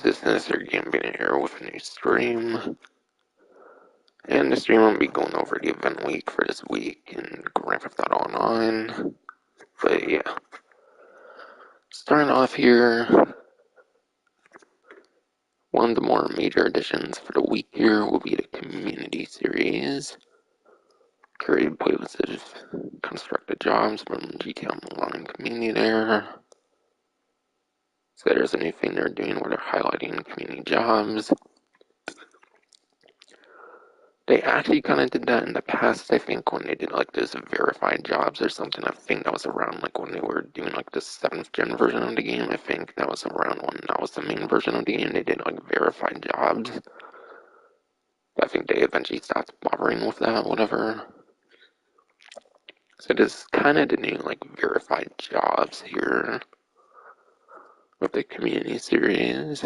guys, this is Sir Gambino here with a new stream. And this stream I'll be going over the event week for this week in Grand Theft Auto Online. But yeah, starting off here, one of the more major additions for the week here will be the Community Series. Created playlists of constructed jobs from GTA Online community there. So there's a new thing they're doing where they're highlighting community jobs. They actually kind of did that in the past, I think, when they did like this verified jobs or something. I think that was around like when they were doing like the 7th gen version of the game. I think that was around when that was the main version of the game. They did like verified jobs. I think they eventually stopped bothering with that, whatever. So it is kind of the new like verified jobs here with the community series.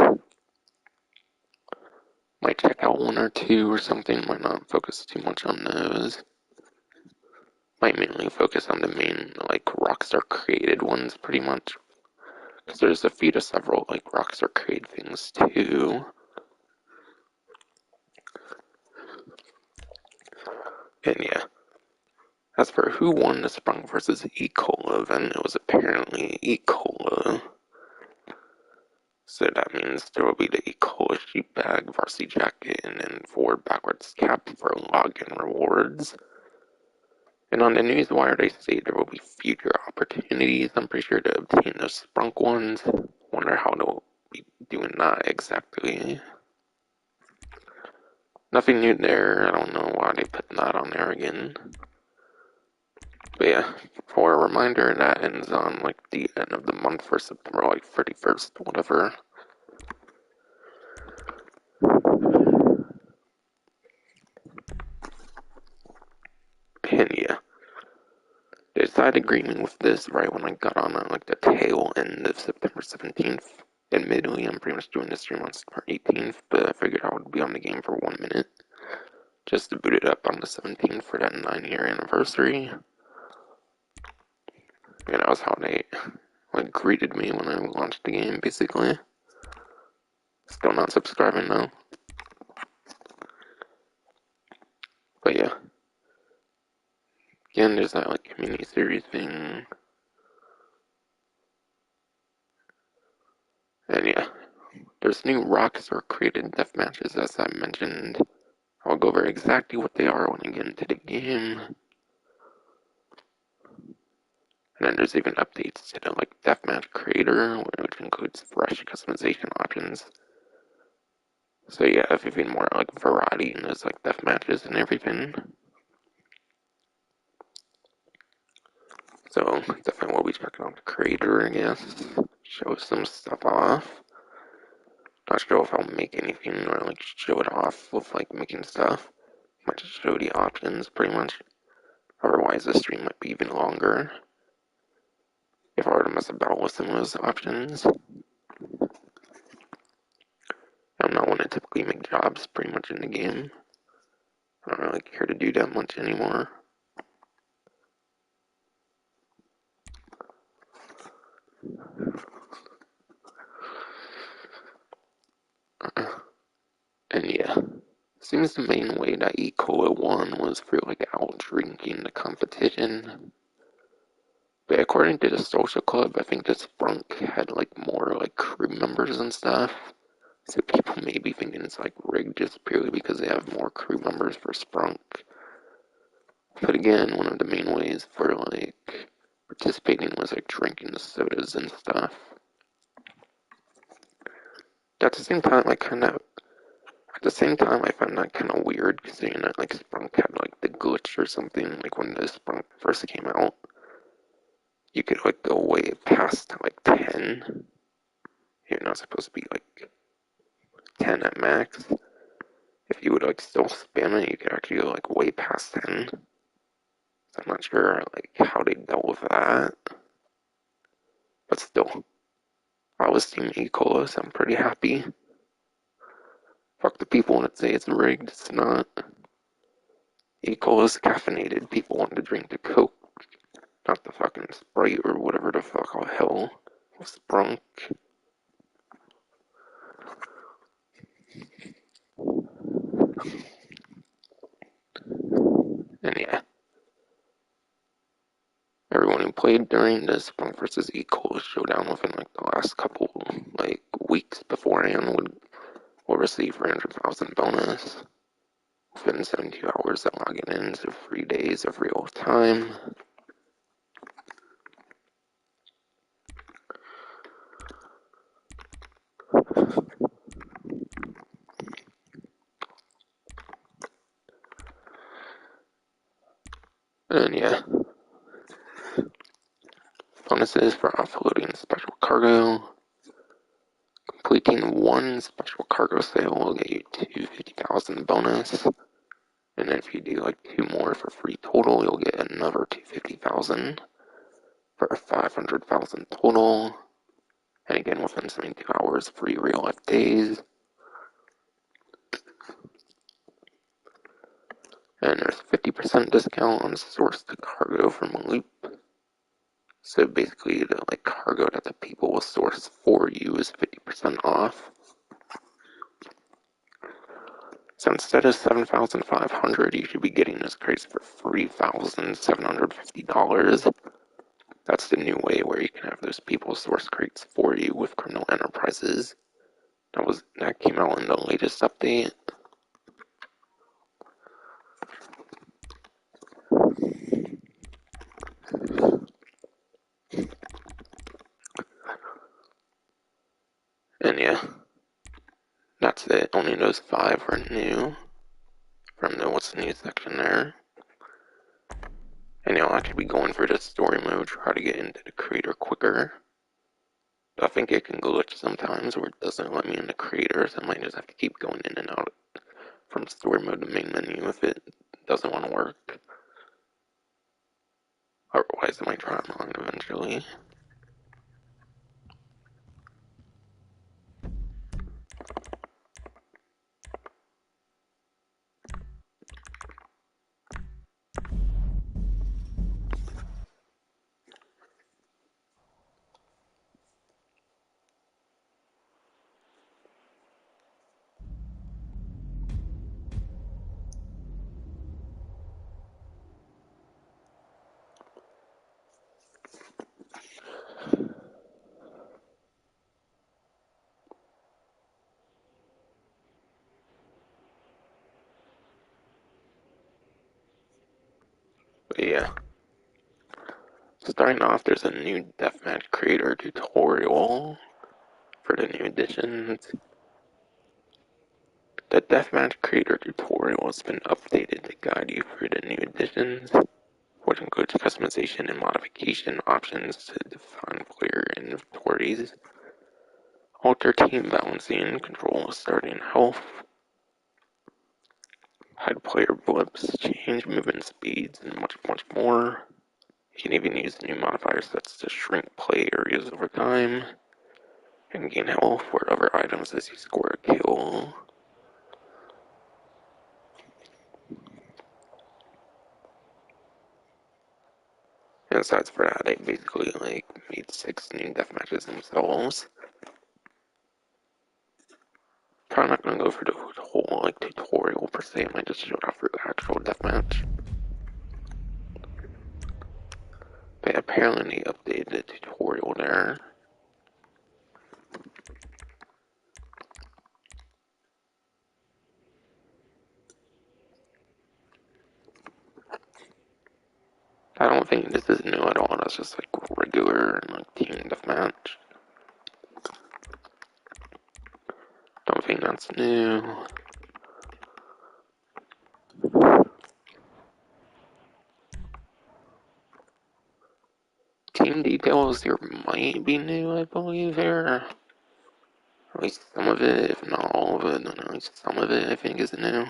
Might check out one or two or something, might not focus too much on those. Might mainly focus on the main, like, Rockstar created ones, pretty much. Because there's a few to several, like, Rockstar created things, too. And yeah. As for who won the Sprung vs. E-Cola event, it was apparently E-Cola. So that means there will be the E-Cola sheep bag, varsity jacket, and then forward backwards cap for login rewards. And on the newswire, they say there will be future opportunities, I'm pretty sure, to obtain those Sprunk ones. Wonder how they'll be doing that exactly. Nothing new there. I don't know why they put that on there again. But yeah, for a reminder, that ends on like the end of the month for September, like 31st, whatever. And yeah, they decided agreement with this right when I got on at like the tail end of September 17th. Admittedly, I'm pretty much doing this stream on September 18th, but I figured I would be on the game for 1 minute just to boot it up on the 17th for that 9-year anniversary. And that was how they like greeted me when I launched the game, basically. Still not subscribing though. But yeah. Again, there's that like community series thing. And yeah. There's new Rockstar created death matches, as I mentioned. I'll go over exactly what they are when I get into the game. And then there's even updates to the like deathmatch creator, which includes fresh customization options. So yeah, even more like variety in those like death matches and everything. So definitely we'll be checking out the creator, I guess. Show some stuff off. Not sure if I'll make anything or like show it off with like making stuff. Might just show the options pretty much. Otherwise the stream might be even longer if I were to mess about with some of those options. I'm not one to typically make jobs pretty much in the game. I don't really care to do that much anymore. And yeah, seems the main way that E-Cola won was through like out drinking the competition. But according to the social club, I think this Sprunk had like more like crew members and stuff. So people may be thinking it's like rigged just purely because they have more crew members for Sprunk. But again, one of the main ways for like participating was like drinking the sodas and stuff. At the same time, I find that kind of weird, considering that like Sprunk had like the glitch or something. Like when the Sprunk first came out, you could like go way past like 10. You're not supposed to be like 10 at max. If you would like still spam it, you could actually go like way past 10. So I'm not sure like how they dealt with that. But still, I was Team E-Cola, so I'm pretty happy. Fuck the people that say it's rigged, it's not. E-Cola's caffeinated, people want to drink the Coke, not the fucking Sprite or whatever the fuck all hell was Sprunk. And yeah, everyone who played during the Sprunk versus Eco showdown within like the last couple like weeks beforehand will receive 300,000 bonus within 72 hours of logging in, so 3 days of real time. And yeah, bonuses for offloading special cargo. Completing one special cargo sale will get you 250,000 bonus. And if you do like 2 more for free total, you'll get another 250,000 for 500,000 total. And again, within 72 hours, free real life days. And there's 50% discount on source to cargo from Loop. So basically, the like cargo that the people will source for you is 50% off. So instead of $7,500, you should be getting this crates for $3,750. That's the new way where you can have those people source crates for you with Criminal Enterprises. That came out in the latest update. And yeah, that's it. Only those 5 are new from the what's new section there. And you'll actually be going for the story mode, try to get into the creator quicker. I think it can glitch sometimes where it doesn't let me in the creator, so I might just have to keep going in and out from story mode to main menu if it doesn't want to work. Otherwise, I might try it on eventually. But yeah, starting off, there's a new deathmatch creator tutorial for the new additions. The deathmatch creator tutorial has been updated to guide you through the new additions, which includes customization and modification options to define player inventories, alter team balancing, control starting health, hide player blips, change movement speeds, and much, much more. You can even use new modifier sets to shrink play areas over time, and gain health for other items as you score a kill. And aside from that, they basically like made 6 new deathmatches themselves. Probably not gonna go for the whole like tutorial per se. I might just show it off for the actual deathmatch. But apparently they updated the tutorial there. I don't think this is new at all. That's just like regular like team deathmatch. Don't think that's new. Team details here might be new, I believe here. At least some of it, if not all of it, at least some of it I think is new.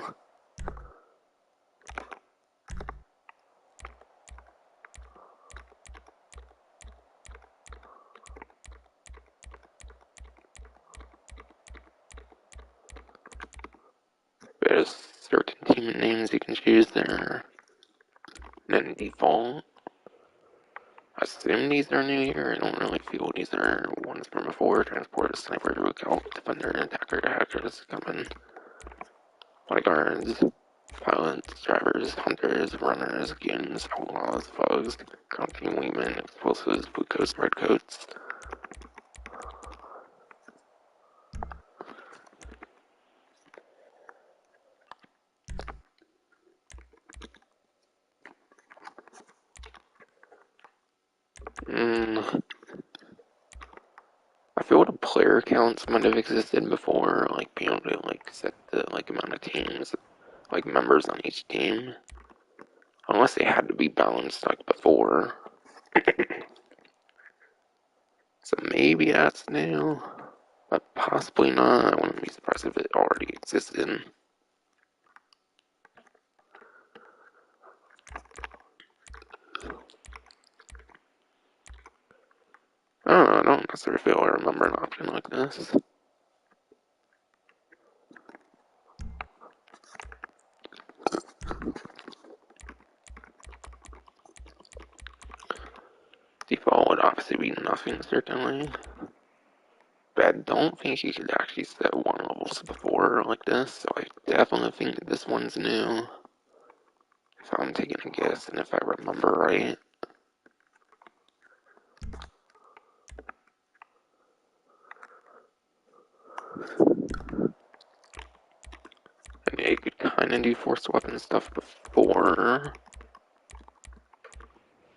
There's certain team names you can choose there. And then default. I assume these are new here. I don't really feel these are ones from before. Transport, sniper, lookout, defender, attacker, hackers, coming, bodyguards. Pilots, drivers, hunters, runners, goons, outlaws, thugs, county wingmen, explosives, blue coats, red coats. I feel the player counts might have existed before, like being able to like set the like amount of teams, like members on each team. Unless they had to be balanced like before. So maybe that's new, but possibly not. I wouldn't be surprised if it already existed. I don't know, I don't necessarily feel I remember an option like this. Default would obviously be nothing, certainly. But I don't think you could actually set one levels before like this, so I definitely think this one's new. If I'm taking a guess and if I remember right. And yeah, you could kinda do forced weapon stuff before.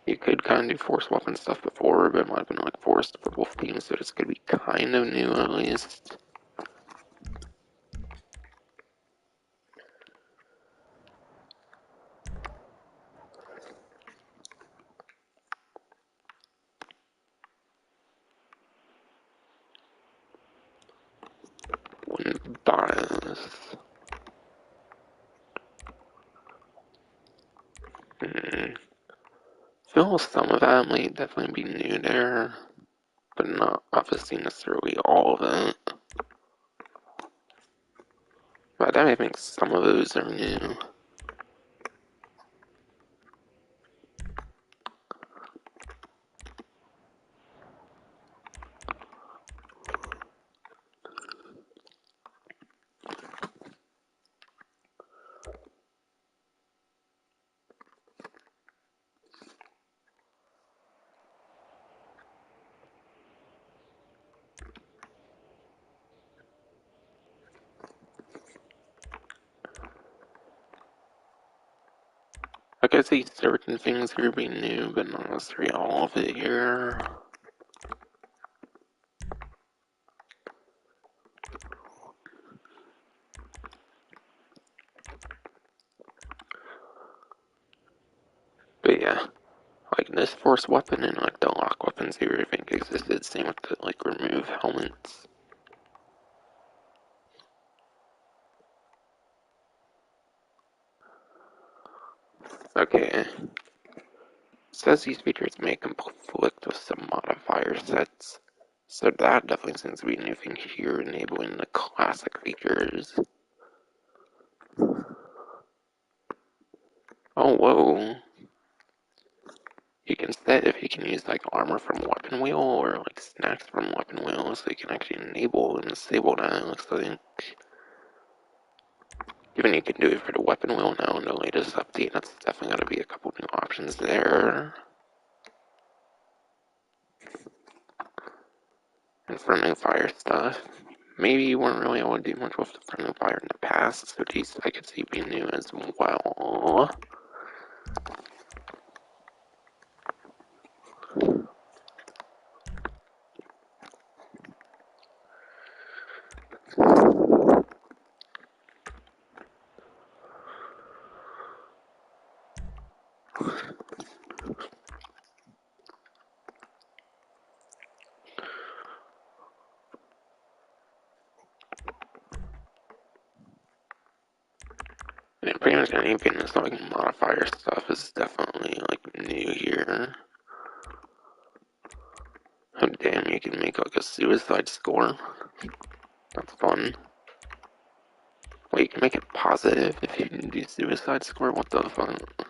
You could kinda do forced weapon stuff before, but it might have been like forced for both teams, so it's gonna be kind of new at least. Wind bias. Feel some of that might definitely be new there, but not obviously necessarily all of it. But I think some of those are new. I could see certain things here being new, but not necessarily all of it here. But yeah, like this force weapon and like the lock weapons here, I think existed. Same with the like remove helmets. Okay. It says these features may conflict with some modifier sets. So that definitely seems to be a new thing here, enabling the classic features. Oh, whoa. You can set if you can use like armor from weapon wheel or like snacks from weapon wheel, so you can actually enable and disable that, it looks like. Even you can do it for the weapon wheel now in the latest update, that's definitely gotta be a couple new options there. And friendly fire stuff. Maybe you weren't really able to do much with the friendly fire in the past, so these I could see being new as well. And pretty much anything that's like modifier stuff is definitely like new here. Oh damn, you can make like a suicide score. That's fun. Wait, you can make it positive if you can do suicide score? What the fuck?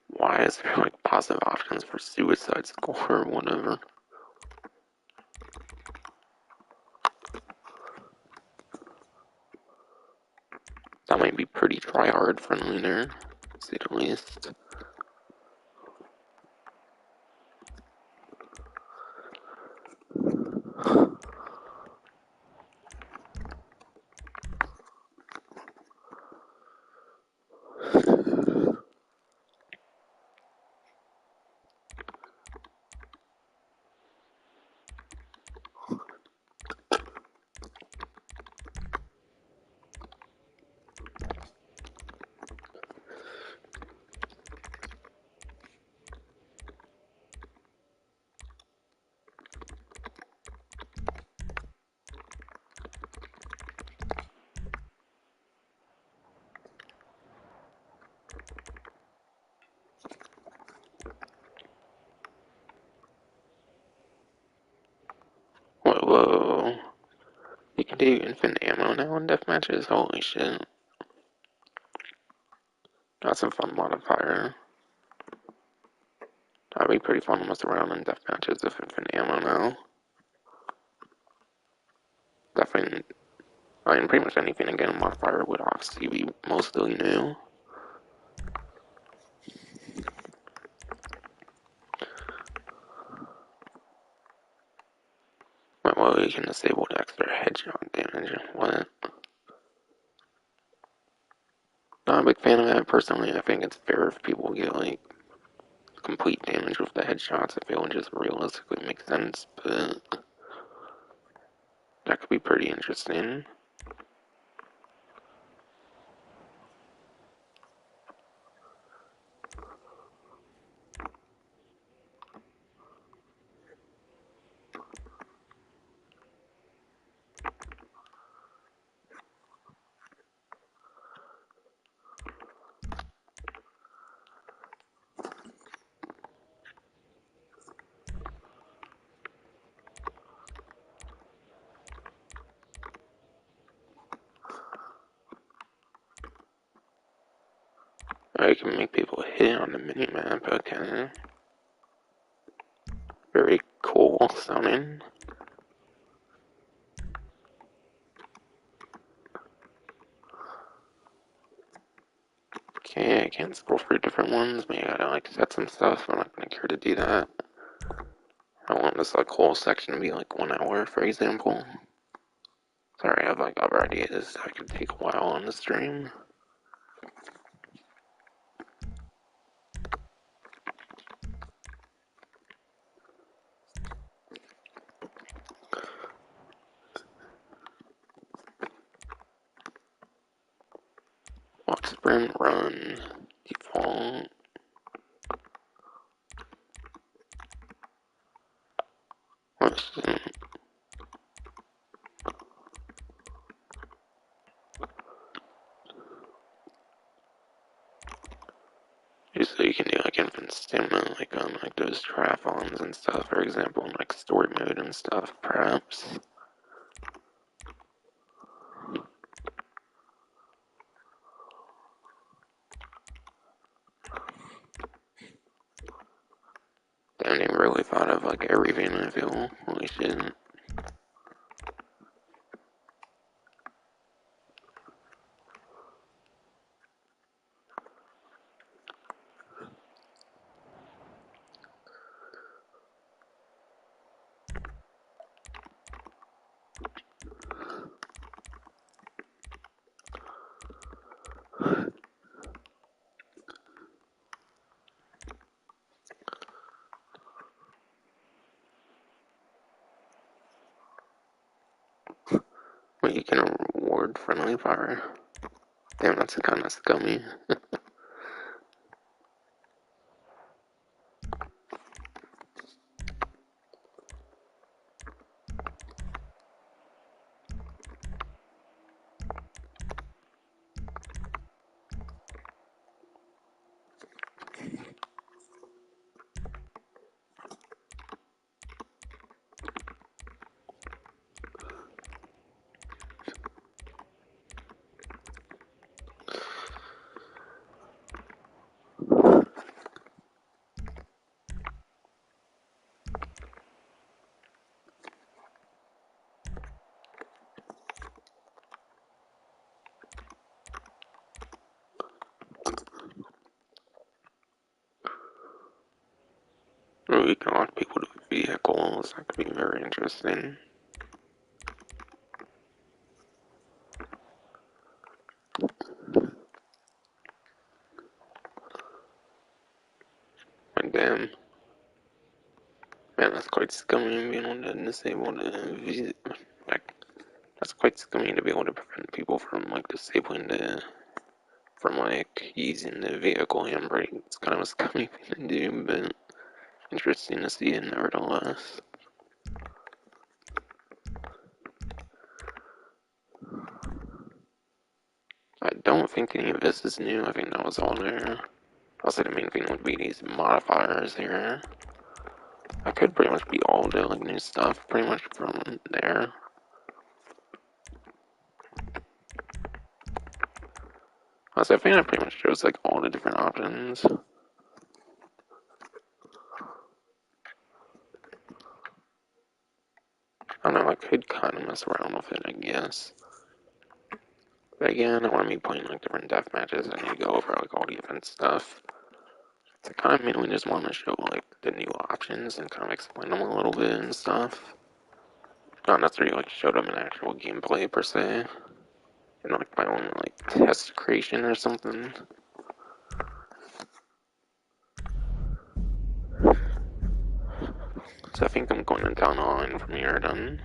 Why is there like positive options for suicide score or whatever? That might be pretty try-hard friendly there, to say the least. Whoa, whoa. You can do infinite ammo now in death matches? Holy shit. That's a fun modifier. That'd be pretty fun to mess around in death matches with infinite ammo now. Definitely, I mean, pretty much anything again, a modifier would obviously be mostly new. Well, you can disable the extra headshot damage. What? Not a big fan of that personally. I think it's fair if people get like complete damage with the headshots if it would just realistically make sense, but that could be pretty interesting. I can make people hit on the minimap, okay. Very cool sounding. Okay, I can't scroll through different ones. Maybe I gotta like set some stuff. I'm not gonna care to do that. I want this like whole section to be like 1 hour, for example. Sorry, I have like other ideas that could take a while on the stream. Walk, sprint, run, default. Let's see. So you can do like infinite stamina, like on like those triathlons and stuff, for example, in like story mode and stuff, perhaps. I haven't even really thought of like everything I feel. Holy shit. Wait, you can reward friendly fire. Damn, that's kind of scummy. Or we can lock people to vehicles. That could be very interesting. And damn. Man, that's quite scummy being able to disable the like, that's quite scummy to be able to prevent people from like disabling the from like using the vehicle handbrake. It's kind of a scummy thing to do, but interesting to see it nevertheless. I don't think any of this is new. I think that was all there. I'll say the main thing would be these modifiers here. That could pretty much be all the like new stuff, pretty much from there. Also, I think that pretty much shows like all the different options. I don't know, I could kind of mess around with it, I guess. But again, I want to be playing like different death matches. I need to go over like all the event stuff. So I kind of mainly just want to show like the new options and kind of explain them a little bit and stuff. Not necessarily like show them in actual gameplay per se. And like my own like test creation or something. So I think I'm going down the line from here then.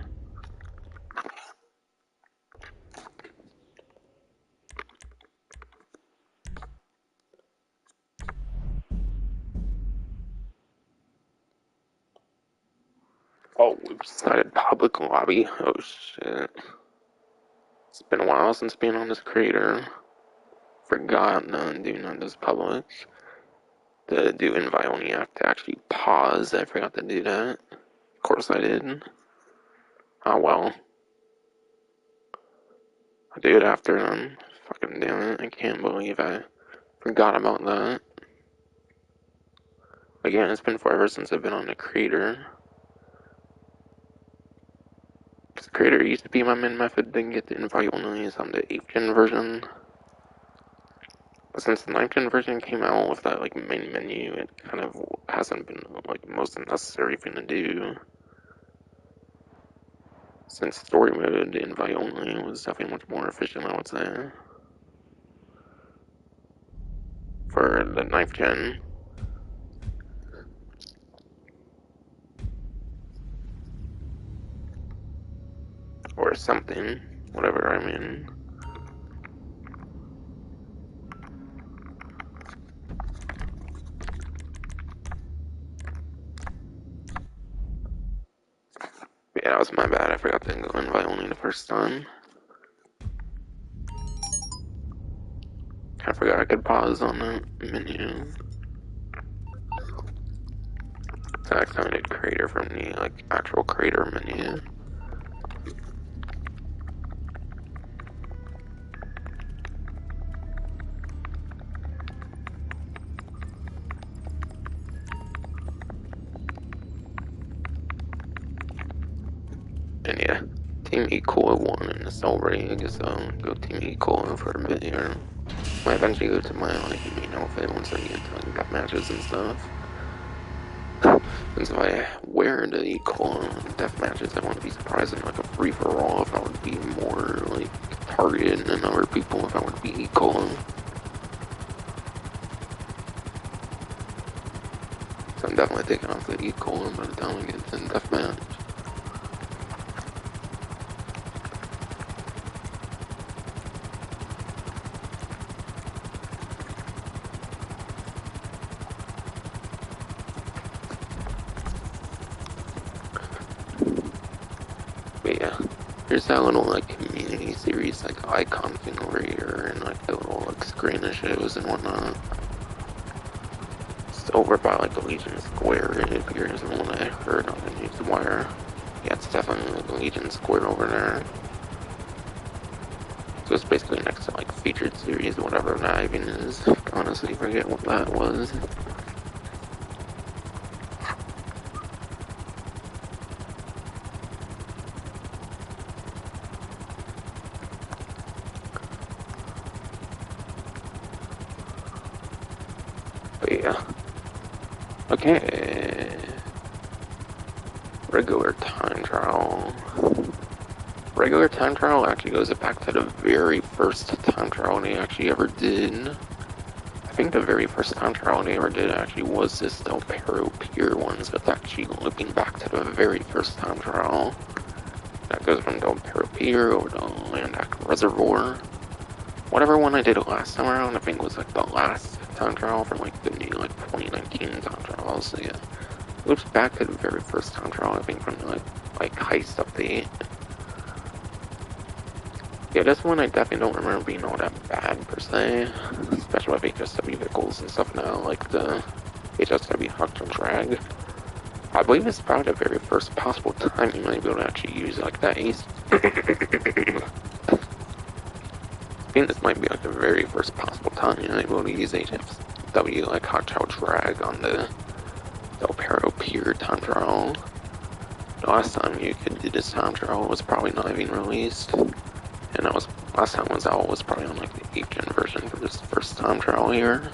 Oh, we've decided public lobby. Oh shit. It's been a while since being on this creator. Forgot none, do none this public. To do invite only, you have to actually pause. I forgot to do that. Of course I did. Oh well. I'll do it after then. Fucking damn it. I can't believe I forgot about that. Again, it's been forever since I've been on the creator. Because creator used to be my main method to get the invite only on the 8th gen version. But since the 9th gen version came out with that like main menu, it kind of hasn't been like the most necessary thing to do. Since story mode, the invite only was definitely much more efficient, I would say. For the 9th gen. Or something. Whatever, I mean. But yeah, that was my bad. I forgot to go invite only the first time. I forgot I could pause on the menu. So I activated creator from the like actual creator menu. And yeah, Team Ecola won in this already. I guess I'll go Team Ecola for a bit here. I eventually go to my like main outfit once I get to like death matches and stuff. Since if I wear the Ecola death matches, I wouldn't be surprised in like a free for all if I would be more like targeted than other people if I would be Ecola. So I'm definitely taking off the Ecola by the time I get to the deathmatch. But yeah, here's that little like community series like icon thing over here and like the little like screen that shows and whatnot. It's over by like the Legion Square, it appears from what I heard on the news wire. Yeah, it's definitely like the Legion Square over there. So it's basically next to like featured series, whatever that even is. Honestly, forget what that was. But yeah. Okay. Regular time trial. Regular time trial actually goes back to the very first time trial they actually ever did. I think the very first time trial they ever did actually was this Del Perro Pier one, so it's actually looking back to the very first time trial. That goes from Del Perro Pier over to Landak Reservoir. Whatever one I did last time around, I think was like the last time trial from like the new like 2019 time trial. So yeah, loops back to the very first time trial, I think from the like heist update. Yeah, this one I definitely don't remember being all that bad per se, especially with HSW vehicles and stuff now, like the HSW Huck and Drag. I believe it's probably the very first possible time you might be able to actually use like that ace. I think this might be like the very first possible time you might be able to use HSW like Hotshot Drag on the Del Perro Pier time trial. The last time you could do this time trial was probably not even released. And that was last time was out was probably on like the 8th gen version for this first time trial here.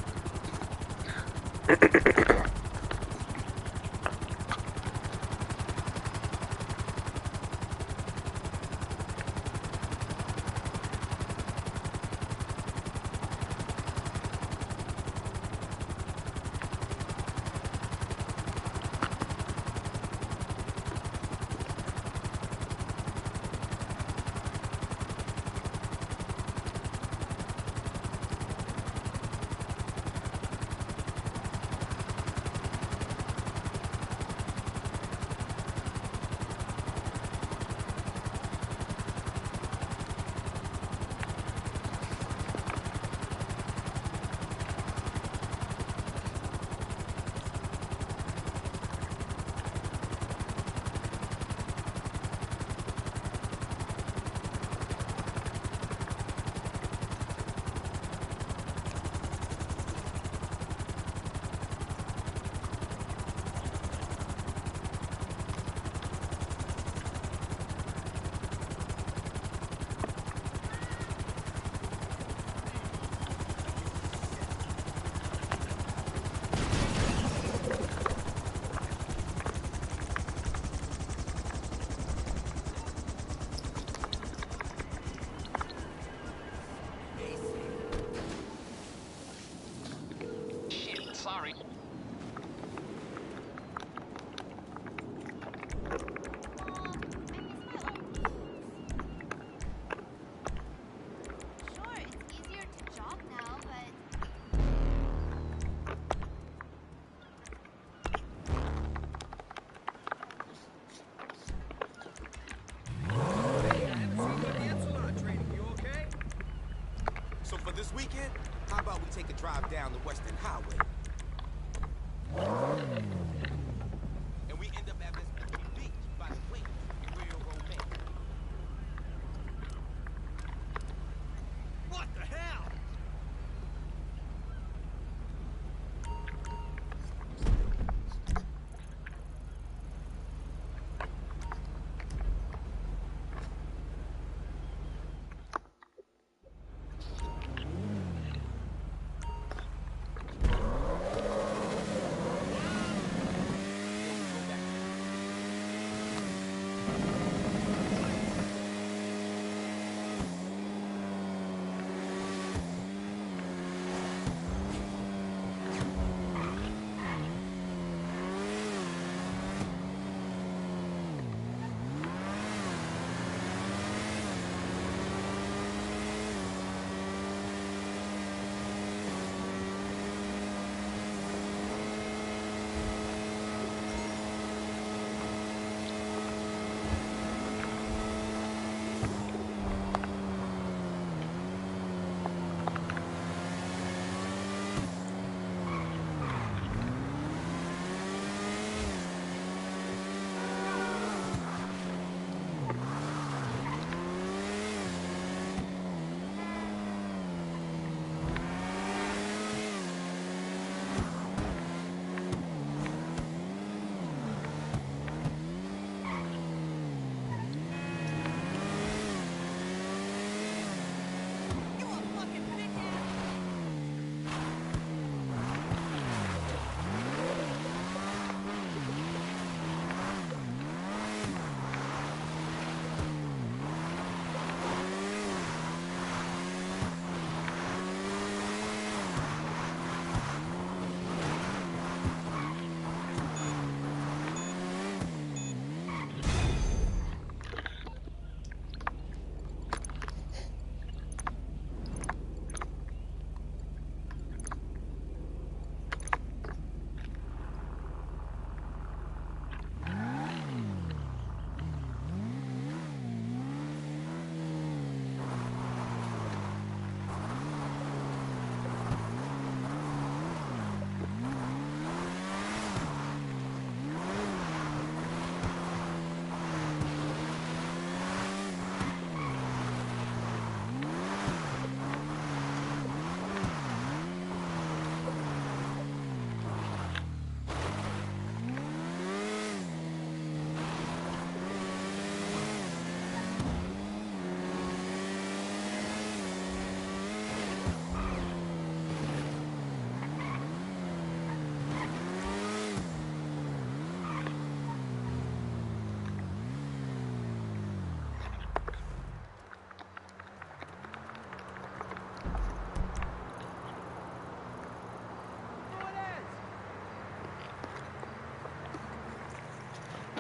Sorry. Sure, it's easier to jog now, but Hey, I haven't seen you at the Epsilon training. You okay? So for this weekend, how about we take a drive down the Western Highway? And we end up at Vespucci Beach by the lake. Real romantic. What the hell?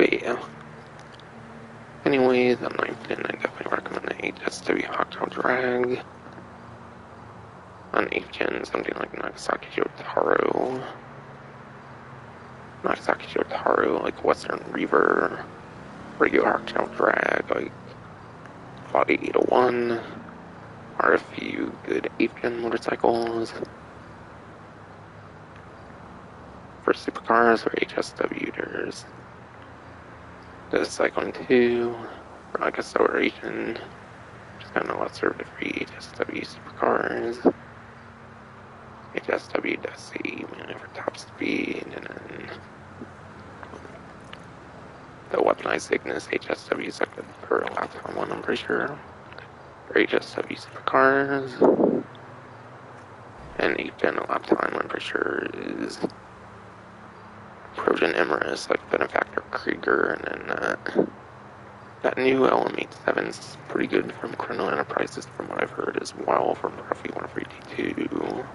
But yeah. Anyways, on 9th gen, I definitely recommend the HSW Hawktail Drag. On 8th gen, something like Nagasaki Jotaro. Nagasaki Jotaro, like Western Reaver, regular Hawktail Drag, like Body 801, are a few good 8th gen motorcycles. For supercars or HSW, there's the Cyclone 2, Rock Acceleration, which is kind of lesser of the free HSW supercars. HSW Desi, Maneuver Top Speed, and then the Weaponized Ignis HSW second for lap time one, I'm pretty sure. For HSW supercars. And 8th gen lap time, I'm pretty sure, is Trojan Emirates, like Benefactor Krieger, and then that new LM87 is pretty good from Chrono Enterprises, from what I've heard as well, from roughly 142.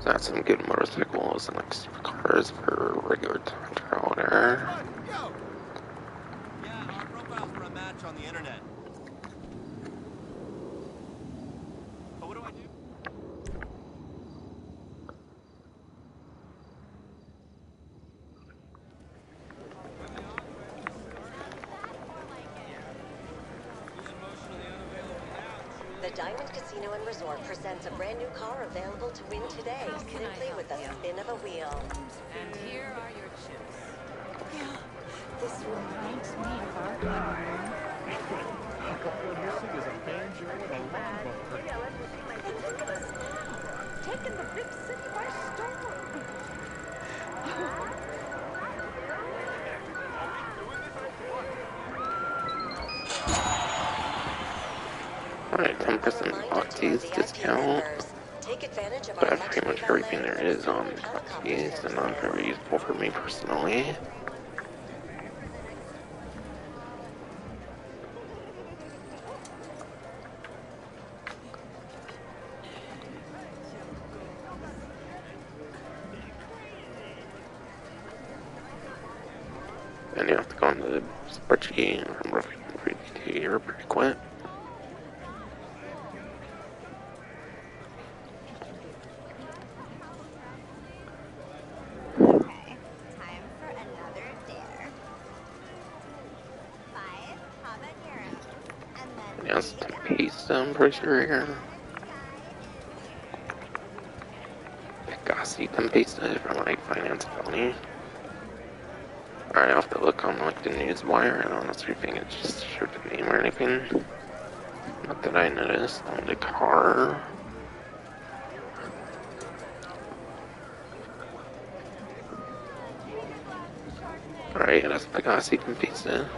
So that's some good motorcycles and like supercars for regular time trial there. Yo! Yeah, our profile's for a match on the internet. But what do I do? The Diamond Casino and Resort presents a brand new car available to win today, simply with a spin of a wheel. And here are your chips. This Reminds me of our honeymoon. All we're missing is a banjo and a long boat. Taking the big city by storm. Alright, 10% Octies discount. Take advantage of But our pretty much everything there is on Octies, and not very useful for me personally. And you have to go on the spreadsheet from roughly 3 here pretty quick. Time for another dare. 5 habaneros. And then Yes, to paste, I'm pretty sure here. Pegassi Tempesta from like Finance Felony. Alright, I'll have to look on like the newswire. I don't honestly think it just showed the name or anything. Not that I noticed on the car. Alright, that's Pegassi Tempesta.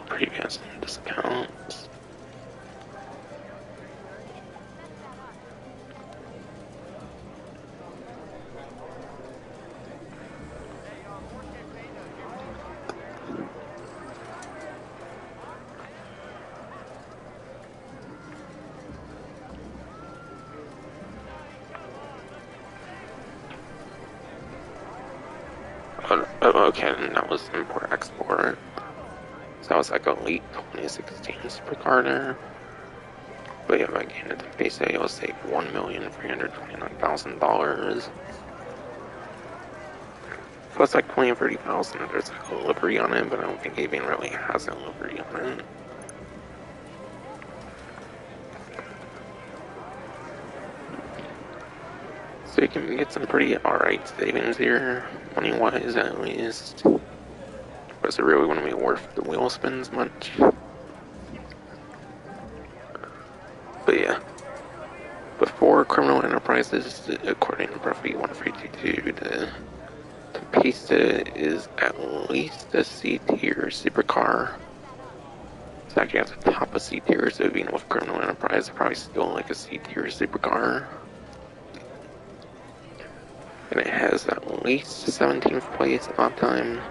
Previous discounts. Oh, okay, and that was import export. So that was like Elite 2016 supercar there. But yeah, by getting it to base A, you'll save $1,329,000. Plus like 20 or 30,000 if there's like a livery on it, but I don't think it even really has a livery on it. So you can get some pretty alright savings here, money-wise at least. Does it really want to be worth the wheel spins much? But yeah. Before Criminal Enterprises, according to roughly 1322, the Tempesta is at least a C-tier supercar. So actually at the top of C tier, so even with Criminal Enterprise, it's probably still like a C tier supercar. And it has at least 17th place off time,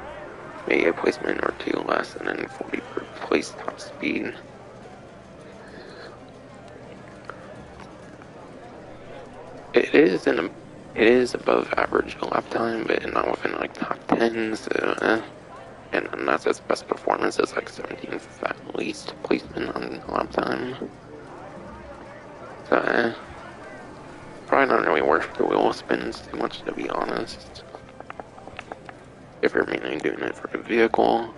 maybe a placement or two less, and then 43rd place top speed. It is above average lap time, but not within like top 10. So, and that's its best performance is like 17th at least placement on lap time. So, probably not really worth the wheel spins too much, to be honest. If you're mainly doing it for the vehicle.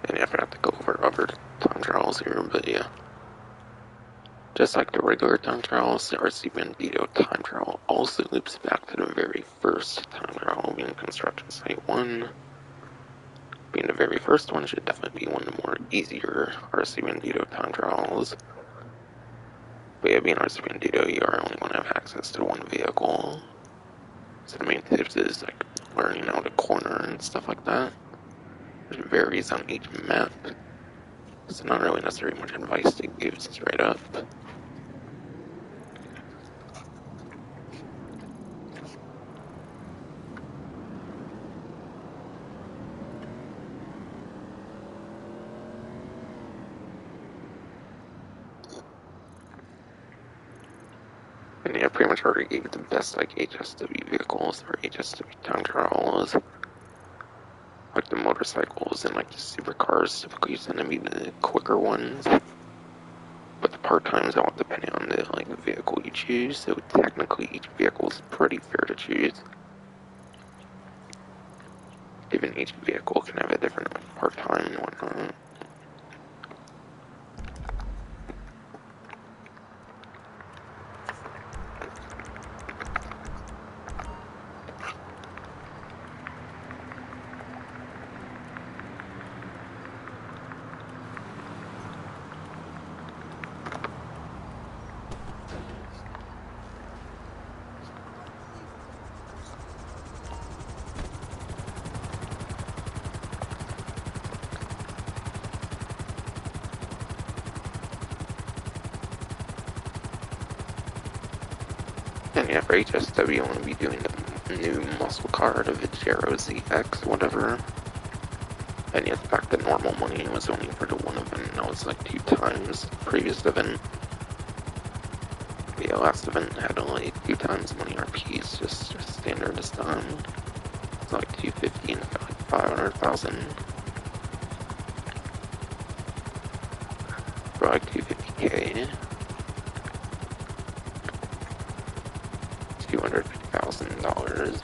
And yeah, I forgot to go over other time trials here, but yeah. Just like the regular time trials, the RC Bandito time trial also loops back to the very first time trial, being Construction Site 1. Being the very first one should definitely be one of the more easier RC Bandito time trials. But yeah, being RC Bandito, you are only going to have access to one vehicle. So the main tips is like learning how to corner and stuff like that. It varies on each map. So not really necessarily much advice to give straight up. And yeah, pretty much already gave it the best like HSW vehicles or HSW time trials. Like the motorcycles and like the supercars typically tend to be the quicker ones. But the part times all depending on the like the vehicle you choose, so technically each vehicle is pretty fair to choose. Even each vehicle can have a different like, part time and whatnot. And yeah, for HSW, I'm going to be doing the new muscle car, the Vigero ZX, whatever. And yeah, back to normal money, it was only for the one event, now it's like 2 times the previous event. But yeah, last event had only 2 times money RPs, just standard this time. It's like 250 and like 500,000. For like 250k. $250,000.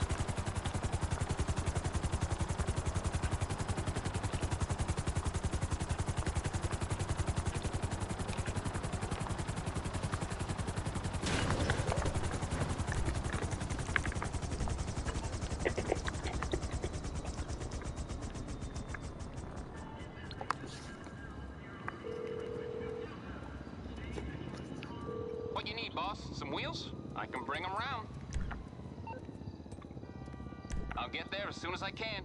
What you need, boss? Some wheels? I can bring them around. I'll get there as soon as I can.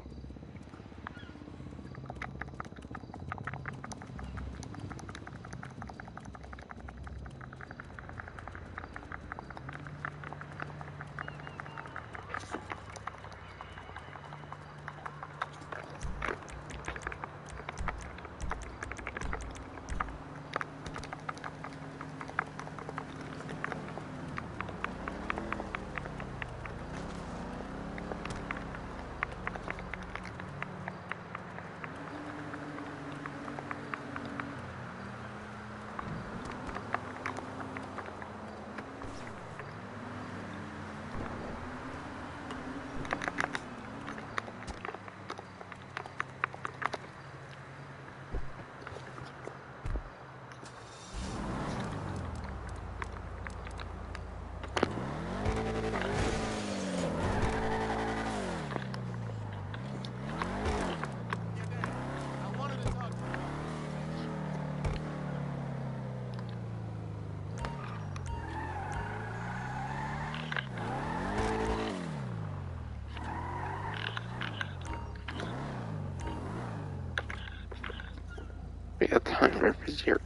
time refrigerator.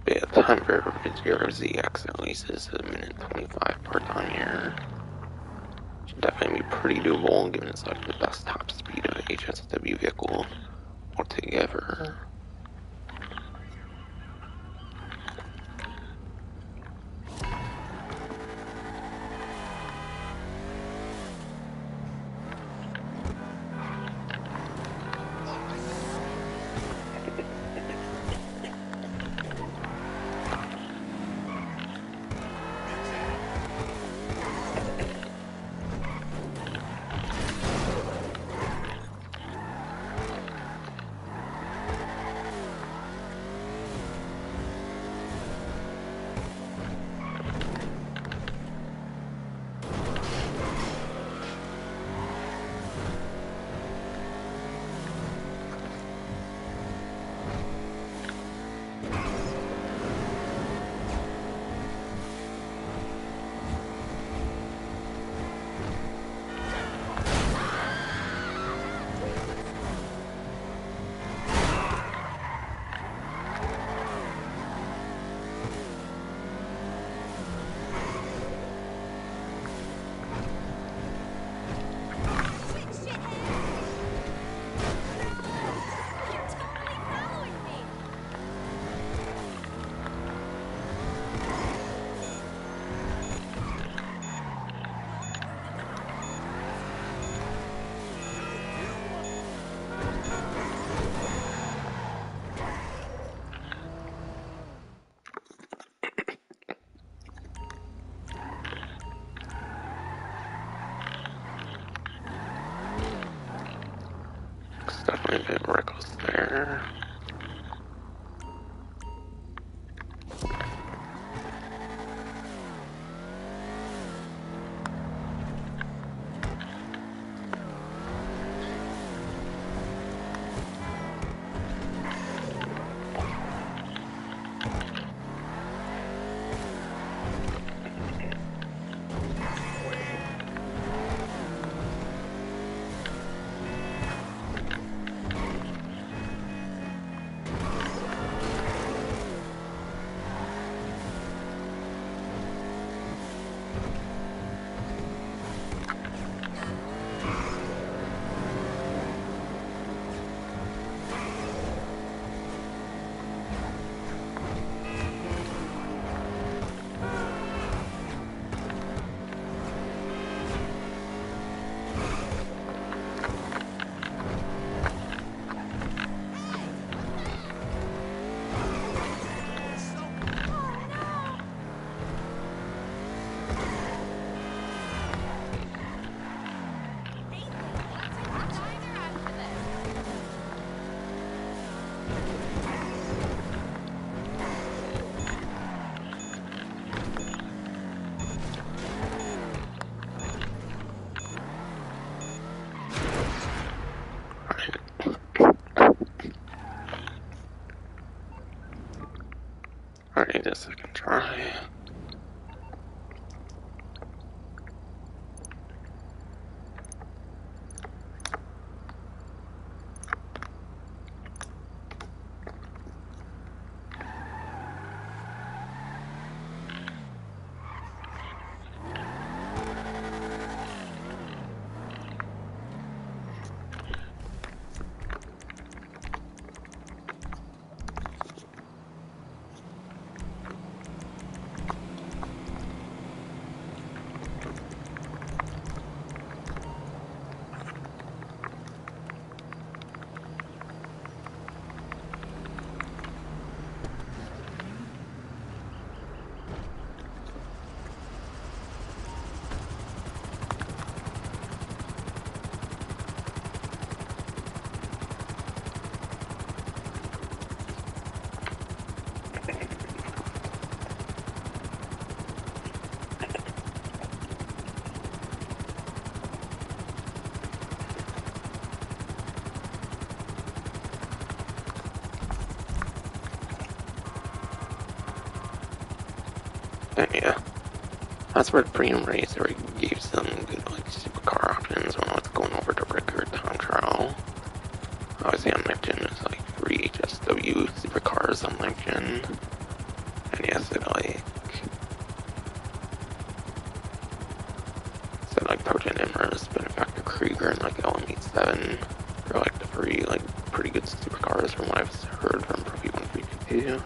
Yeah, time refrigerator Z accidentally says a minute 25 per ton here. Should definitely be pretty doable given it's like the best top speed of HSW vehicle altogether. It's definitely a bit reckless there. Alright, a second try. And yeah, that's where Premium Racer gave some good like supercar options when I was going over to regular time trial. Obviously on Next Gen there's like free HSW supercars on Next Gen. And yes, Potent Emers, Benefactor Krieger, and like LM87 are like the free, like pretty good supercars from what I've heard from Pro V132.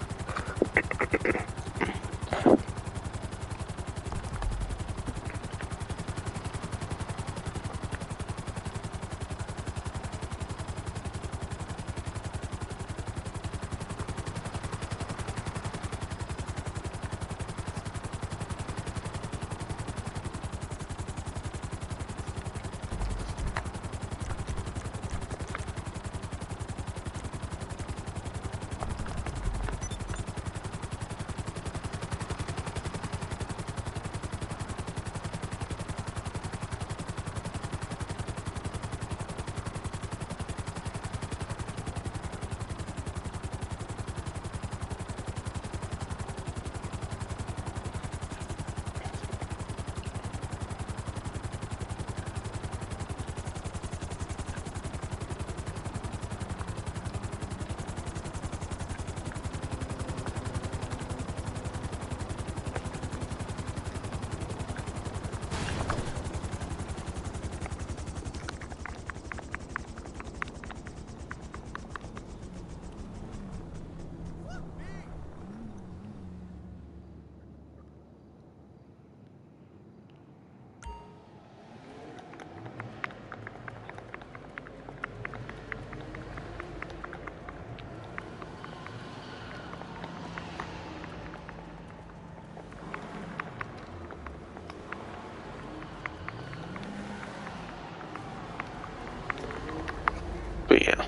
But yeah,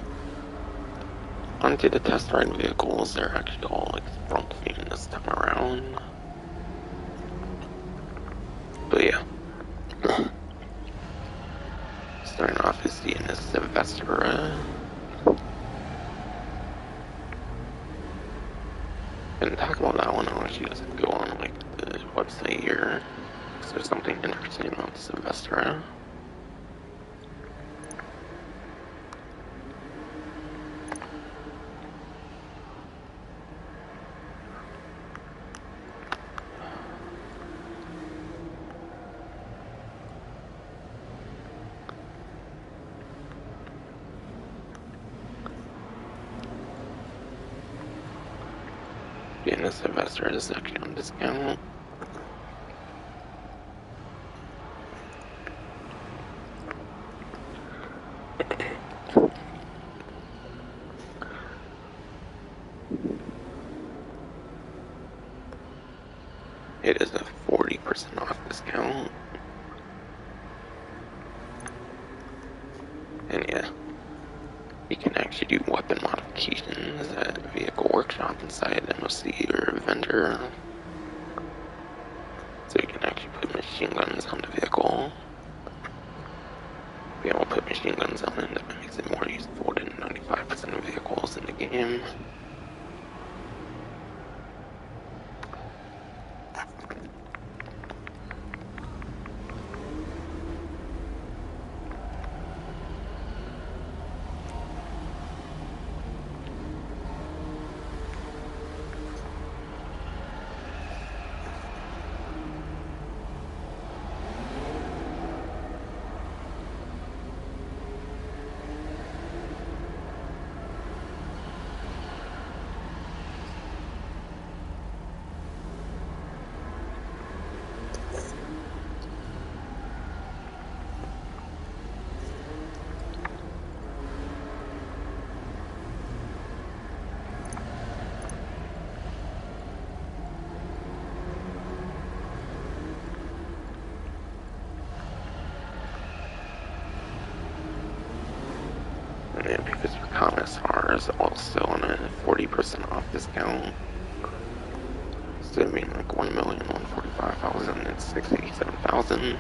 onto the test ride vehicles, they're actually all like front facing this time around. But yeah, starting off is the Vestura. And talk about that one, I'll let you guys go on like the website here, because there's something interesting about the Vestura. And this Vestura is actually on discount. It is a 40% off discount. And yeah, you can actually do weapon modifications at Vehicle Workshop inside MOC or vendor. So you can actually put machine guns on the vehicle. Be able to put machine guns on it, that makes it more useful than 95% of vehicles in the game. And because your Commissar is also on a 40% off discount. Instead of being like 1,145,000, it's 687,000.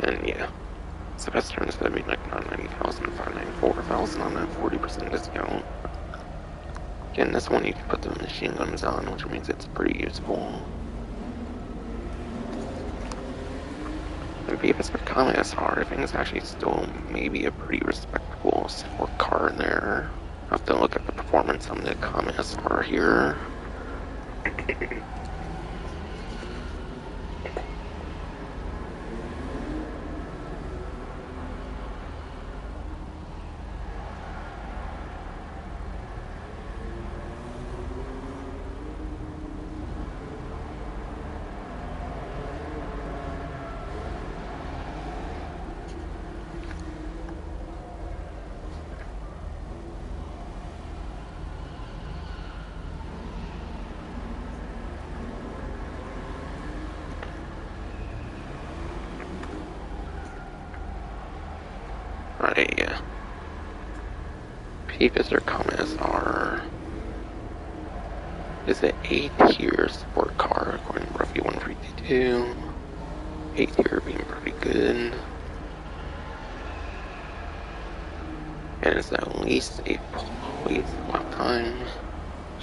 And yeah, Sylvester instead of being like 990,000, 594,000 on that 40% discount. Again, this one you can put the machine guns on, which means it's pretty useful. And Beavis for Comet SR, I think it's actually still maybe a pretty respectable sport car in there. I'll have to look at the performance on the Comet SR here. Right, Beavis or Comet SR is an A-tier sport car according to Ruffy 152. A-tier being pretty good. And it's at least a place lap time.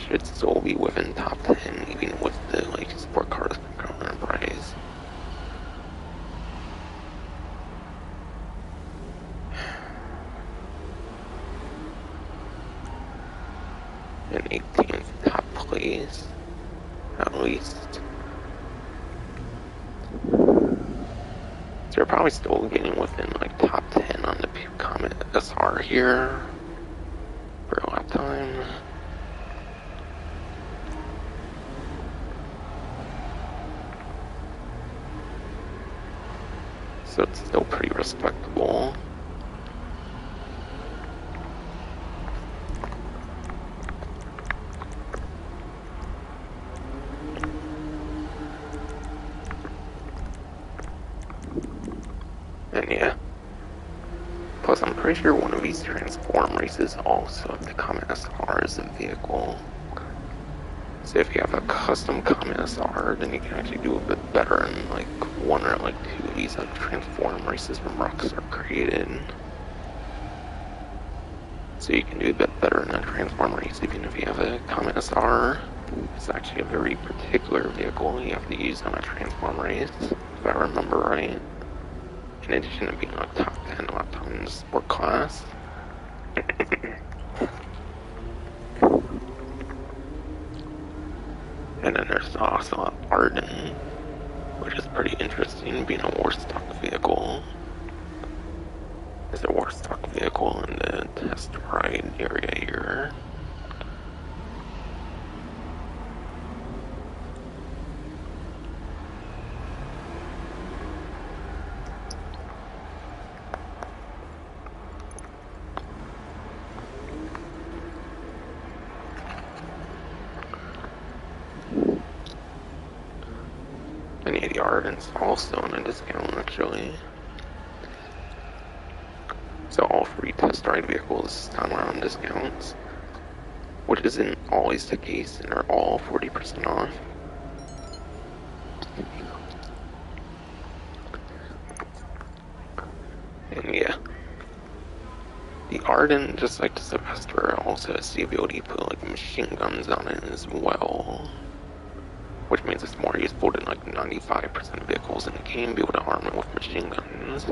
Should still be within top 10 even with the like sport cars current price. An 18th top place, at least. So you're probably still getting within like top 10 on the Comet SR here for lap time. So it's still pretty respectable. And yeah. Plus, I'm pretty sure one of these Transform races also have the Comet SR as a vehicle. So if you have a custom Comet SR, then you can actually do a bit better in like one or like two of these like Transform races from Rockstar created. So you can do a bit better in a Transform race even if you have a Comet SR. It's actually a very particular vehicle you have to use on a Transform race, if I remember right. In addition to being like top 10 lap time in the sport class. And then there's also Arden, which is pretty interesting, being a Warstock vehicle. There's a Warstock vehicle in the test ride area here. And yeah, the Arden's also on a discount actually. So all three test ride vehicles this time are on discounts, which isn't always the case, and are all 40% off. And yeah, the Arden, just like the Sylvester, also has the ability to put like machine guns on it as well, which means it's more useful than like 95% of vehicles in the game be able to arm it with machine guns.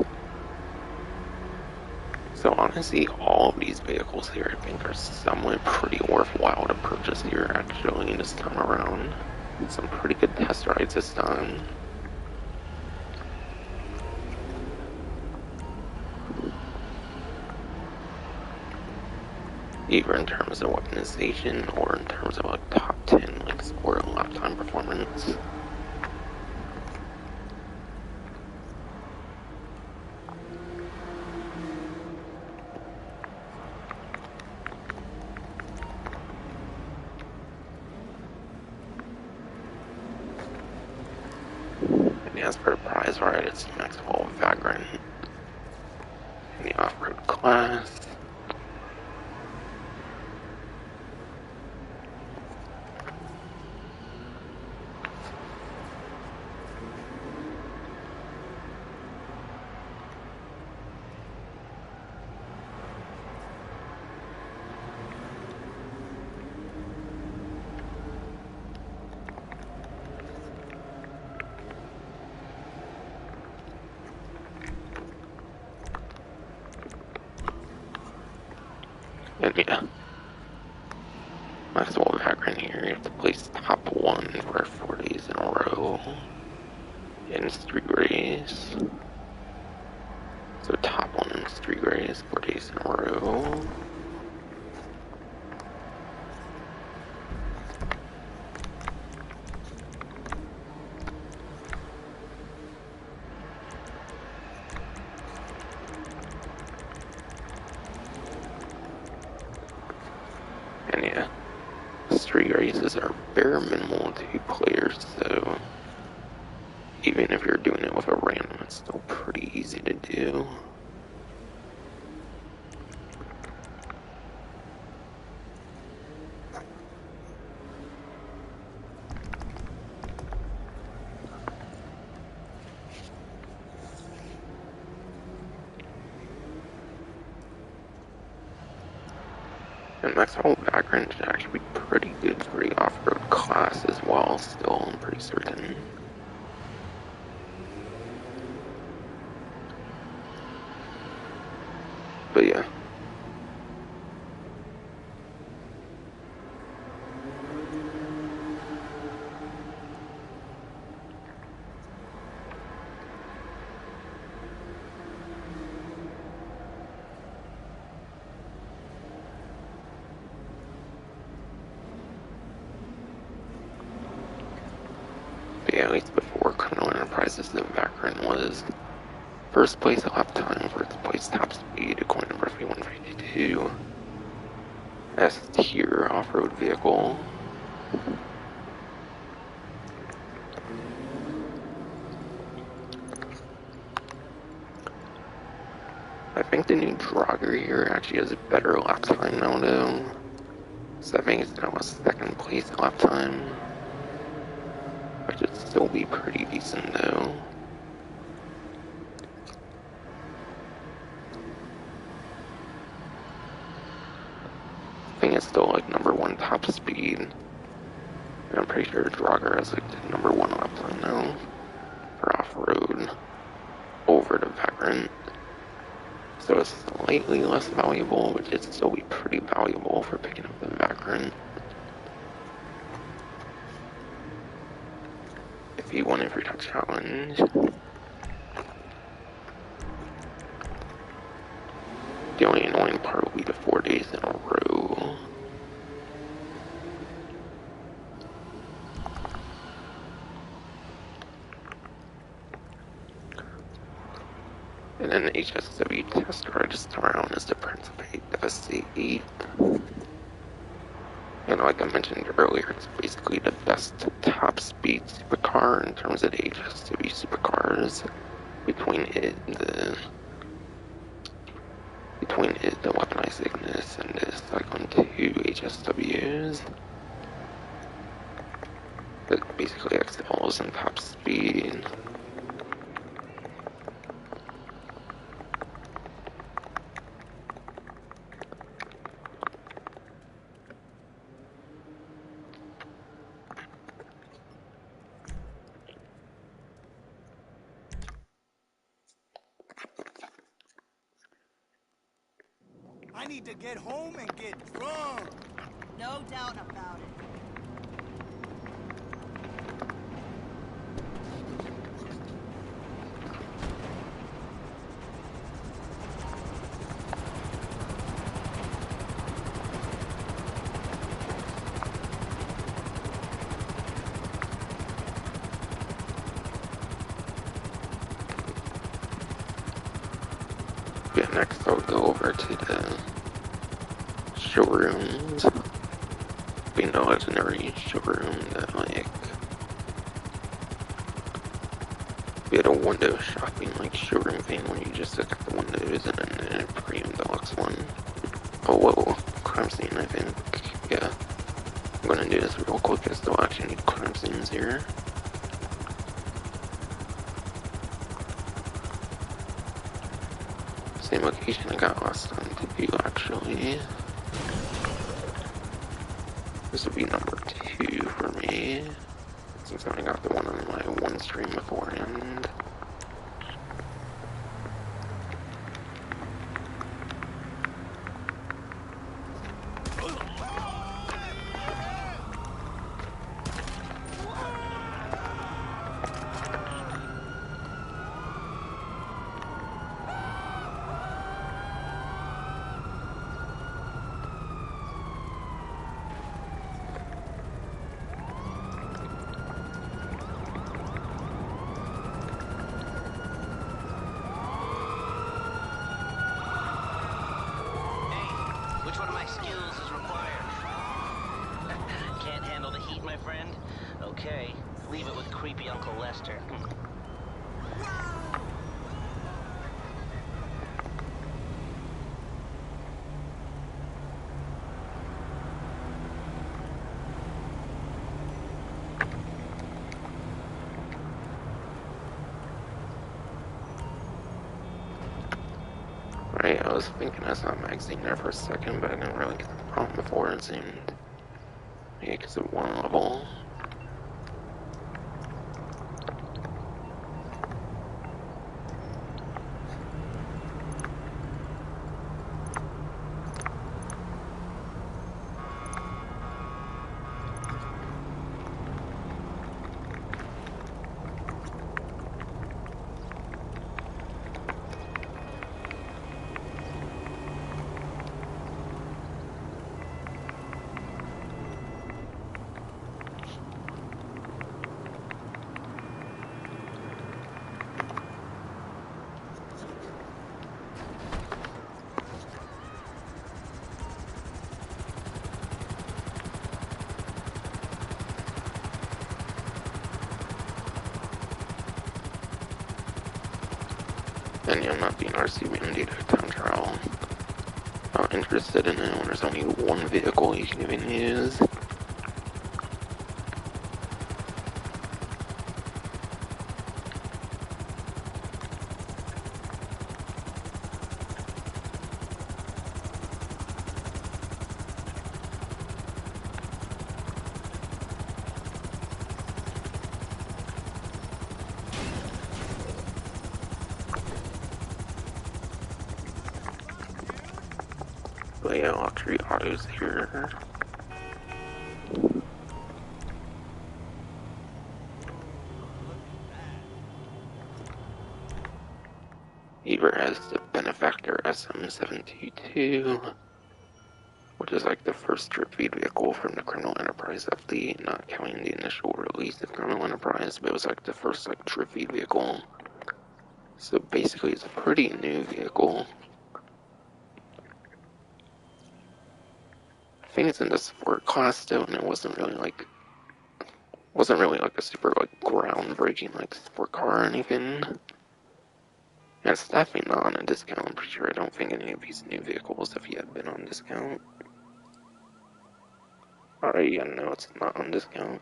So honestly, all of these vehicles here I think are somewhat pretty worthwhile to purchase here actually this time around. Some pretty good test rides this time. Either in terms of weaponization or in terms of like top 10 like sport and lap time performance. And as for the prize ride, it's Maxwell Vagrant in the off-road class. And yeah, might as well background here. You have to place top 1 for 4 days in a row in Street Race. So top 1 in Street Race 4 days in a row. And yeah, Street Races are bare minimal 2 players, so even if you're doing it with a random, it's still pretty easy to do. And Maxwell background should actually be pretty good for the off-road class as well, still, I'm pretty certain. But yeah. Yeah, at least before Criminal Enterprises, the background was first place lap time, first place top speed, according to Murphy 152. S tier off-road vehicle. I think the new Drager here actually has a better lap time now though. So I think it's now a second place lap time. Which would still be pretty decent though. I think it's still like number 1 top speed. And I'm pretty sure Drager has like the number 1 lap time now for off-road over the Vagrant. So it's slightly less valuable, but it'd still be pretty valuable for picking up the Vagrant. If you want a free top challenge. The only annoying part will be the 4 days in a row. And then the HSW test register round is the Principe SC8. And like I mentioned earlier, it's basically the best top speed supercar in terms of the HSW supercars. Between it, the Weaponized Ignis, and the Cyclone 2 HSWs. It basically excels in top speed. I need to get home and get drunk. No doubt about it. Yeah, next I'll go over to the showrooms. Being the legendary showroom that like we had a window shopping like showroom thing where you just look at the windows, and then a premium deluxe one. Oh whoa, crime scene I think. Yeah. I'm gonna do this real quick as still actually need crime scenes here. Same location I got last time too actually. This would be number 2 for me, since I only got the one on my one stream beforehand. leave it with creepy Uncle Lester. Right, I was thinking I saw a magazine there for a second, but I didn't really get the problem before. It seemed maybe because of one level. And yeah, I'm not being RC mandated to time trial. Not interested in it when there's only one vehicle you can even use. But yeah, luxury autos here. Eber has the Benefactor SM722, which is like the first trip feed vehicle from the Criminal Enterprise fleet, not counting the initial release of Criminal Enterprise, but it was like the first like trip feed vehicle. So basically it's a pretty new vehicle. I think it's in the sport class still, and it wasn't really like a super like groundbreaking like sport car or anything. And it's definitely not on a discount. I'm pretty sure I don't think any of these new vehicles have yet been on discount. Alright, yeah, no, it's not on discount.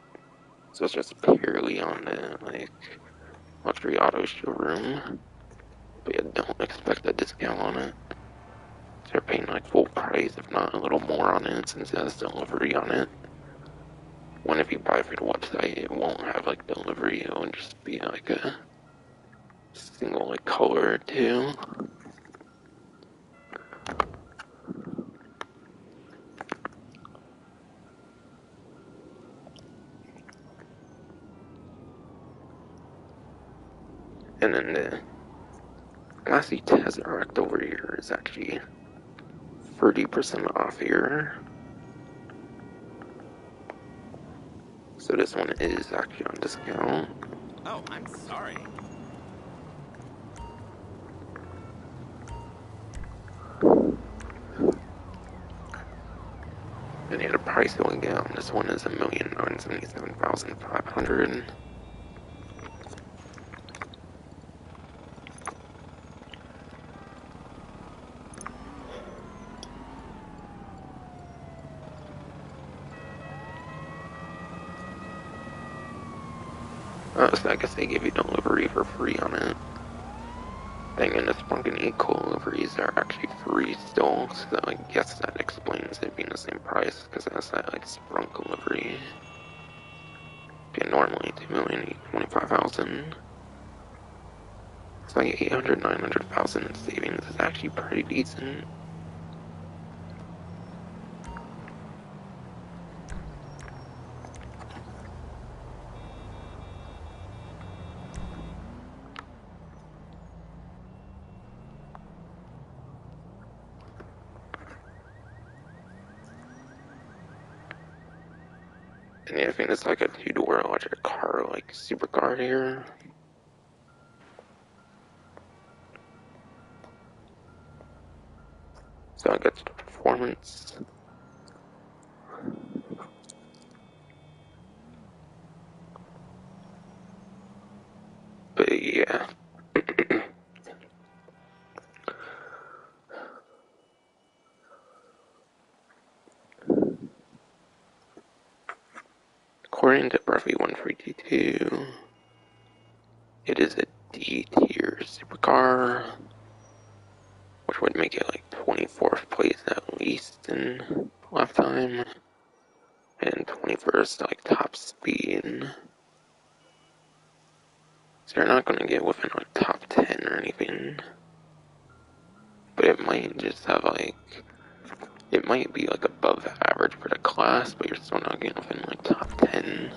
So it's just purely on the like luxury auto showroom. But yeah, don't expect a discount on it. They're paying like full price, if not a little more on it, since it has delivery on it. When if you buy through the website, it won't have like delivery. It will just be like a single like color or two. And then the Galaxy Tesseract over here is actually 30% off here. So this one is actually on discount. Oh, I'm sorry. And yeah, the price you'll get on this one is $1,977,500. So I guess they give you delivery for free on it. Thing in the Sprunken Eco deliveries are actually free still, so I guess that explains it being the same price, because that's that like Sprunk delivery. Yeah, normally 2,025,000. It's like 800, 900,000 in savings. It's actually pretty decent. And yeah, I think it's like a two-door electric car, like supercar here. So I get the performance. according to Breathy 1322, it is a D tier supercar, which would make it like 24th place at least in lap time, and 21st like top speed. So you're not gonna get within like top 10 or anything, but it might just have like, it might be like above average for the class, but you're still not getting within like top 10.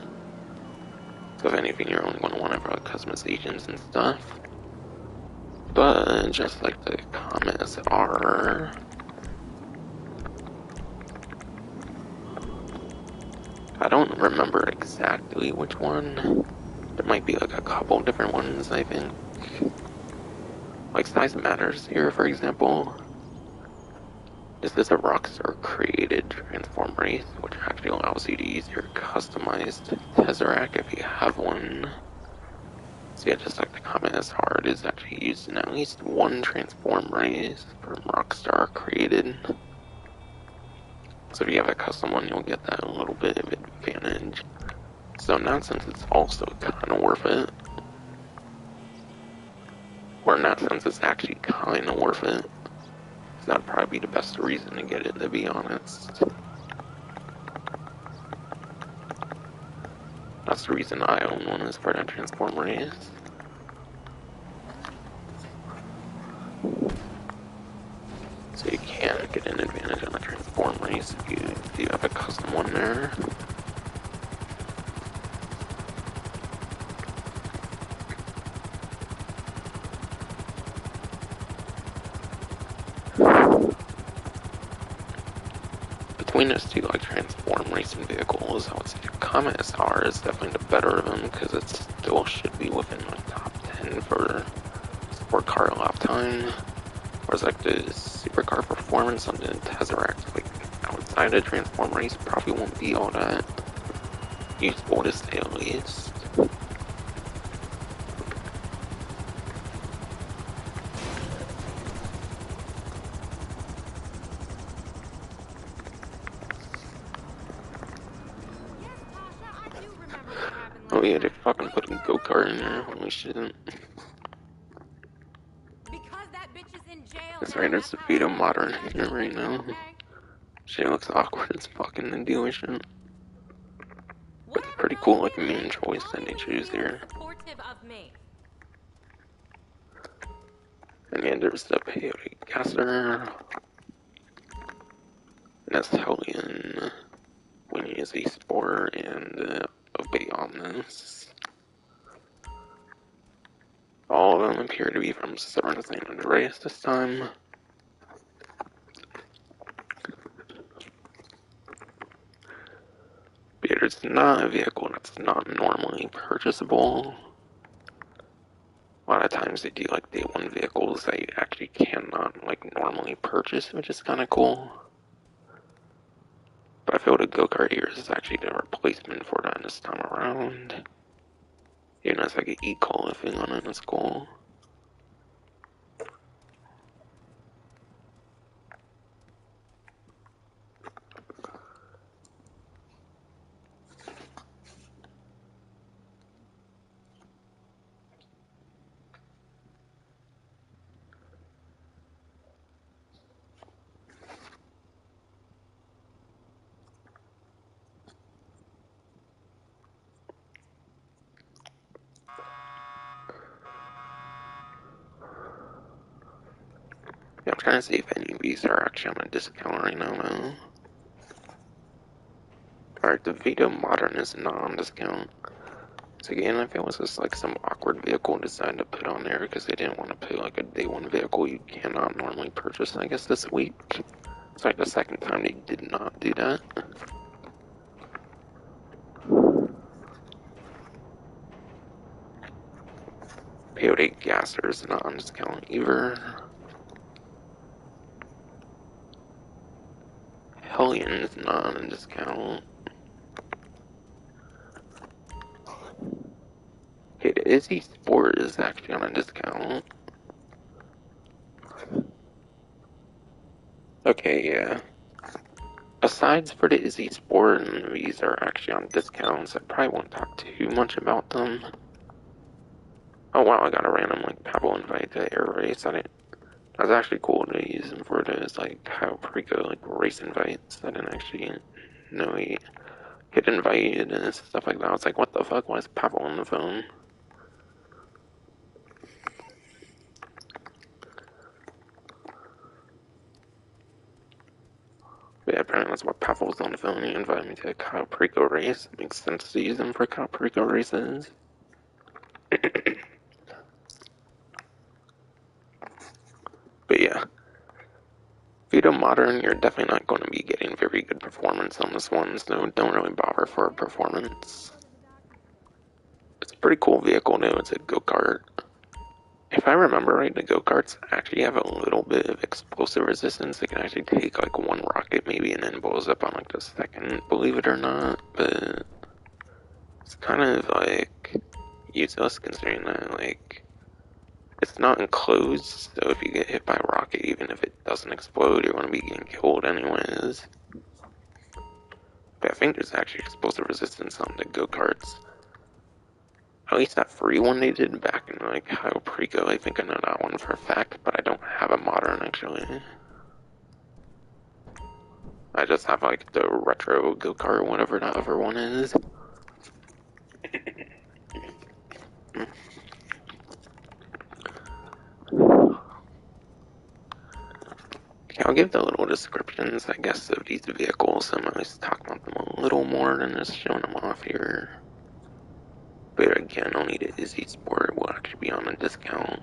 So if anything, you're only gonna want to have like customizations and stuff. But just like the comments are, I don't remember exactly which one. There might be like a couple different ones, I think. Like Size Matters here, for example. This is a Rockstar created transform race, which actually allows you to use your customized Tesseract if you have one. So yeah, just like the comment is hard, is actually used in at least one transform race from Rockstar created. So if you have a custom one, you'll get that a little bit of advantage. So in that sense, it's also kind of worth it. Or in that sense, it's actually kind of worth it. So that'd probably be the best reason to get it, to be honest. That's the reason I own one, is for that transform race. So you can get an advantage on the transform race if you have a custom one there. Between those two like transform racing vehicles, I would say the Comet SR is definitely the better of them, because it still should be within like top 10 for sport car lap time. Whereas like the supercar performance on the Tesseract, like outside of transform race, probably won't be all that useful to say at least. Oh yeah, they fucking put a go-kart in there, holy shit. Because that bitch is in jail. That's right, there's a Vito Modern here right now. Shit looks awkward as fuck in the dealership. But it's pretty cool, like, main choice that they choose here. And yeah, there's the Peyote Gasser. That's Hellion, Winnie is a Sport, and Obey Omnis. All of them appear to be from San Andreas this time. But it's not a vehicle that's not normally purchasable. A lot of times they do like day one vehicles that you actually cannot like normally purchase, which is kind of cool. But I feel the go-kart here is actually the replacement for that this time around. Even as like an e-call thing on it, that's cool. Yeah, I'm trying to see if any of these are actually on a discount right now, though. Alright, the Vito Modern is not on discount. So again, I feel it's just like some awkward vehicle decided to put on there because they didn't want to put like a day one vehicle you cannot normally purchase, I guess, this week. It's like the second time they did not do that. Peyote Gasser is not on discount either. Hellion is not on discount. Okay, the Izzy Sport is actually on a discount. Okay, yeah. besides for the Izzy Sport, and these are actually on discounts, I probably won't talk too much about them. Oh wow, I got a random like Pablo invite to Air Race. That's actually cool to use them for those like how Perico like race invites. I didn't actually know he get invited and stuff like that. I was like, what the fuck? Why is Pablo on the phone? But yeah, apparently that's why Pavel was on the phone. He invited me to a Kyle Perico race. It makes sense to use them for Kyle Perico races. But yeah, Vito Modern, you're definitely not going to be getting very good performance on this one, so don't really bother for performance. It's a pretty cool vehicle though, it's a go-kart. If I remember right, the go-karts actually have a little bit of explosive resistance. They can actually take like one rocket maybe and then blows up on like the second, believe it or not, but it's kind of like useless considering that like it's not enclosed, so if you get hit by a rocket, even if it doesn't explode, you're going to be getting killed anyways. But I think there's actually explosive resistance on the go-karts. At least that free one they did back in like Cayo Perico, I think I know that one for a fact, but I don't have a modern actually. I just have like the retro go-kart, whatever that other one is. Yeah, I'll give the little descriptions, I guess, of these vehicles. I'm at least talk about them a little more than just showing them off here. But again, only the Izzy Sport will actually be on a discount.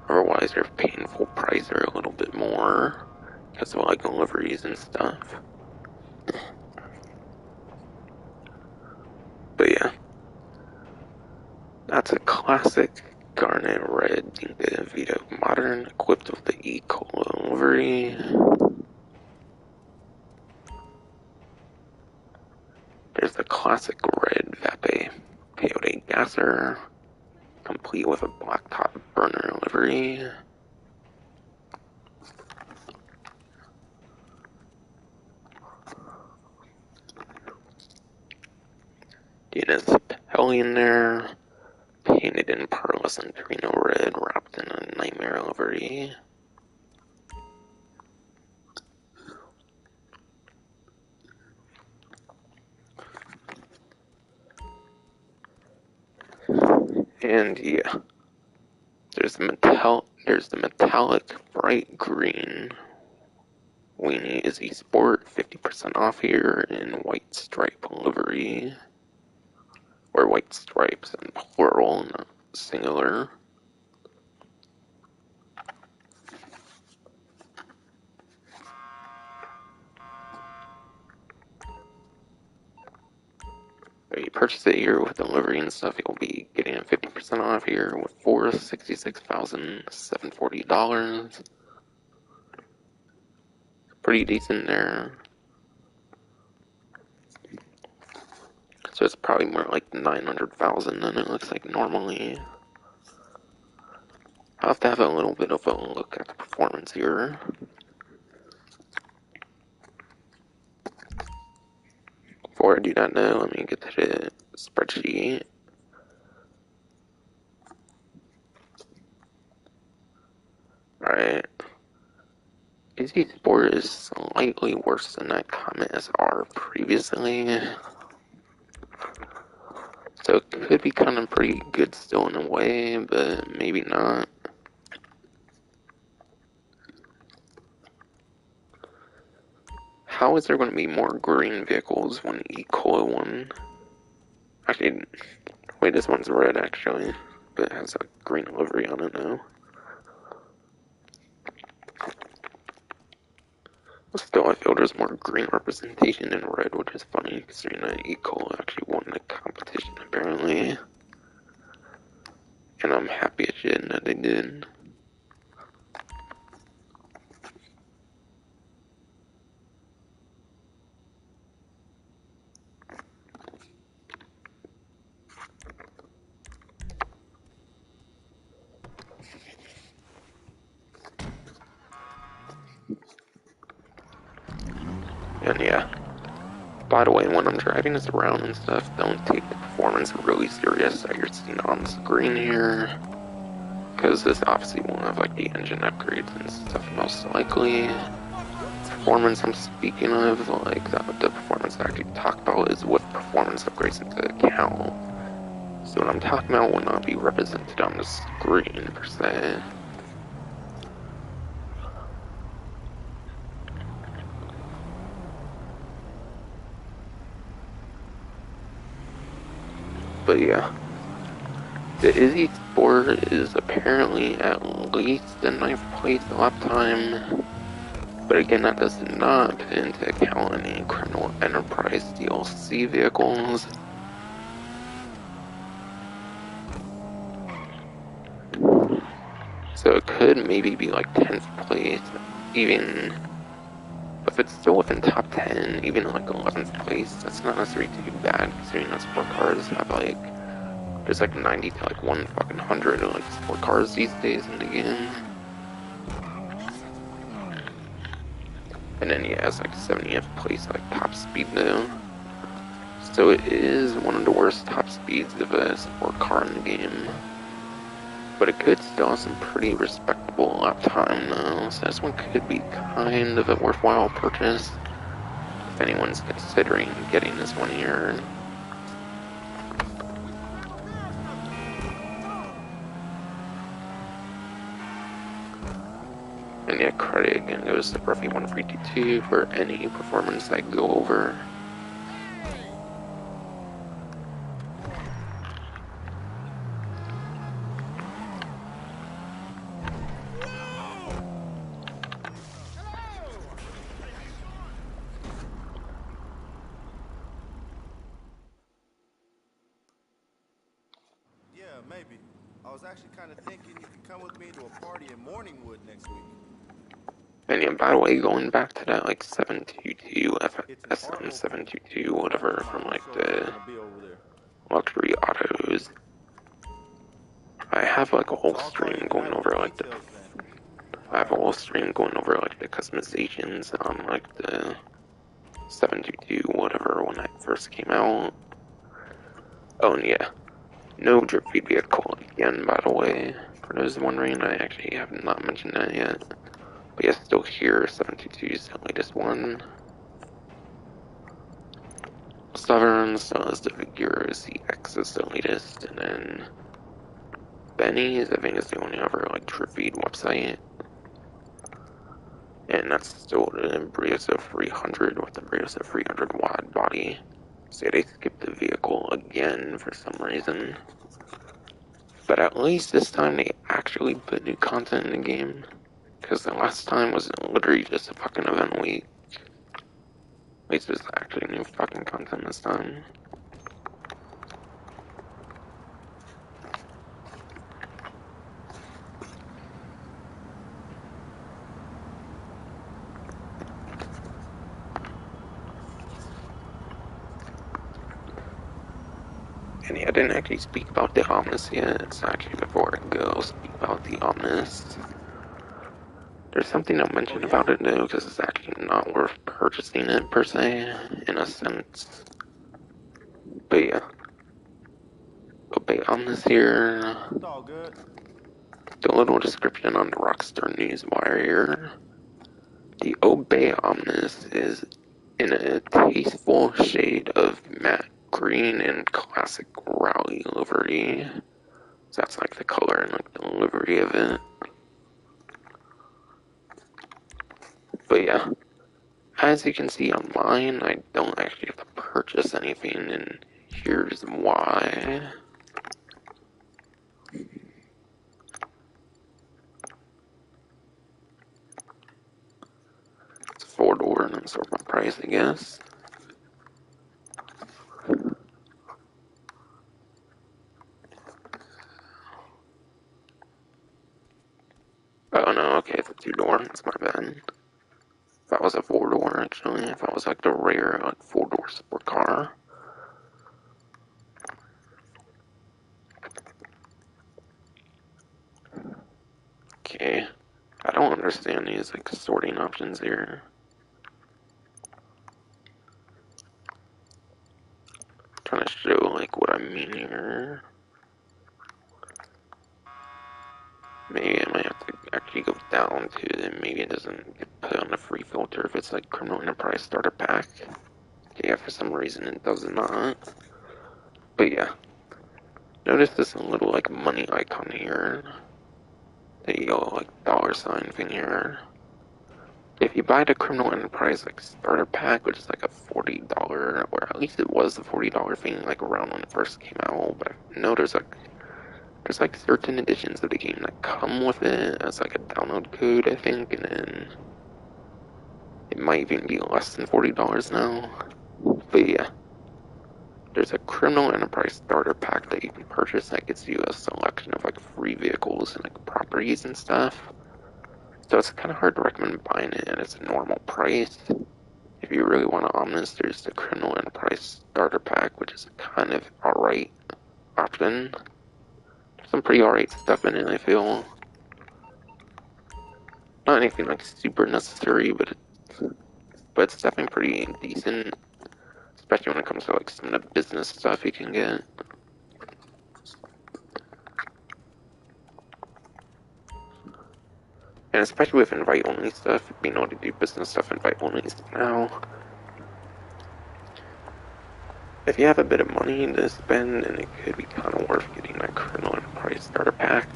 Otherwise, they're paying full price or a little bit more because of like deliveries and stuff. But yeah, that's a classic Garnet Red Dinka Vito Modern equipped with the E-Cola livery. There's the classic red Vape Peyote Gasser, complete with a blacktop burner livery. Dina's Hellion there, painted in pearlescent Torino red, wrapped in a nightmare livery. And yeah, there's the metallic bright green Weenie Izzy Sport, 50% off here in white stripe livery. Or white stripes in plural, not singular. If you purchase it here with delivery and stuff, you'll be getting a 50% off here with $466,740. Pretty decent there. So it's probably more like 900,000 than it looks like normally. I'll have to have a little bit of a look at the performance here. Before I do that though, let me get to the spreadsheet. Alright. Izzy Sport is slightly worse than that Comet SR previously. So it could be kind of pretty good still in a way, but maybe not. How is there going to be more green vehicles when E-Cola one? Actually, wait, this one's red actually, but it has a green livery on it now. Still, I feel there's more green representation in red, which is funny, considering that E-Cola actually won the competition apparently. And I'm happy as shit that they did. And yeah, by the way, when I'm driving this around and stuff, don't take the performance really serious that you're seeing on the screen here. Because this obviously won't have like the engine upgrades and stuff most likely. Performance I'm speaking of, like the performance I actually talk about is with performance upgrades into account. So what I'm talking about will not be represented on the screen per se. But yeah, the Izzy Sport is apparently at least the 9th place lap time. But again, that does not take into account any Criminal Enterprise DLC vehicles. So it could maybe be like 10th place, even, but if it's still within top 10, even like 11th place, that's not necessarily too bad, considering that sport cars have like, there's like 90 to like 100 like sport cars these days in the game. And then yeah, it's like 70th place, like top speed though. So it is one of the worst top speeds of a sport car in the game. But it could still have some pretty respectable lap time though, so this one could be kind of a worthwhile purchase if anyone's considering getting this one here. And yeah, credit again goes to Ruffy152 for any performance I go over. Yeah, maybe. I was actually kind of thinking you could come with me to a party in Morningwood next week. And yeah, by the way, going back to that like 722 It's an art FSM opening. 722 whatever from like So the gonna be over there. luxury autos, I have like a whole So I'll call you stream tonight going with over the like the details then. I have a whole stream going over like the customizations on like the 722 whatever when I first came out. Oh and yeah, no drip feed vehicle again by the way. For those wondering, I actually have not mentioned that yet. But yeah, still here, 722 is the latest one. Sovereign still has the Vigero CX is the latest, and then Benny's I think is the only other like drip feed website. And that's still the Brioso 300 with the Brioso 300 wide body. So they skipped the vehicle again for some reason. But at least this time they actually put new content in the game. Because the last time was literally just a fucking event week. At least there's actually new fucking content this time. And yeah, I didn't actually speak about the Omnis yet, so actually before I go, I'll speak about the Omnis. There's something I'll mention about it though, because it's actually not worth purchasing it per se, in a sense. But yeah, Obey Omnis here. It's all good. The little description on the Rockstar Newswire here. The Obey Omnis is in a tasteful shade of matte green and classic rally livery. So that's like the color and like the livery of it. But yeah, as you can see on mine, I don't actually have to purchase anything, and here's why. It's a 4-door and that's sort of my price, I guess. Oh no, okay, it's a 2-door, that's my bad. If that was a 4-door, actually, if that was like the rare like 4-door sport car. Okay, I don't understand these like sorting options here. trying to show like what I mean here. Maybe I might have to actually go down to then maybe it doesn't get put on the free filter if it's like Criminal Enterprise Starter Pack. Yeah, for some reason it does not. But yeah. Notice this little like money icon here. The yellow like $ thing here. If you buy the Criminal Enterprise like starter pack, which is like a $40, or at least it was the $40 thing like around when it first came out, but I know there's like certain editions of the game that come with it as like a download code, I think, and then it might even be less than $40 now. But yeah, there's a Criminal Enterprise starter pack that you can purchase that gets you a selection of like free vehicles and like properties and stuff. So it's kind of hard to recommend buying it at its normal price. If you really want to own this, there's the Criminal Enterprise starter pack, which is a kind of alright option. There's some pretty alright stuff in it, I feel. Not anything like super necessary, but it's definitely pretty decent. Especially when it comes to like some of the business stuff you can get. And especially with invite-only stuff, being able to do business stuff invite-only now. If you have a bit of money to spend, then it could be kind of worth getting that Criminal Enterprise starter pack.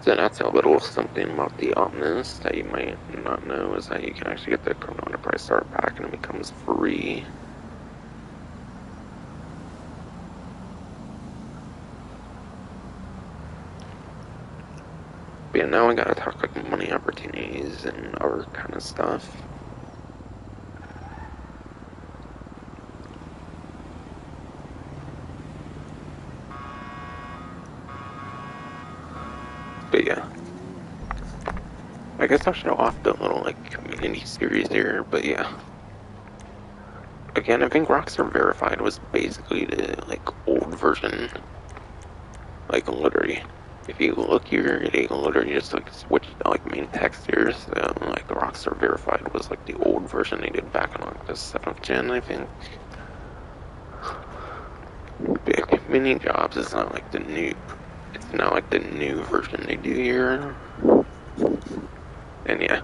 So that's a little something about the Omnis that you might not know, is that you can actually get the Criminal Enterprise starter pack and it becomes free. But yeah, now I gotta talk like money opportunities and other kind of stuff. But yeah, I guess I'll show off the little like community series here. But yeah, again, I think Rockstar Verified was basically the like old version. Like literally, if you look here, they literally just like switched like main text here. So like the Rockstar Verified was like the old version they did back in like the 7th gen, I think. But yeah, community jobs is not like the new. It's not like the new version they do here. And yeah,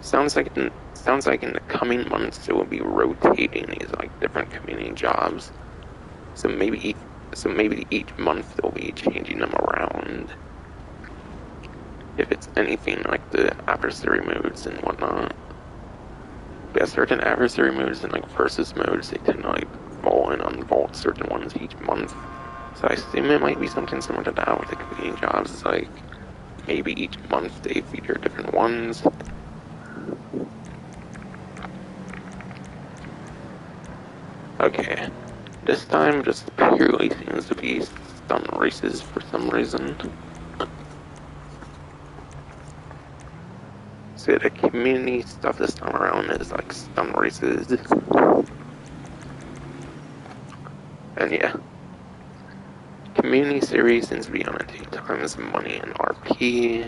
sounds like in the coming months it will be rotating these like different community jobs. So maybe each month they'll be changing them around. If it's anything like the adversary modes and whatnot. But yeah, certain adversary modes and like versus modes, they tend to like vault and unvault certain ones each month. So I assume it might be something similar to that with the community jobs. It's like maybe each month they feature different ones. Okay, this time just purely seems to be stunt races for some reason. So the community stuff this time around is like stunt races. And yeah. Community series seems to be on it 2 times money and RP.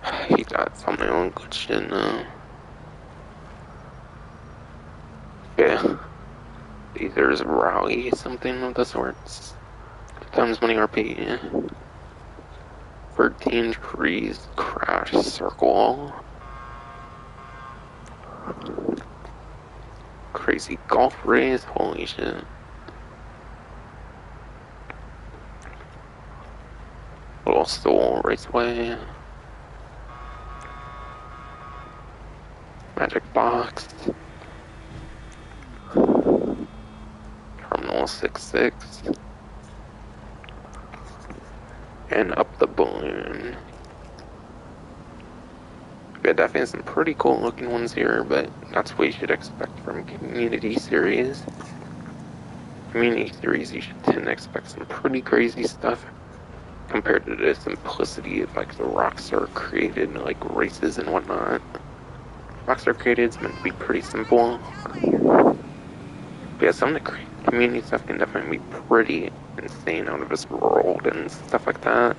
I hate that thumbnail and glitched in now. Yeah. There's Rally, something of the sorts. 2 times money RP. 13 trees, crash circle. Crazy golf race, holy shit. Little Soul Raceway. Magic Box. Terminal 66. And Up the Balloon. Yeah, definitely some pretty cool looking ones here, but that's what you should expect from Community Series. Community Series, you should tend to expect some pretty crazy stuff compared to the simplicity of like the Rockstar created like races and whatnot. Rockstar created is meant to be pretty simple. But yeah, some of the community stuff can definitely be pretty insane, out of this world and stuff like that.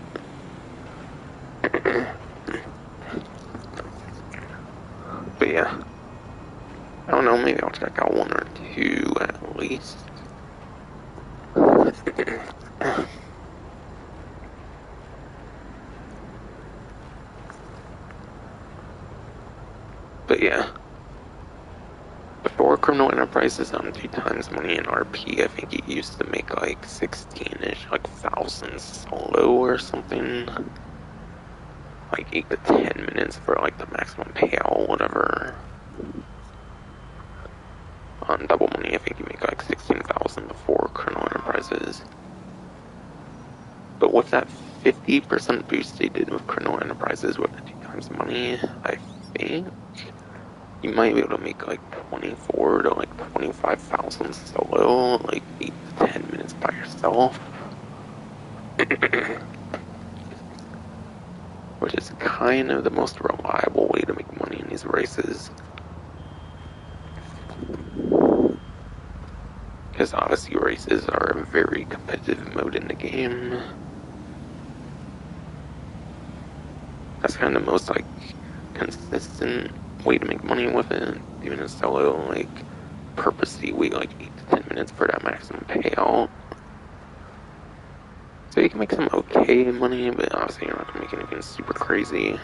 But yeah, I don't know, maybe I'll check out one or two at least. But yeah, before Criminal Enterprises on 2 times money in RP, I think he used to make like 16-ish, like thousands solo or something. Like 8 to 10 minutes for like the maximum payout, whatever. On Double Money, I think you make like 16,000 before Criminal Enterprises. But with that 50% boost they did with Criminal Enterprises with the 2 times money, I think you might be able to make like 24 to like 25,000 solo, like 8 to 10 minutes by yourself. Which is kind of the most reliable way to make money in these races. Because Odyssey races are a very competitive mode in the game. That's kind of the most like consistent way to make money with it. Even in solo, like purposely wait like 8 to 10 minutes for that maximum payout. So you can make some okay money, but obviously you're not gonna make anything super crazy.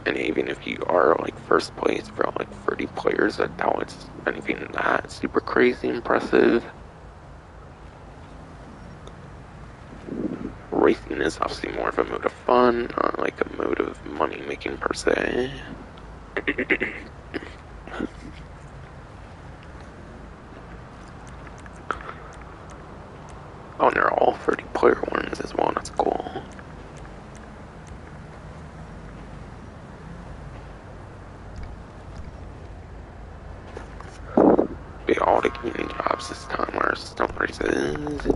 And even if you are like first place for like 30 players, I doubt it's anything that super crazy impressive. Racing is obviously more of a mode of fun, not like a mode of money making per se. Oh, and they're all 30 player ones as well, that's cool. But all the community jobs this time are stunt races.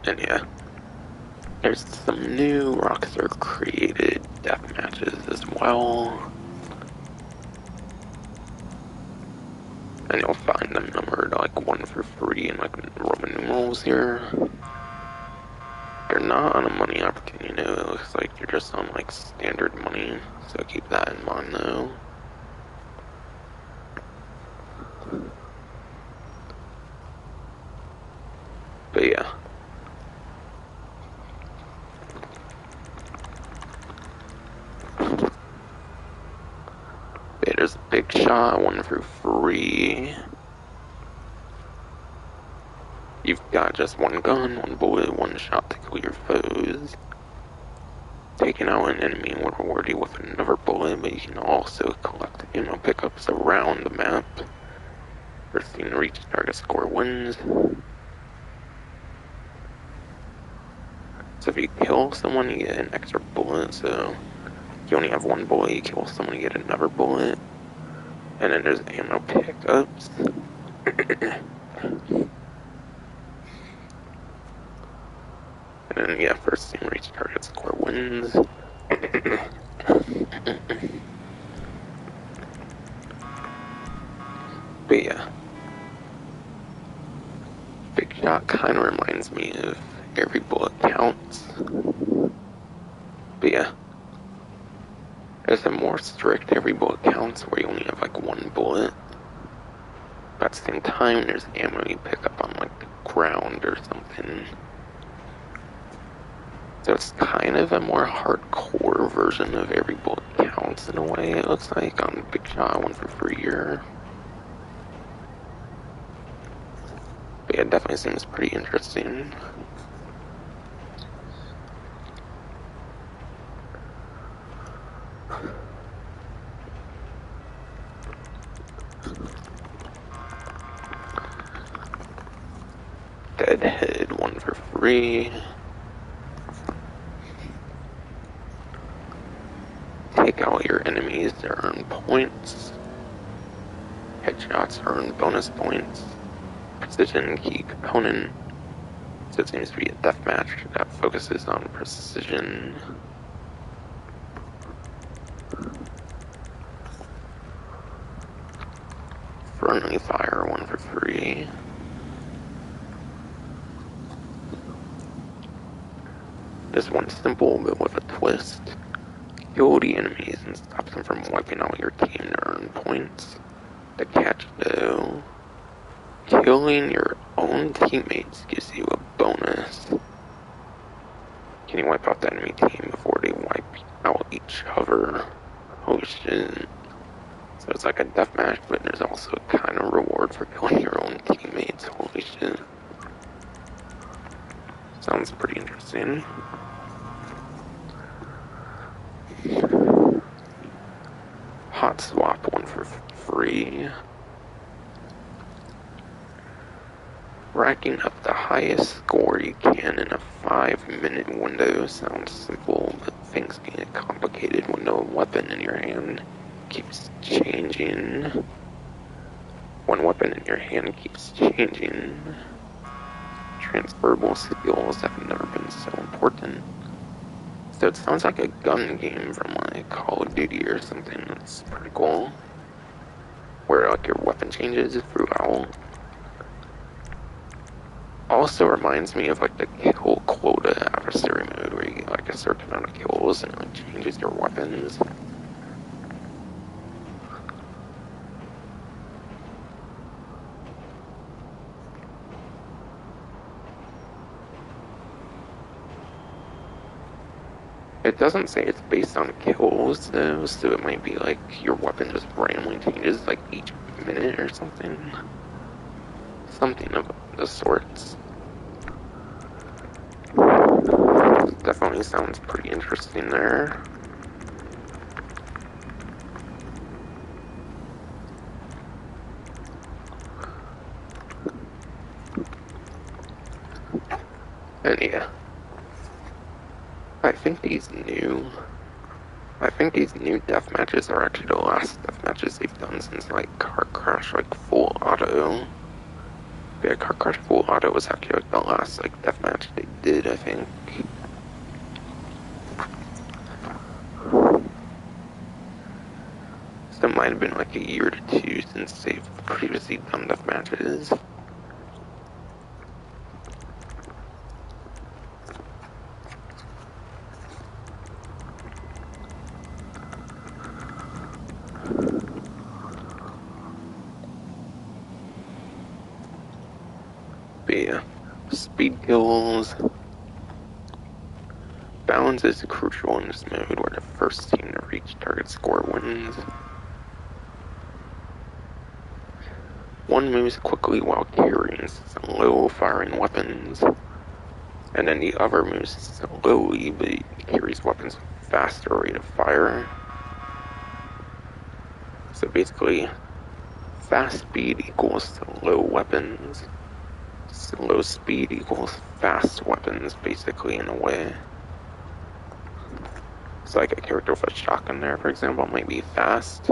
And yeah, there's some new Rockstar created death matches as well. And you'll find them numbered like 1 for free in like Roman numerals here. You're not on a money opportunity, you know, it looks like you're just on like standard money, so keep that in mind though. But yeah. There's a Big Shot, 1 for free. You've got just 1 gun, 1 bullet, 1 shot to kill your foes. Taking out an enemy will reward you with another bullet, but you can also collect ammo pickups around the map. First team to reach target score wins. So if you kill someone, you get an extra bullet, so if you only have 1 bullet, you kill someone, you get another bullet. And then there's ammo pickups. And then, yeah, first team reach target score wins. But yeah. Big Shot kind of reminds me of Every Bullet Counts. But yeah. There's a more strict Every Bullet Counts where you only have like 1 bullet. But at the same time, there's ammo you pick up on like the ground or something. So it's kind of a more hardcore version of Every Bullet Counts in a way, it looks like, on Big Shot, 1 for free here. But yeah, it definitely seems pretty interesting. Deadhead, 1 for free. Take out your enemies to earn points. Headshots earn bonus points. Precision key component. So it seems to be a deathmatch that focuses on precision. Friendly fire, 1 for free. This one's simple, but with a twist. Kill the enemies and stop them from wiping out your team to earn points. The catch, though, killing your own teammates gives you a bonus. Can you wipe out the enemy team before they wipe out each other? Holy shit. So it's like a deathmatch, but there's also a kind of reward for killing your own teammates. Holy shit. Sounds pretty interesting. Hot swap, 1 for free. Racking up the highest score you can in a 5-minute window sounds simple, but things get complicated when the weapon in your hand keeps changing. One weapon in your hand keeps changing. Transferable skills have never been so important. So it sounds like a gun game from like Call of Duty or something. That's pretty cool. Where like your weapon changes throughout. Also reminds me of like the kill quota adversary mode where you get like a certain amount of kills and it like changes your weapons. It doesn't say it's based on kills though, so it might be like your weapon just randomly changes like each minute or something. Something of the sorts. Definitely sounds pretty interesting there. And yeah. I think these new death matches are actually the last death matches they've done since like Car Crash like Full Auto. Yeah, Car Crash Full Auto was actually like the last like death match they did, I think. So it might have been like a year to 2 since they've previously done death matches. But yeah, speed kills. Balance is crucial in this mode where the first team to reach target score wins. One moves quickly while carrying slow firing weapons, and then the other moves slowly but carries weapons with faster rate of fire. So basically, fast speed equals slow weapons. Slow speed equals fast weapons, basically, in a way. So like a character with a shotgun there, for example, might be fast,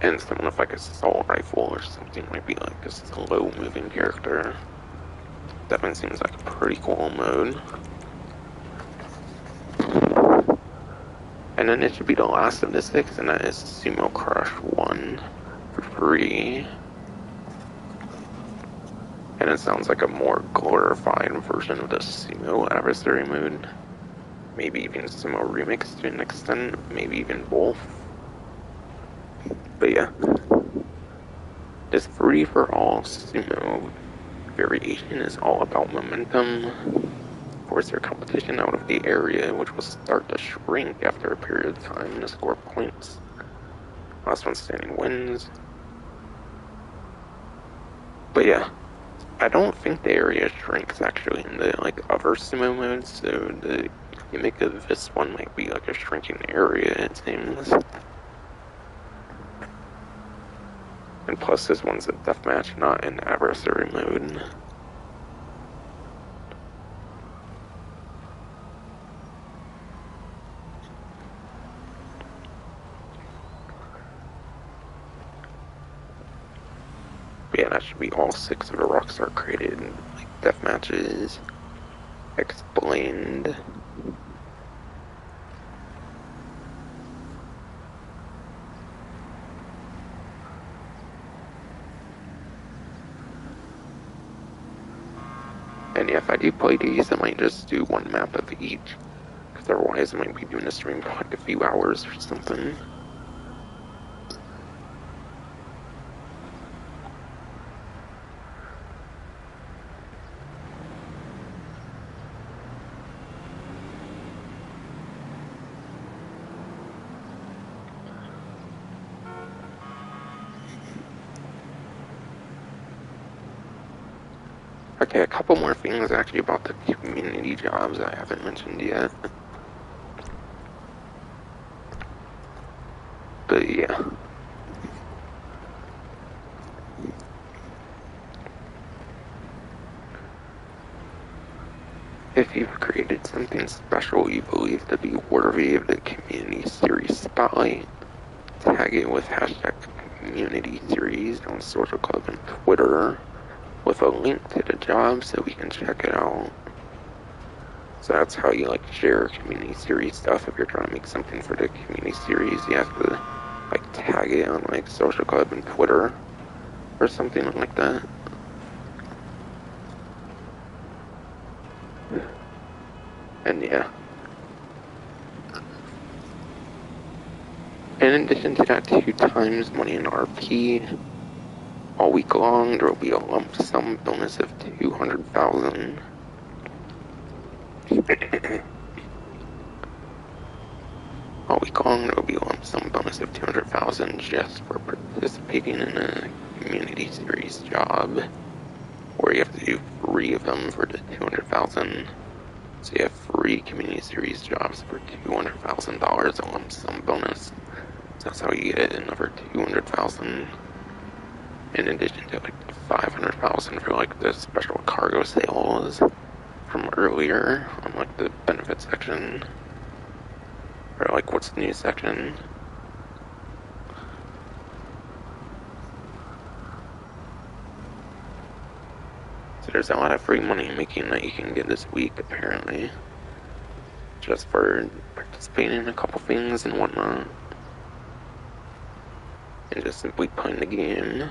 and someone with like a assault rifle or something might be like a slow moving character. Definitely seems like a pretty cool mode. And then it should be the last of the 6, and that is Sumo Crush 1 for free. And it sounds like a more glorified version of the Sumo Adversary mode. Maybe even Sumo Remix to an extent, maybe even both. But yeah, this free-for-all Sumo variation is all about momentum. Force your competition out of the area, which will start to shrink after a period of time to score points. Last one standing wins. But yeah, I don't think the area shrinks actually in the like other sumo modes, so the gimmick of this one might be like a shrinking area, it seems. And plus this one's a deathmatch, not an adversary mode. Yeah, that should be all 6 of the Rockstar created, like, death matches, explained. And yeah, if I do play these, I might just do one map of each, because otherwise I might be doing a stream for like a few hours or something. Okay, a couple more things actually about the community jobs I haven't mentioned yet. But yeah. If you've created something special you believe to be worthy of the community series spotlight, tag it with hashtag community series on Social Club and Twitter with a link to the job so we can check it out. So that's how you like share community series stuff. If you're trying to make something for the community series, you have to like tag it on like Social Club and Twitter or something like that. And yeah. In addition to that 2 times money in RP, all week long there will be a lump sum bonus of 200,000. All week long there will be a lump sum bonus of 200,000 just for participating in a community series job, where you have to do 3 of them for the 200,000. So you have 3 community series jobs for $200,000 a lump sum bonus. So that's how you get another 200,000. In addition to like the 500,000 for like the special cargo sales from earlier on like the benefit section, or like what's new section. So there's a lot of free money making that you can get this week apparently, just for participating in a couple things and whatnot, and just simply playing the game.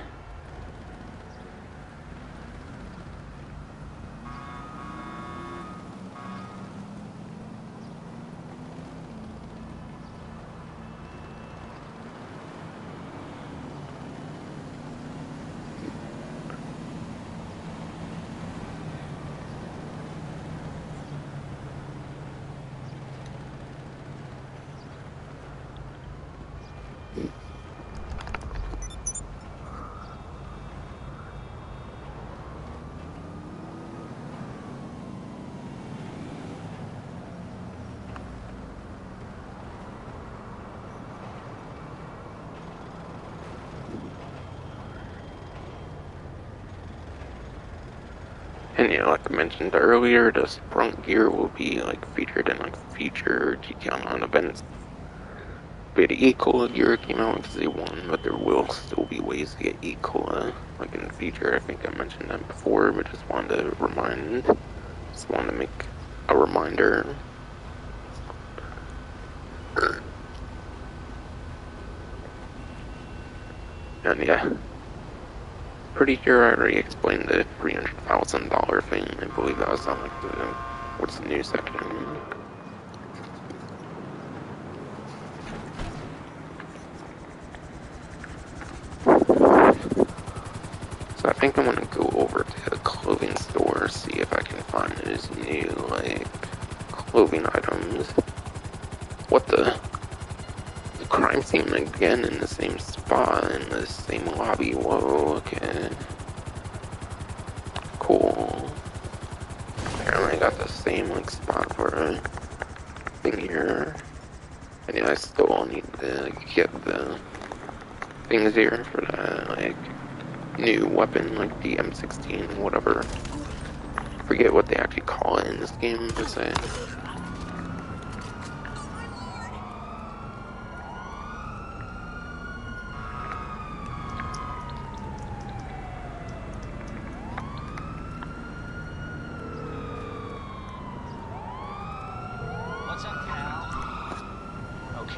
And yeah, like I mentioned earlier, the Sprunk gear will be like featured in like future GT Online events. But E-Cola gear came out because they won, but there will still be ways to get E-Cola like in the future. I think I mentioned that before, but just wanted to make a reminder. And yeah, pretty sure I already explained the $300,000 thing. I believe that was on like the what's the new section. So I think I'm gonna go over to the clothing store, see if I can find his new like clothing items. What the crime scene again in the same spot in the same lobby. Whoa, okay. Cool. Apparently I got the same like spot for a thing here. And yeah, I still need to get the things here for the like new weapon, like the M16, whatever. Forget what they actually call it in this game per se.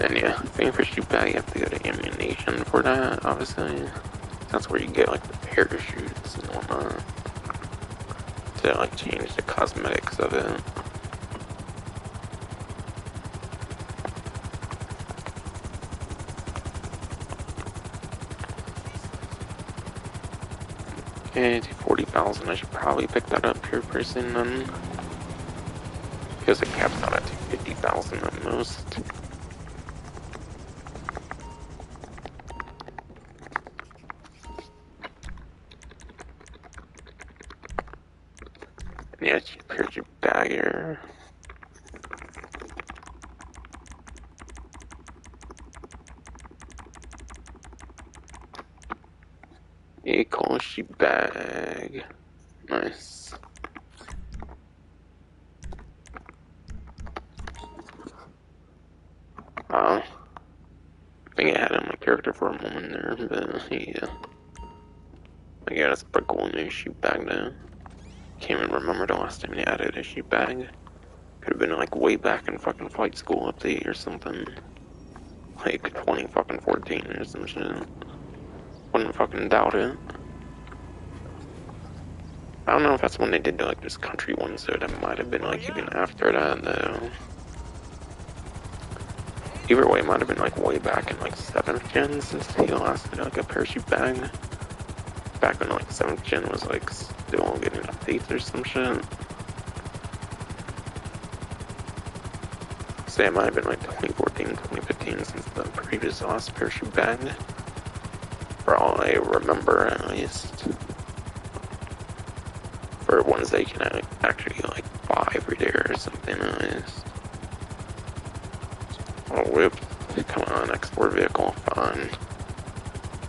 And yeah, I think for shoot bag you have to go to ammunition for that, obviously. That's where you get like the parachutes and whatnot. To like change the cosmetics of it. Okay, 40,000. I should probably pick that up here pretty soon then. Because it caps out at 50,000 at most. Yeah, here's your dagger. A Koshi bag. Nice. I think I had him my character for a moment there, but yeah. I got a sparkle new shoot bag now. Can't even remember the last time they added a shoot bag. Could have been like way back in fucking flight school update or something. Like 2014 or some shit. Wouldn't fucking doubt it. I don't know if that's when they did like this country one, so that might have been like even after that though. Either way, it might have been like way back in like 7th gen since he last did like a parachute bag. Back when like 7th gen was like still getting updates or some shit. So it might have been like 2014, 2015 since the previous last parachute bag. For all I remember at least. For ones that you can actually like buy every day or something at least. Oh, whip. Come on, export vehicle, fine.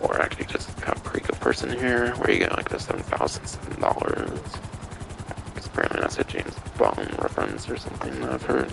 Or actually just have Creek a person here, where you get like the $7,007. Because apparently that's a James Bond reference or something that I've heard.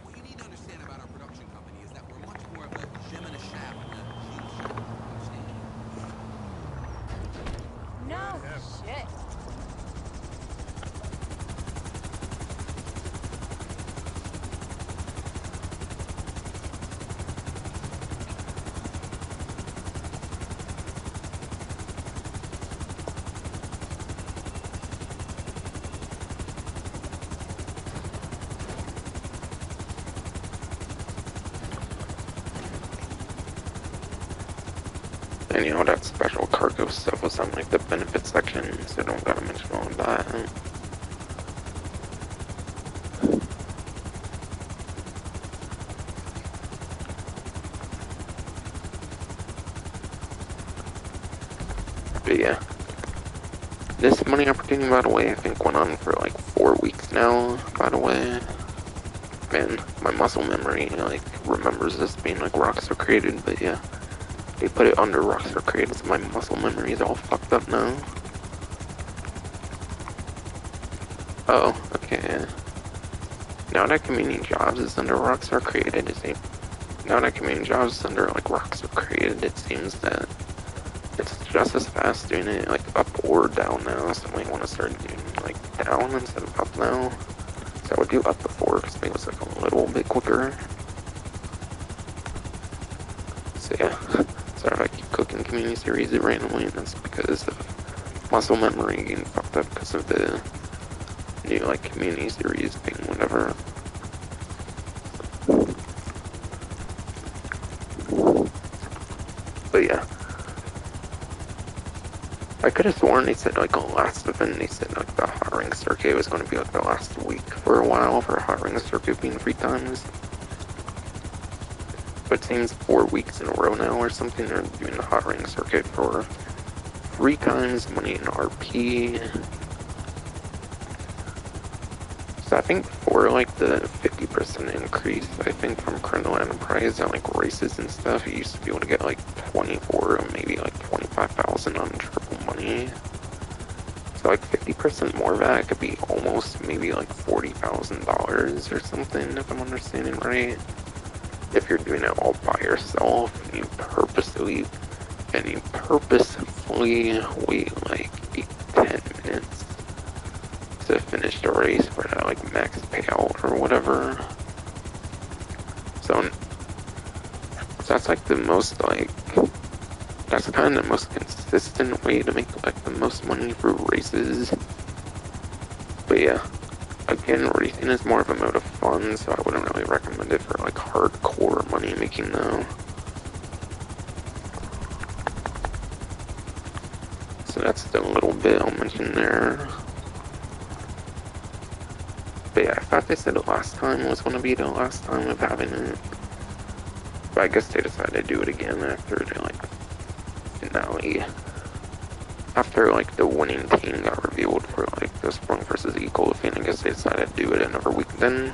What you need to understand about our production company is that we're much more of a gem in a shaft than a huge ship. Understand? No shit. And you know, that special cargo stuff was on like the benefits section, so don't gotta mention all of that. But yeah. This money opportunity, by the way, I think went on for like 4 weeks now, by the way. Man, my muscle memory, like, remembers this being like Rockstar created, but yeah. They put it under Rockstar created, so my muscle memory is all fucked up now. Oh, okay. Now that Community Jobs is under Rockstar created, now that Community Jobs is under like Rockstar created, it seems that it's just as fast doing it like up or down now. So I might want to start doing like down instead of up now. So I would do up before because it was like a little bit quicker. So yeah. Sorry if I keep cooking community series randomly, and that's because of muscle memory getting fucked up because of the new like community series thing, whatever. But yeah, I could have sworn they said like on the last event they said like the hot ring circuit was going to be like the last week for a while for hot ring circuit being 3 times. But it seems 4 weeks in a row now or something they're doing the hot ring circuit for 3 times money in RP. So I think for like the 50% increase increase, I think, from Criminal Enterprise on like races and stuff. You used to be able to get like 24 or maybe like 25,000 on triple money. So like 50% more of that could be almost maybe like $40,000 or something, if I'm understanding right. If you're doing it all by yourself and you purposefully wait like 8-10 minutes to finish the race for that like max payout or whatever. So that's like the most like, that's kind of the most consistent way to make like the most money for races. But yeah, again, racing is more of a mode of fun, so I wouldn't really recommend it for like hardcore money making though. So that's the little bit I'll mention there. But yeah, I thought they said the last time was going to be the last time of having it. But I guess they decided to do it again after the like finale. After like the winning team got revealed for like the Sprung versus Equal thing, I guess they decided to do it another week then.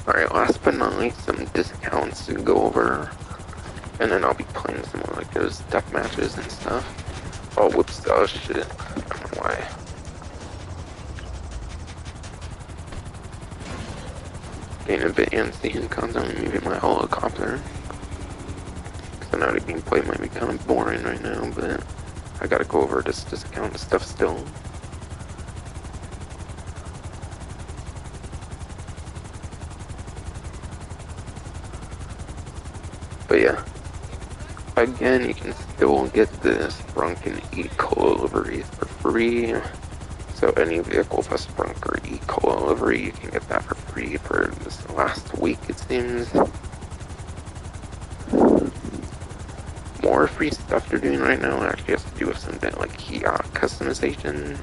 Alright, last but not least, some discounts to go over. And then I'll be playing some more like those death matches and stuff. Oh, whoops, oh shit. I don't know why. Getting a bit antsy and constantly moving my helicopter. Because I know the gameplay might be kind of boring right now, but I gotta go over this discount stuff still. But yeah. Again, you can still get the Sprunk and Eco liveries for free. So any vehicle with a Sprunk or Eco livery, you can get that for free for this last week, it seems. More free stuff they're doing right now actually has to do with something like yacht customization.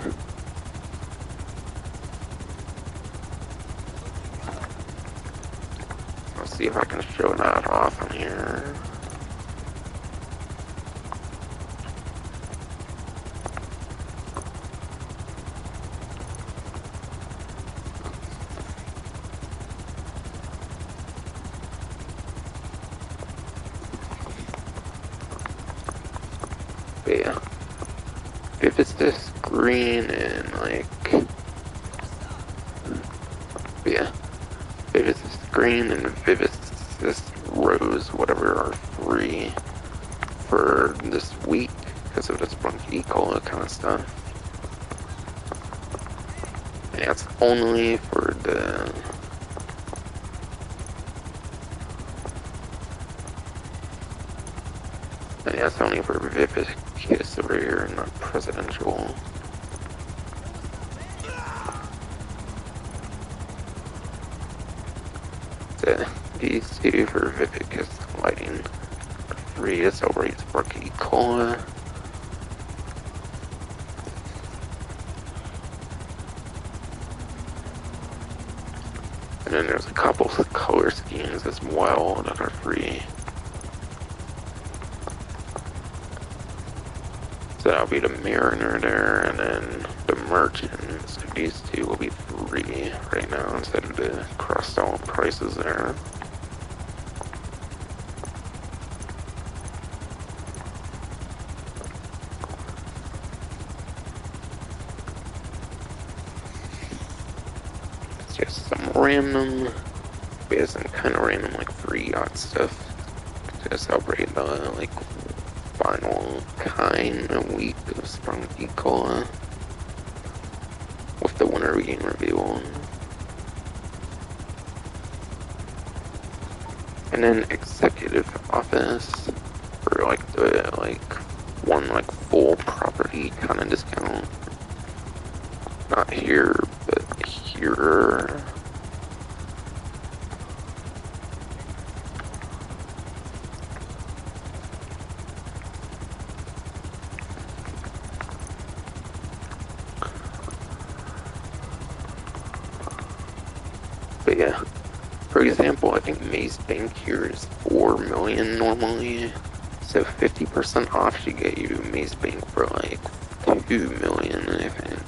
Let's see if I can show that off on here. But yeah, if it's this green and like, but yeah, if it's this green and if it's this rose, whatever, are free for this week because of the Sprunk Eco kind of stuff. And that's only for the and that's only for Vivicus over here, not presidential. So these two for Vivicus lighting are free. It's over at Sprunk Eco. And then there's a couple of color schemes as well that are free. So that'll be the Mariner there, and then the Merchant. So these two will be free right now instead of the crossed out prices there. It's just some random, some kind of random like free yacht stuff to celebrate the like final kind of week of Sprung Eco with the winner being revealed. And then executive office for like the one full property kind of discount. Not here, but here. But yeah, for example, I think Maze Bank here is 4 million normally. So 50% off should get you Maze Bank for like 2 million, I think.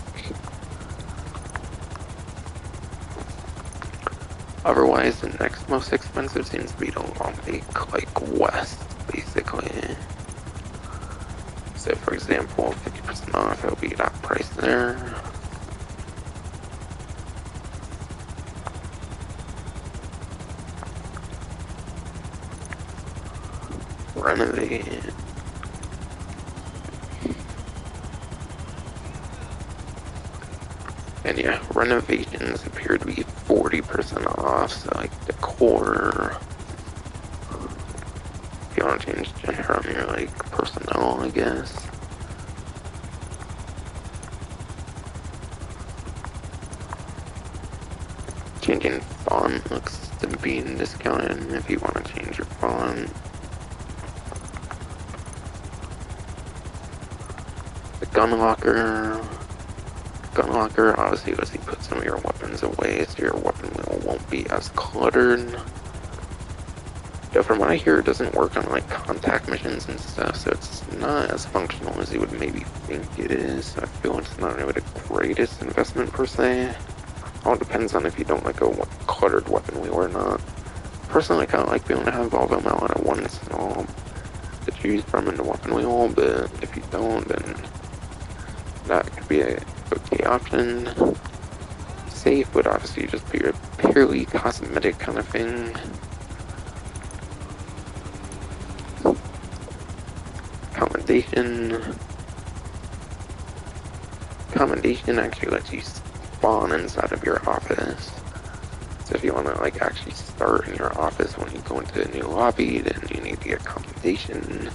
Otherwise, the next most expensive seems to be the Long Lake, like west, basically. So for example, 50% off, it'll be that price there. Renovate. And yeah, renovations appear to be 40% off, so like decor. If you want to change gender on your like personnel, I guess. Changing font looks to be discounted if you want to change your font. The gun locker. Gun locker obviously lets you put some of your weapons away so your weapon wheel won't be as cluttered. Though from what I hear, it doesn't work on like contact missions and stuff, so it's not as functional as you would maybe think it is. So I feel it's not really the greatest investment per se. All depends on if you don't like a cluttered weapon wheel or not. Personally, I kind of like being able to have all of them out at once to choose from in the weapon wheel, but if you don't, then that could be a okay option. Safe would obviously just be a purely cosmetic kind of thing. Commendation actually lets you spawn inside of your office. So if you want to like actually start in your office when you go into a new lobby, then you need to get commendation.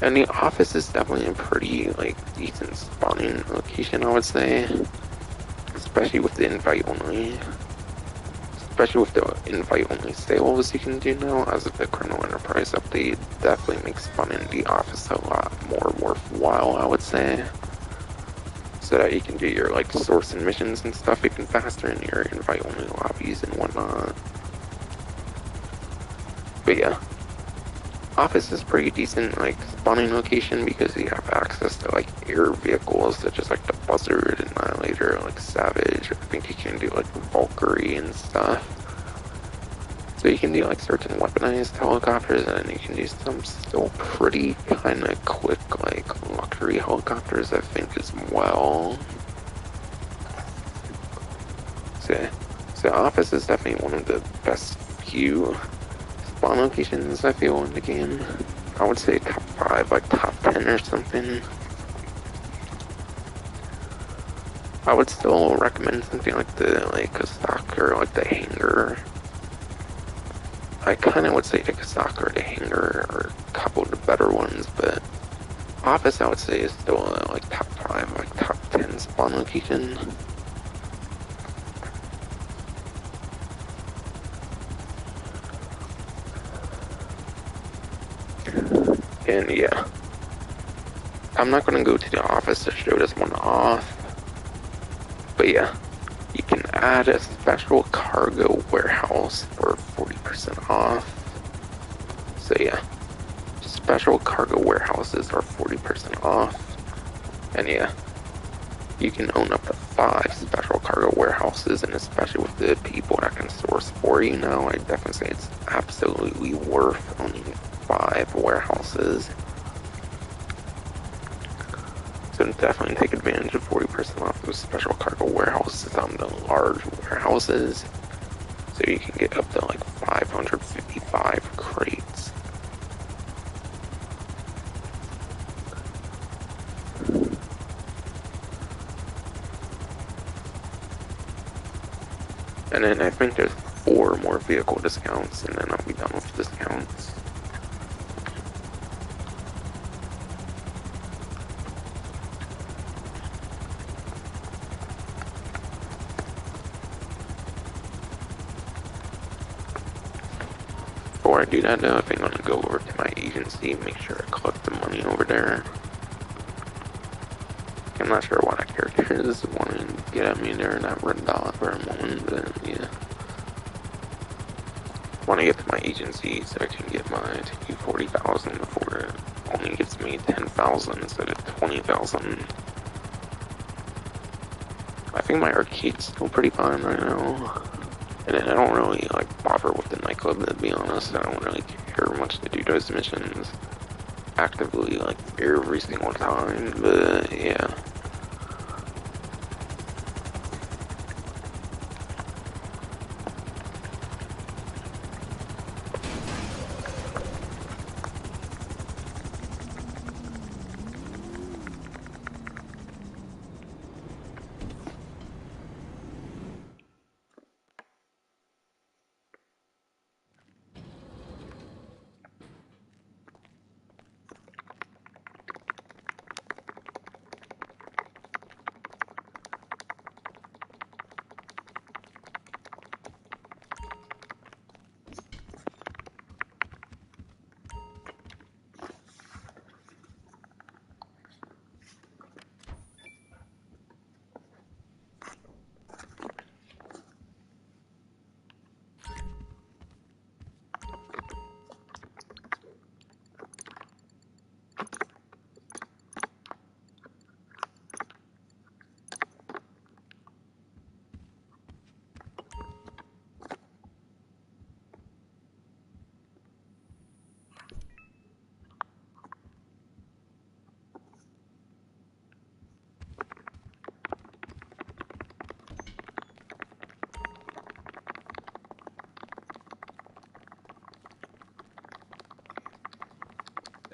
And the office is definitely a pretty like decent spawning location, I would say. Especially with the invite only. Especially with the invite only sales you can do now, as of the Criminal Enterprise update, definitely makes spawning the office a lot more worthwhile, I would say. So that you can do your like source and missions and stuff even faster in your invite only lobbies and whatnot. But yeah. Office is pretty decent like spawning location because you have access to like air vehicles such as like the Buzzard, Annihilator, like Savage. I think you can do like Valkyrie and stuff. So you can do like certain weaponized helicopters, and then you can do some still pretty kind of quick like luxury helicopters I think as well. So Office is definitely one of the best few spawn locations I feel in the game. I would say top 5, like top 10 or something. I would still recommend something like the Kasaka or like the Hangar. I kind of would say the Kasaka or the Hangar are a couple of the better ones, but Office I would say is still like top 5, like top 10 spawn location. And yeah, I'm not going to go to the office to show this one off, but yeah, you can add a special cargo warehouse for 40% off. So yeah, special cargo warehouses are 40% off, and yeah, you can own up to 5 special cargo warehouses, and especially with the people that can source for you now, I definitely say it's absolutely worth owning 5 warehouses. So definitely take advantage of 40% off those special cargo warehouses on the large warehouses. So you can get up to like 555 crates. And then I think there's 4 more vehicle discounts, and then I'll be done with discounts. Before I do that though, I think I'm gonna go over to my agency and make sure I collect the money over there. I'm not sure why that character is wanting to get at me there in that red dot for a moment, but yeah. Want to get to my agency so I can get my $40,000 before it only gets me 10,000 instead of 20,000. I think my arcade's still pretty fine right now. And then I don't really like bother with the nightclub, to be honest. I don't really care much to do those missions actively like every single time, but yeah.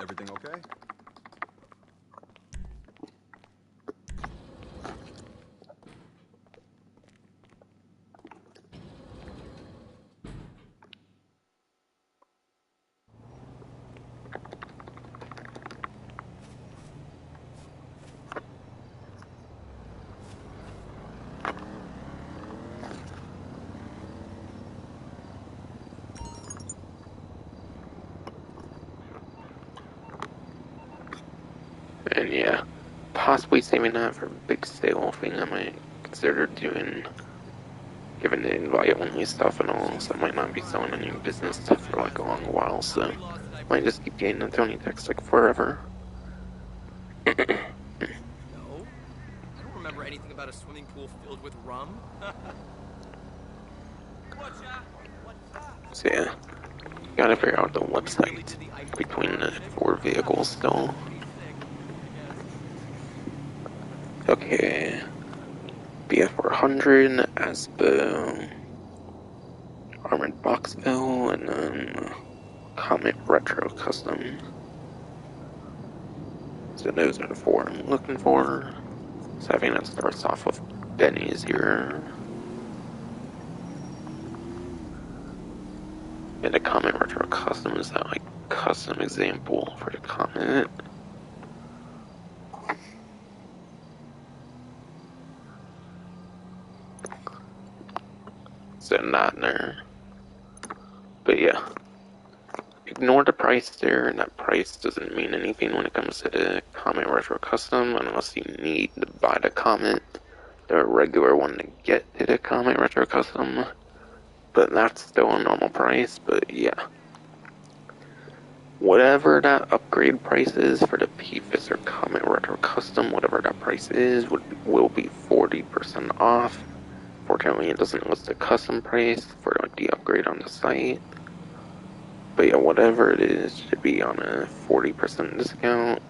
Everything okay? And yeah, possibly saving that for a big sale thing I might consider doing, given the invite only stuff and all, so I might not be selling any business stuff for like a long while, so might just keep getting the Tony text like forever. No. I don't remember anything about a swimming pool filled with rum. So yeah, gotta figure out the website between the 4 vehicles still. Okay, BF400, Aspo, Armored Boxville, and then Comet Retro Custom. So those are the 4 I'm looking for. So I think that starts off with Benny's here. And the Comet Retro Custom is that like custom example for the Comet. So not in there. But yeah. Ignore the price there, and that price doesn't mean anything when it comes to the Comet Retro Custom unless you need to buy the Comet, the regular one to get to the Comet Retro Custom. But that's still a normal price, but yeah. Whatever that upgrade price is for the PFIS or Comet Retro Custom, whatever that price is, will be 40% off. Fortunately, it doesn't list the custom price for like the upgrade on the site. But yeah, whatever it is, should be on a 40% discount.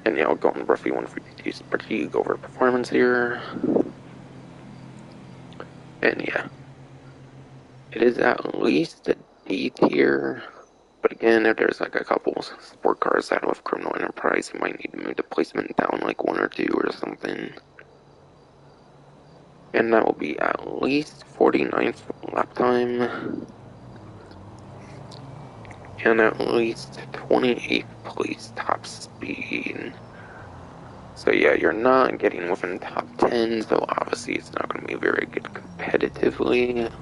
And yeah, I'll go on roughly 152 fatigue over performance here. And yeah, it is at least a D tier. But again, if there's like a couple sport cars out of Criminal Enterprise, you might need to move the placement down like 1 or 2 or something. And that will be at least 49th lap time. And at least 28th place top speed. So yeah, you're not getting within top 10, so obviously it's not going to be very good competitively.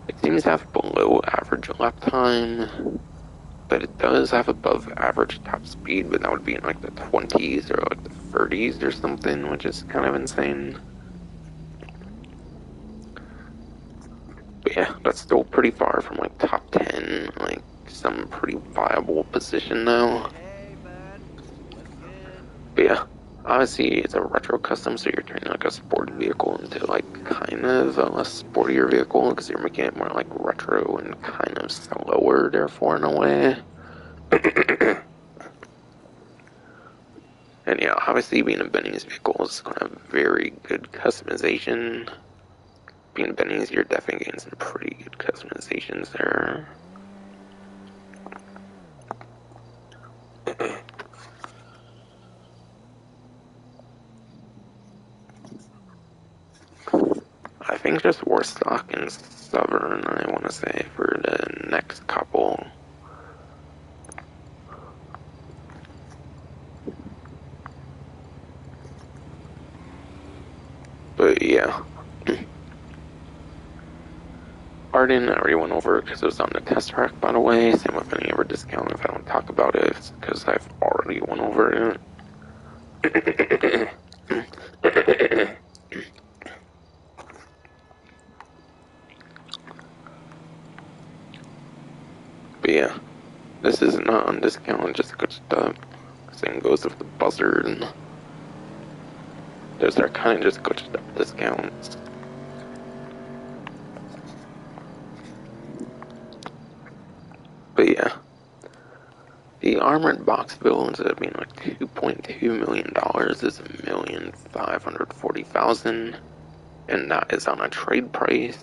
It seems to have below average lap time. but it does have above average top speed, but that would be in like the 20s or like the 30s or something, which is kind of insane. But yeah, that's still pretty far from like top 10, like some pretty viable position though. But yeah, obviously it's a retro custom, so you're turning like a sport vehicle into like kind of a less sportier vehicle because you're making it more like retro and kind of slower, therefore, in a way. And yeah, obviously being a Benny's vehicle is going to have very good customization. Being Benny's, you're definitely getting some pretty good customizations there. I think just Warstock and Southern, I want to say, for the next couple. But yeah. Arden, I already went over because it was on the test track, by the way. Same with any ever discount. If I don't talk about it, it's because I've already went over it. But yeah, this is not on discount, just good stuff. Same goes with the Buzzard. Those are kind of just good stuff discounts. But yeah, the armored box bill instead of being like $2.2 million is $1,540,000, and that is on a trade price.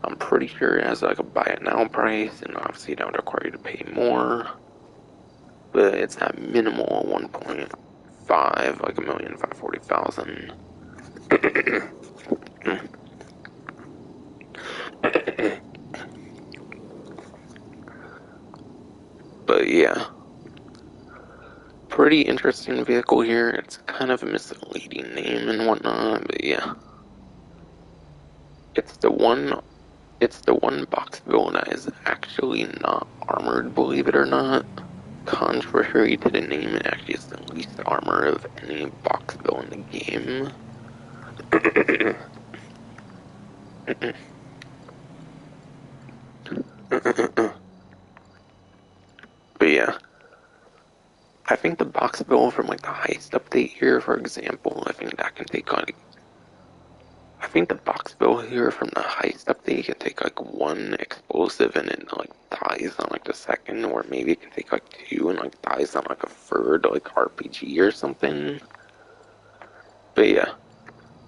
I'm pretty sure it has like a buy it now price, and obviously that would require you to pay more. But it's at minimal 1.5, like $1,540,000. But yeah, pretty interesting vehicle here. It's kind of a misleading name and whatnot, but yeah. It's the one box bill that is actually not armored, believe it or not. Contrary to the name, it actually is the least armor of any box bill in the game. But yeah, I think the box bill from like the heist update here, for example, I think that can take like, I think the box bill here from the heist update can take like one explosive and it like dies on like the second, or maybe it can take like two and like dies on like a third, like RPG or something. But yeah,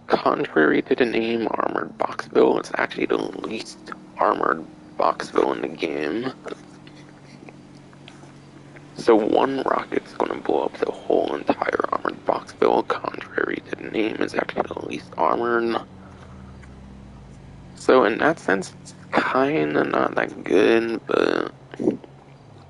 contrary to the name armored box bill, it's actually the least armored box bill in the game. So one rocket's going to blow up the whole entire armored box bill, contrary to the name, is actually the least armored. So in that sense, it's kinda not that good, but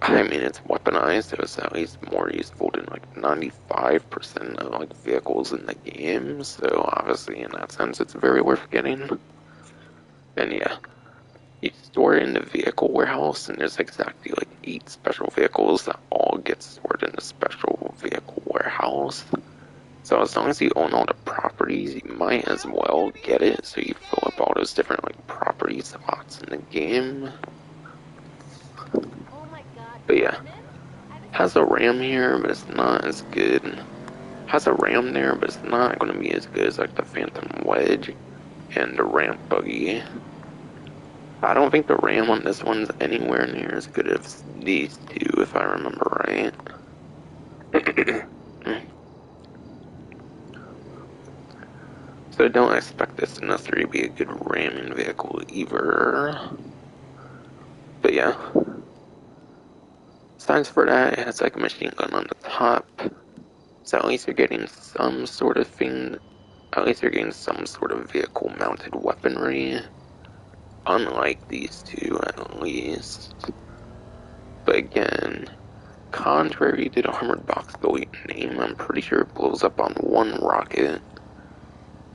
I mean, it's weaponized, so it's at least more useful than like 95% of like vehicles in the game, so obviously in that sense it's very worth getting. And yeah, you store it in the vehicle warehouse, and there's exactly like 8 special vehicles that all get stored in the special vehicle warehouse. So as long as you own all the properties, you might as well get it, so you fill up all those different like property slots in the game. But yeah, has a RAM here, but it's not as good. Has a RAM there, but it's not going to be as good as like the Phantom Wedge and the Ramp Buggy. I don't think the RAM on this one's anywhere near as good as these two, if I remember right. So don't expect this to necessarily be a good ramming vehicle either. But yeah. Besides for that, it has like a machine gun on the top. So at least you're getting some sort of thing. At least you're getting some sort of vehicle mounted weaponry. Unlike these two, at least. But again, contrary to the armored box bill name, I'm pretty sure it blows up on one rocket.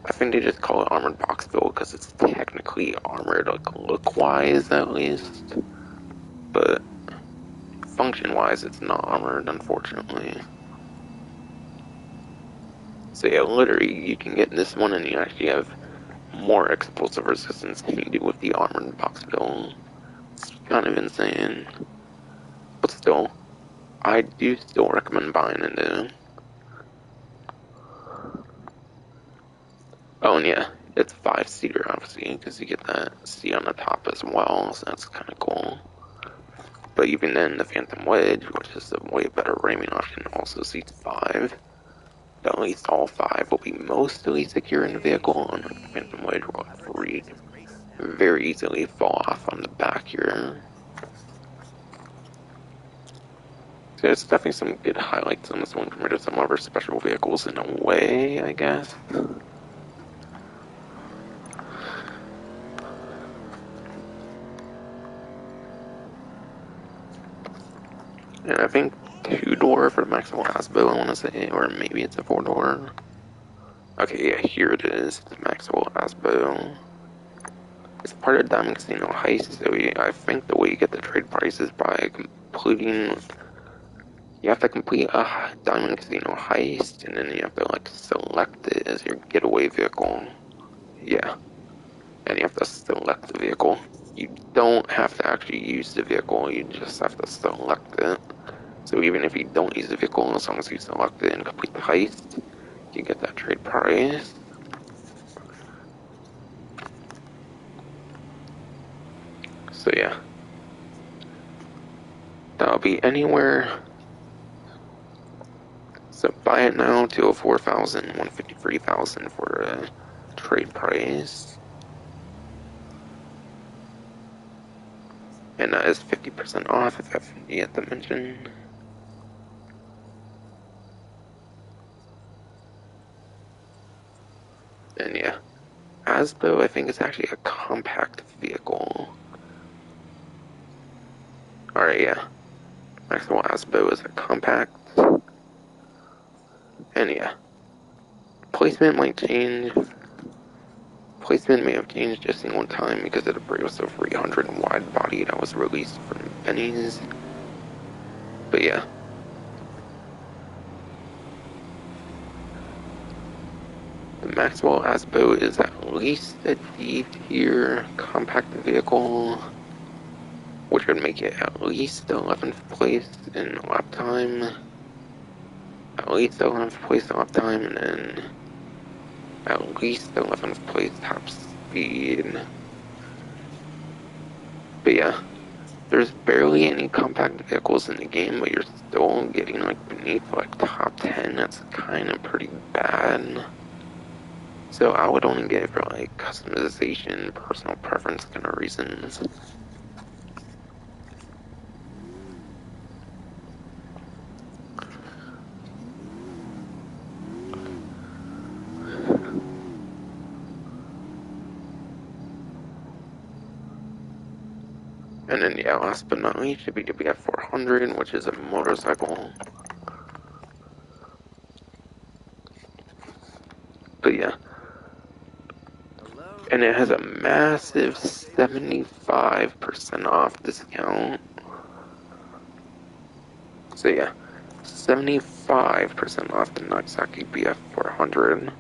I think they just call it armored box bill because it's technically armored, like look-wise at least. But function-wise, it's not armored, unfortunately. So yeah, literally, you can get this one and you actually have more explosive resistance than you do with the armored box build. It's kind of insane. But still, I do still recommend buying it. Oh, and yeah, it's 5-seater, obviously, because you get that seat on the top as well, so that's kind of cool. But even then, the Phantom Wedge, which is a way better ramming option, also seats 5. But at least all 5 will be mostly secure in the vehicle, and the Phantom Wedge will have 3 very easily fall off on the back here. So it's definitely some good highlights on this one compared to some other special vehicles in a way, I guess. And I think 2-door for Maxwell Asbo, I want to say, or maybe it's a 4-door. Okay, yeah, here it is. It's Maxwell Asbo. It's part of Diamond Casino Heist, so I think the way you get the trade price is by completing. You have to complete a Diamond Casino Heist, and then you have to like select it as your getaway vehicle. Yeah, and you have to select the vehicle. You don't have to actually use the vehicle, you just have to select it. So even if you don't use the vehicle, as long as you select it and complete the heist, you get that trade price. So yeah, that'll be anywhere. So buy it now, 204,000, 153,000 for a trade price. And that is 50% off if I've yet to mention. And yeah, Asbo I think is actually a compact vehicle. Alright, yeah. Maxwell Asbo is a compact. And yeah, placement might change. Placement may have changed just in one time because of the Brioso 300 wide body that was released from Benny's. But yeah. The Maxwell Asbo is at least a D-tier compact vehicle, which would make it at least 11th place in lap time. At least 11th place in lap time, and then at least 11th place top speed. But yeah, there's barely any compact vehicles in the game, but you're still getting like beneath like top 10. That's kind of pretty bad. So I would only get it for like customization, personal preference kind of reasons. And then yeah, last but not least, should be WF 400, which is a motorcycle. But yeah. And it has a massive 75% off discount. So yeah, 75% off the Nagasaki BF 400.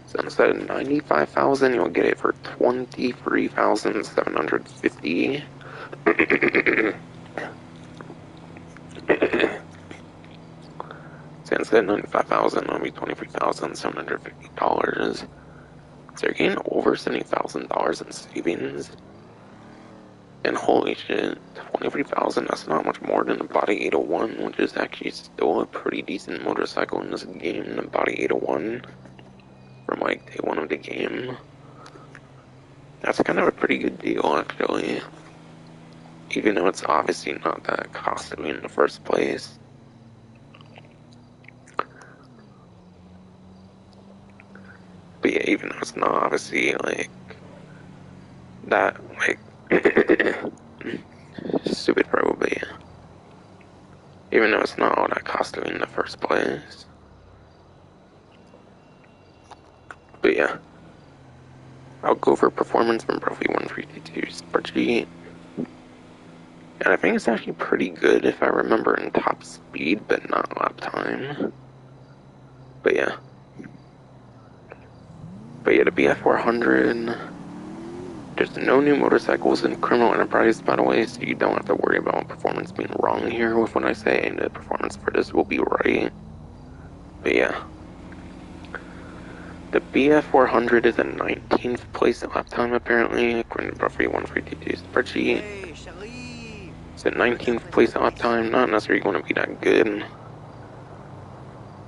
So instead of 95,000, you'll get it for 23,750. So instead of 95,000, it'll be $23,750. So you're getting over $70,000 in savings. And holy shit, 23,000, that's not much more than a Body 801, which is actually still a pretty decent motorcycle in this game, the Body 801, from like day one of the game. That's kind of a pretty good deal, actually. Even though it's obviously not that costly in the first place. But yeah, even though it's not obviously like that, like stupid probably. Even though it's not all that costly in the first place. But yeah, I'll go over performance from Profi 1322 spreadsheet. And I think it's actually pretty good if I remember in top speed, but not lap time. But yeah. But yeah, the BF400, there's no new motorcycles in Criminal Enterprise, by the way, so you don't have to worry about performance being wrong here with what I say, and the performance for this will be right. But yeah. The BF400 is a 19th place lap time, apparently, according to Buffy 152 spreadsheet. Hey, Shalif. It's a 19th place lap time, not necessarily going to be that good.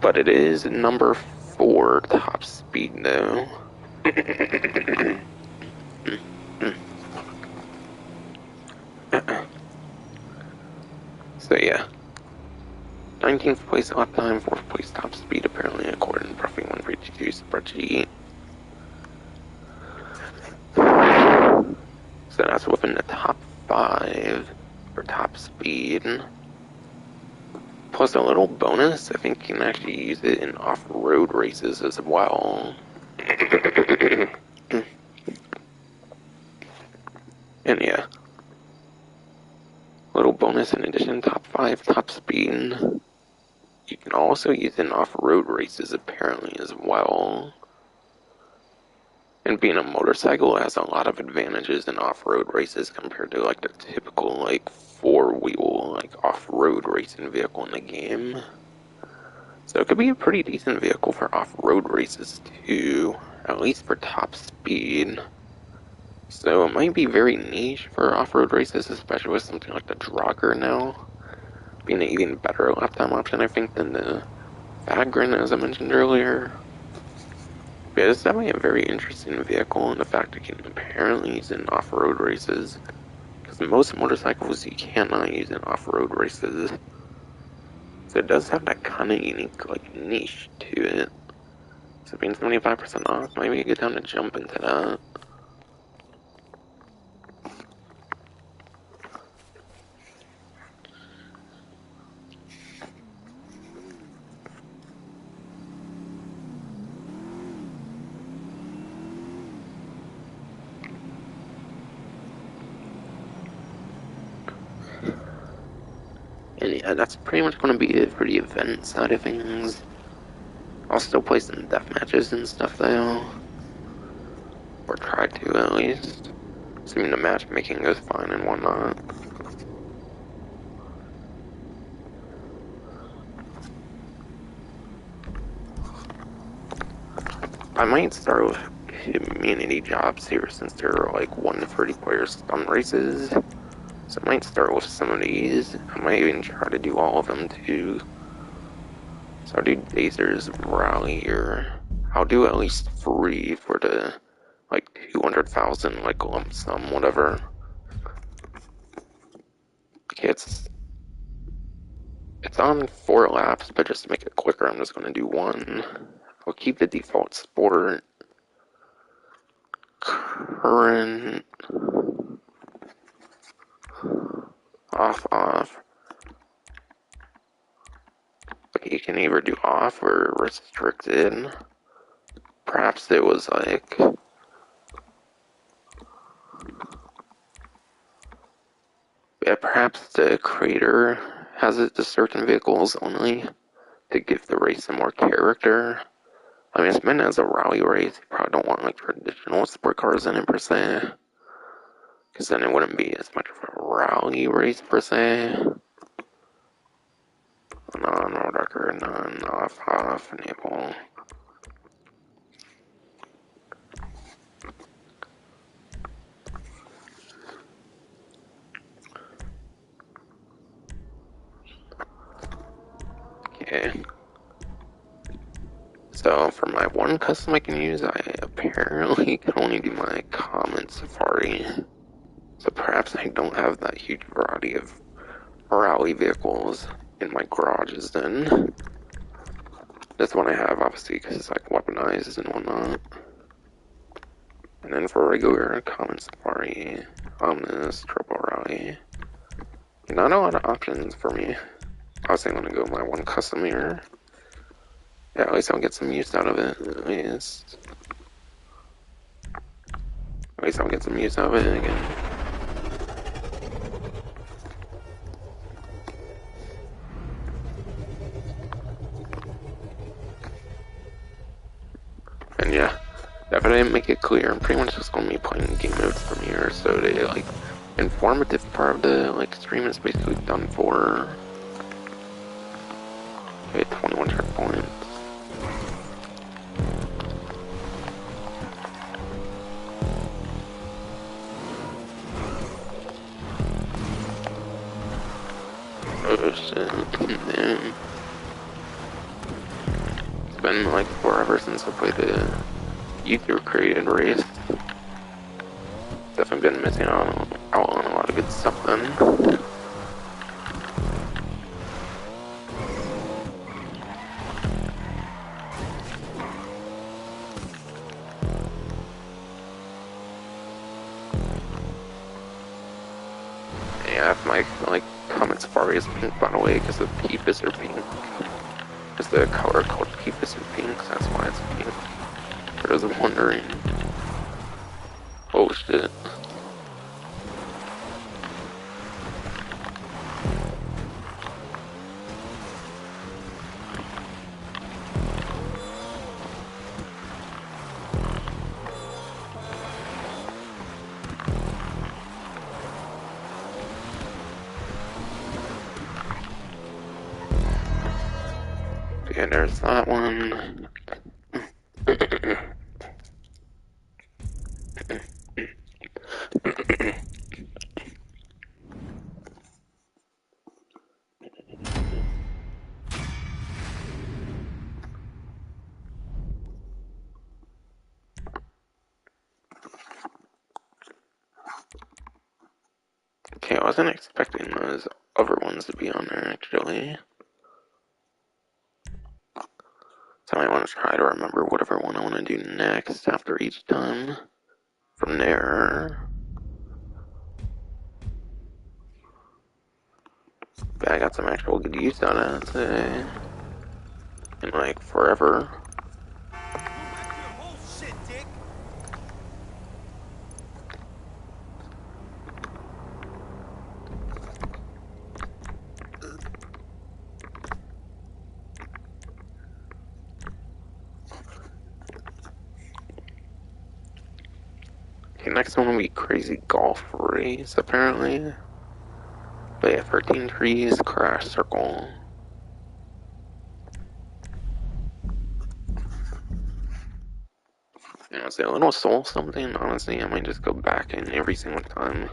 But it is number 4 top speed, though. So yeah. 19th place lap time, 4th place top speed, apparently, according to Buffy 152 spreadsheet. So that's within the top 5 for top speed. Plus a little bonus, I think you can actually use it in off-road races as well. And yeah. Little bonus in addition, top 5 top speed. You can also use it in off-road races apparently as well. And being a motorcycle has a lot of advantages in off-road races compared to like the typical like 4-wheel like off-road racing vehicle in the game. So it could be a pretty decent vehicle for off-road races too, at least for top speed. So it might be very niche for off-road races, especially with something like the Drogger now being an even better lap time option, I think, than the Vagrant, as I mentioned earlier. But it's definitely a very interesting vehicle, and the fact it can apparently use in off-road races. Because most motorcycles you cannot use in off-road races. So it does have that kind of unique, like, niche to it. So being 75% off might be a good time to jump into that. And yeah, that's pretty much going to be it for the event side of things. I'll still play some death matches and stuff though. Or try to at least. Assuming the matchmaking goes fine and whatnot. I might start with community jobs here since there are like 1 to 30 player stun races. So I might start with some of these. I might even try to do all of them too. So I'll do Dazer's Rally here. I'll do at least 3 for the like 200,000 like lump sum, whatever. Okay, it's on 4 laps, but just to make it quicker, I'm just gonna do 1. I'll keep the default sport. Current. Off. But you can either do off or restricted. Perhaps it was like... Yeah, perhaps the creator has it to certain vehicles only to give the race some more character. I mean, it's meant as a rally race. You probably don't want like traditional sport cars in it per se. Because then it wouldn't be as much of a rally race per se. Non-road record, non-off, enable. Okay. So for my one custom I can use, I apparently can only do my common Safari. So perhaps I don't have that huge variety of rally vehicles in my garages then. This one I have obviously because it's like weaponized and whatnot. And then for regular common Safari, Omnis, Turbo Rally. Not a lot of options for me. Obviously I'm gonna go with my one custom here. Yeah, at least I'll get some use out of it, at least. At least I'll get some use out of it again. And yeah, if I didn't make it clear, I'm pretty much just gonna be playing game modes from here. So the like informative part of the like stream is basically done for. Okay, 21 checkpoints. Oh shit. Damn. It's been like forever since I played a user created race. Definitely been missing out on a lot of good stuff then. Yeah, if my like comments far is pink by the way, because the peepus are pink. Is the color called peepus are pink, so that's why it's pink. For those wondering. Oh shit. Yeah, there's that one. Okay, I wasn't expecting those other ones to be on there actually. So I want to try to remember whatever one I want to do next after each time. From there. But I got some actual good use out of it today. In like forever. You wrecked your whole shit, Dick. Okay, next one will be Crazy Golf Race, apparently. But yeah, 13 trees, crash circle. You know, it's a little soul something, honestly. I might just go back in every single time.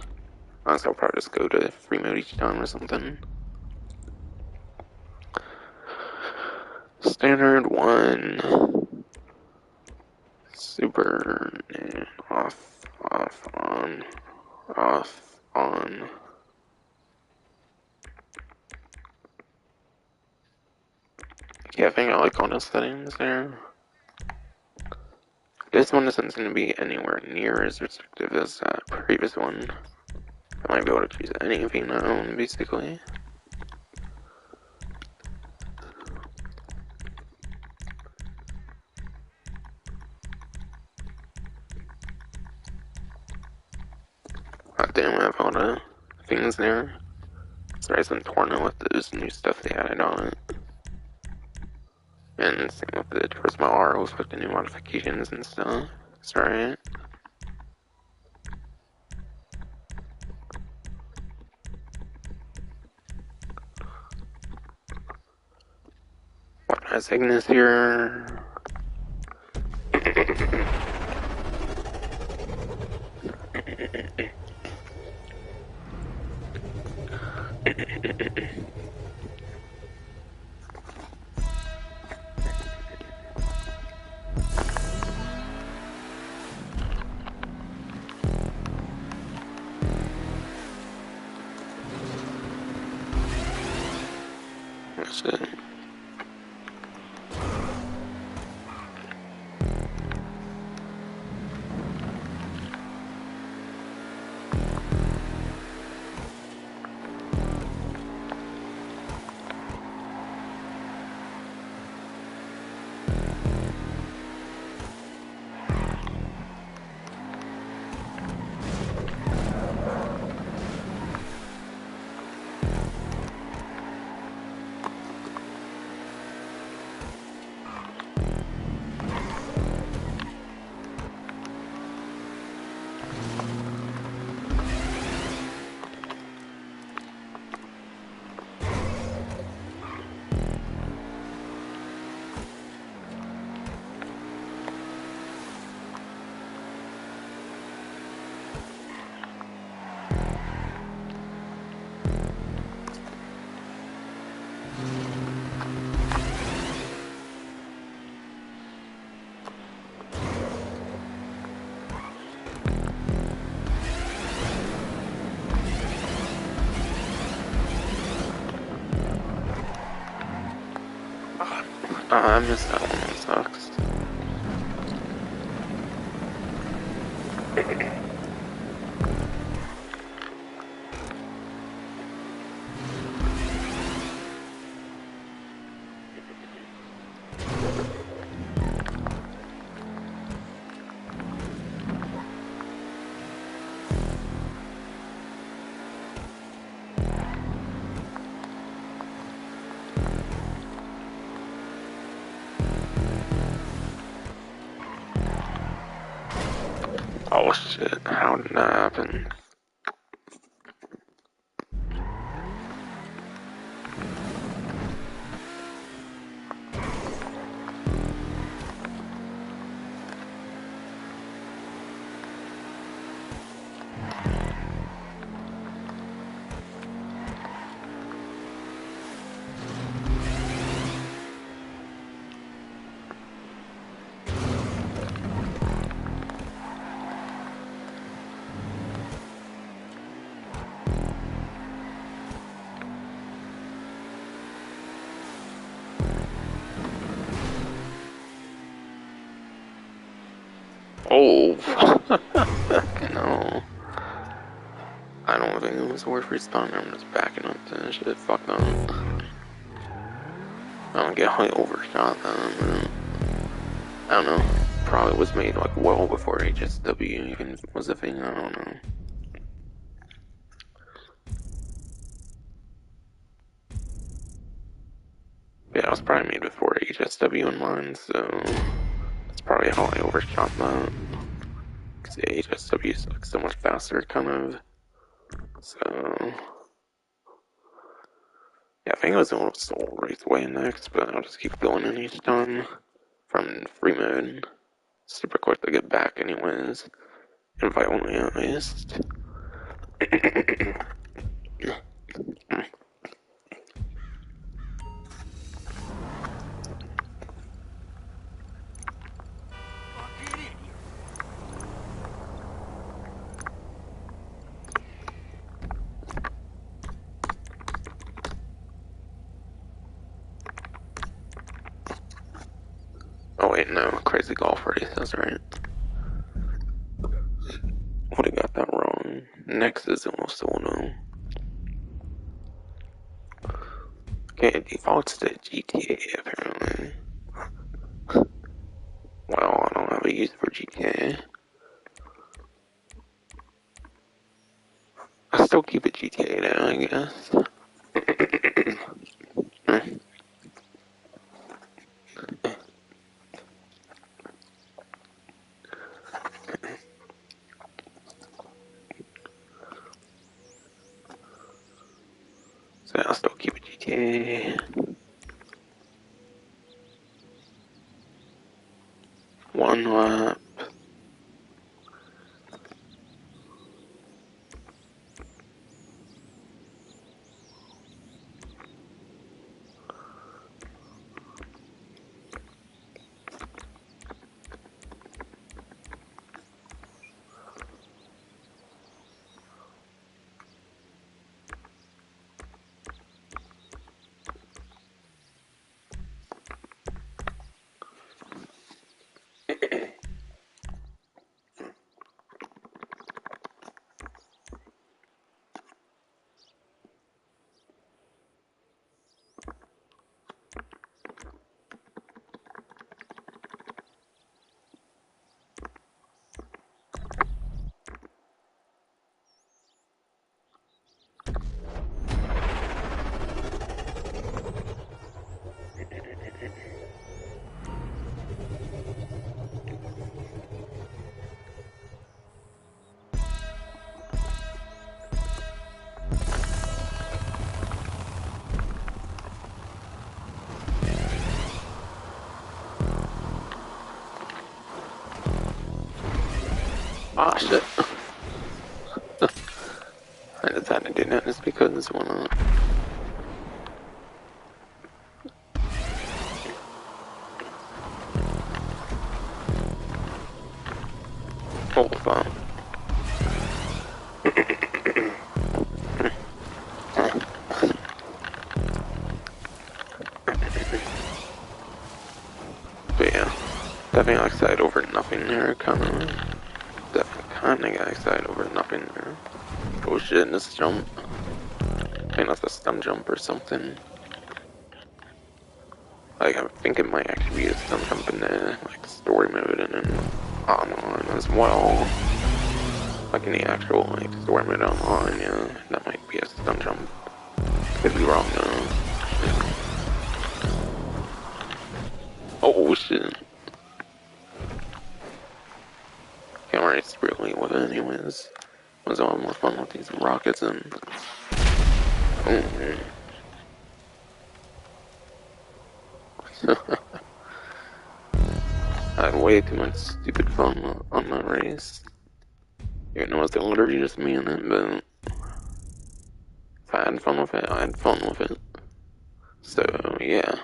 Honestly, I'll probably just go to free mode each time or something. Standard one. Super. Off, on. Off, on. Yeah, I think I like all the settings there. This one doesn't seem to be anywhere near as restrictive as that previous one. I might be able to choose anything I own, basically. God damn, I have all the things there. Sorry, it's torn with those new stuff they added on it. And same with the Turismo R with the new modifications and stuff. Sorry. What has Ignis here? That's it. I missed that one. That sucks. Oh shit, how did that happen? Oh, no. I don't think it was worth respawning. I'm just backing up to this shit. Fuck no. I don't get overshot then. I don't know. Probably was made like well before HSW even was a thing. I don't know. Yeah, it was probably made before HSW in mine, so that's probably how I overshot that. Because the HSW is like so much faster, kind of. So yeah, I think it was a little soul right away next, but I'll just keep going in each time from free mode. Super quick to get back, anyways. And violently at least. Oh wait, no, Crazy Golf Race, that's right. Would have got that wrong. Next is almost Ono. Okay, it defaults to GTA apparently. Well, I don't have a use for GTA. I still keep it GTA now, I guess. So I'll still keep it GTA. One lap. Ah, shit. I just had to do that just because why not? Oh, fuck. Definitely got excited over nothing there, definitely got excited over nothing there. Oh shit, this jump. I think that's a stun jump or something. Like, I think it might actually be a stun jump in the, like, story mode and then online as well. Like, in the actual, like, story mode online, yeah, that might be a stun jump. Could be wrong, though. Oh, shit. Can't really really with it anyways. Was a lot more fun with these rockets and... Oh, I had way too much stupid fun on that race. Even though it's literally just me in it, but if I had fun with it, I had fun with it. So, yeah.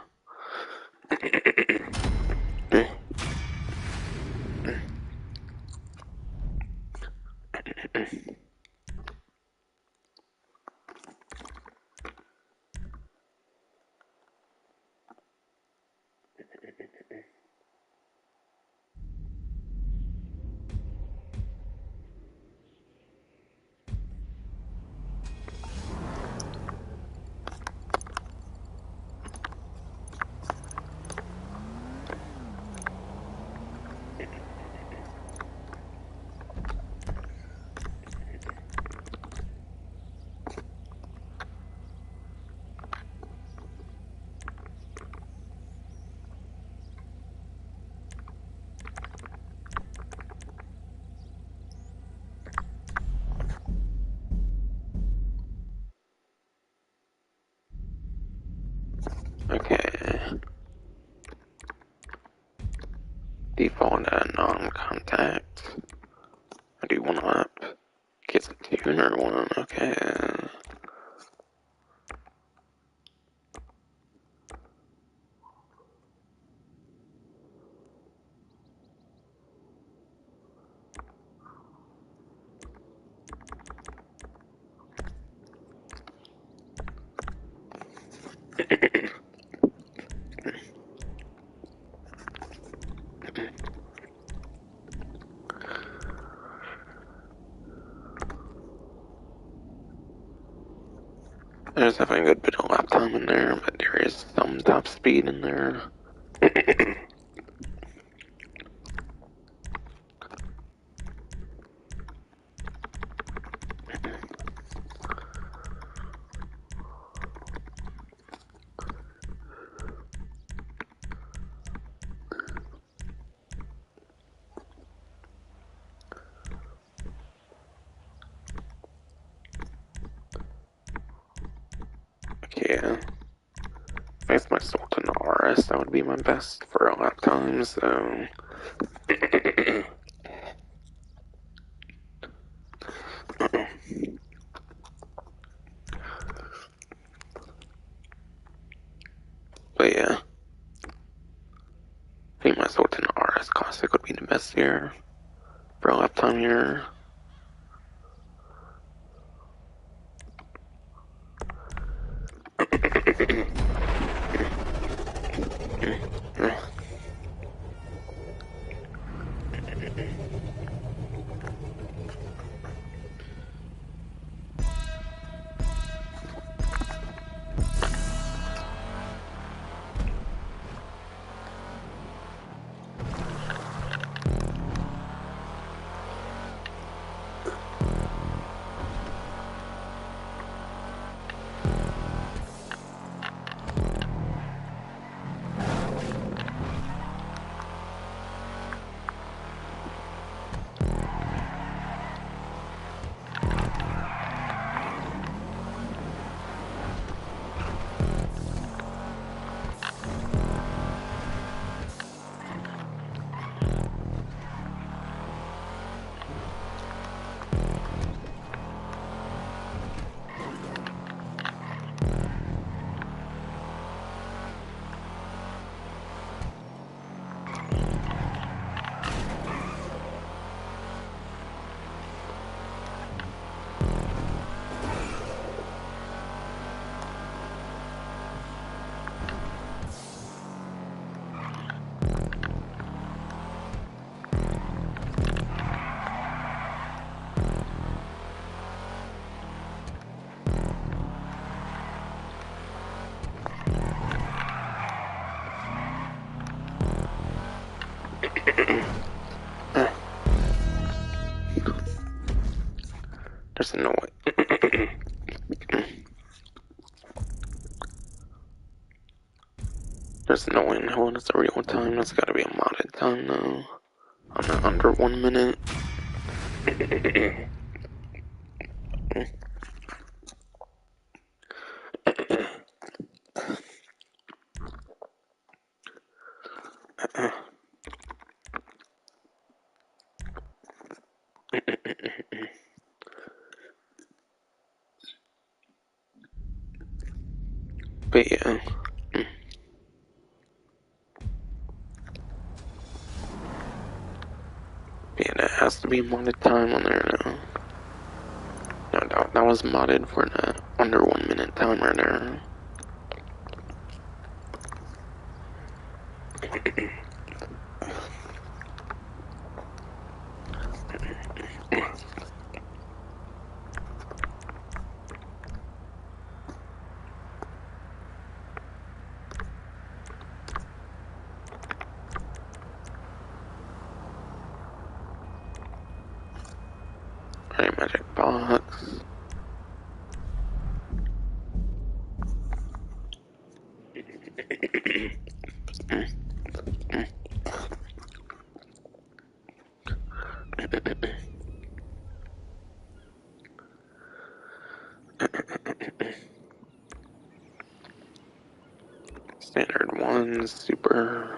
Okay. Default and non-contact. I do one up. Gets a tuner one, okay. There's definitely a good bit of lap time in there, but there is some top speed in there. Yeah. If I had my Sultan RS, that would be my best for a lap time, so... But yeah. I think my Sultan RS Classic would be the best here for a lap time here. There's no way. There's no way in hell it's a real time. That's gotta be a modded time now. I'm at under 1 minute. But yeah. Yeah, that has to be modded time on there now. No doubt that was modded for the under 1 minute timer there. Alright, magic box. Standard 1, super.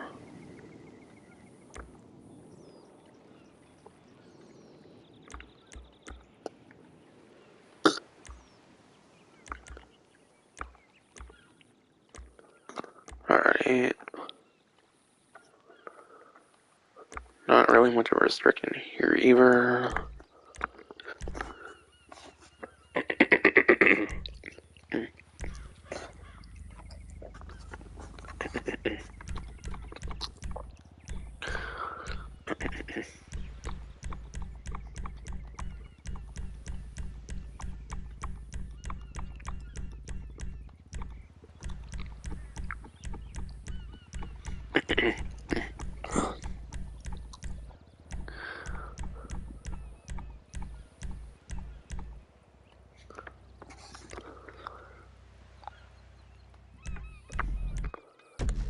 Alright. Not really much of a restriction here either.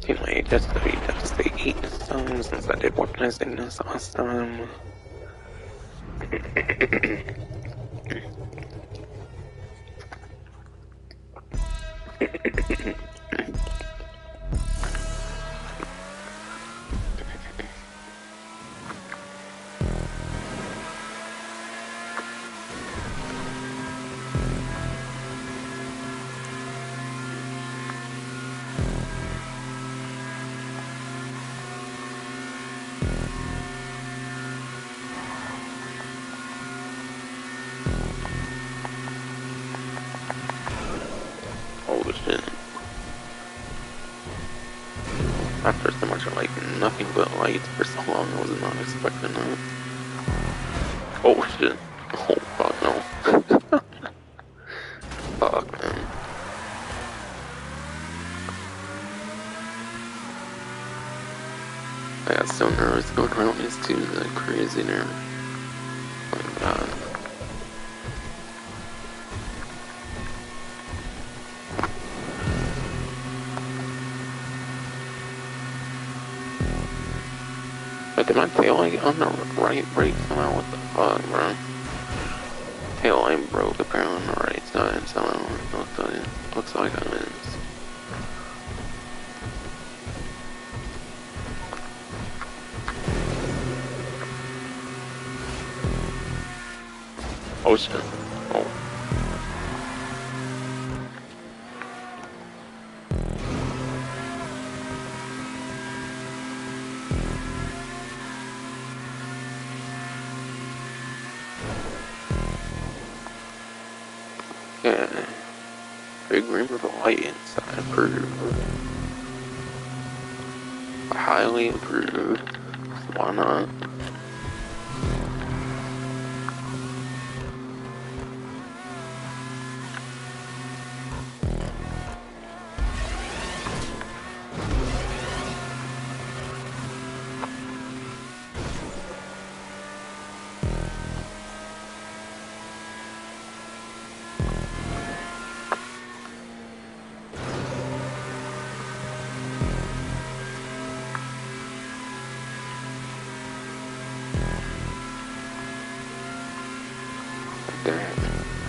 Anyway, just to be devastated this time since I did weaponizing this last time. Holy shit. After so much of like nothing but lights for so long, I was not expecting that. Oh shit. Oh fuck no. Fuck man. I got so nervous going around these two, like crazy there. Oh my god. But did my tail light on the right brake somehow? What the fuck, bro? Tail light broke apparently on the right side somehow. Looks like it is. Oh shit. Oh. Yeah. Big room with a light inside approved. Highly approved. Why not?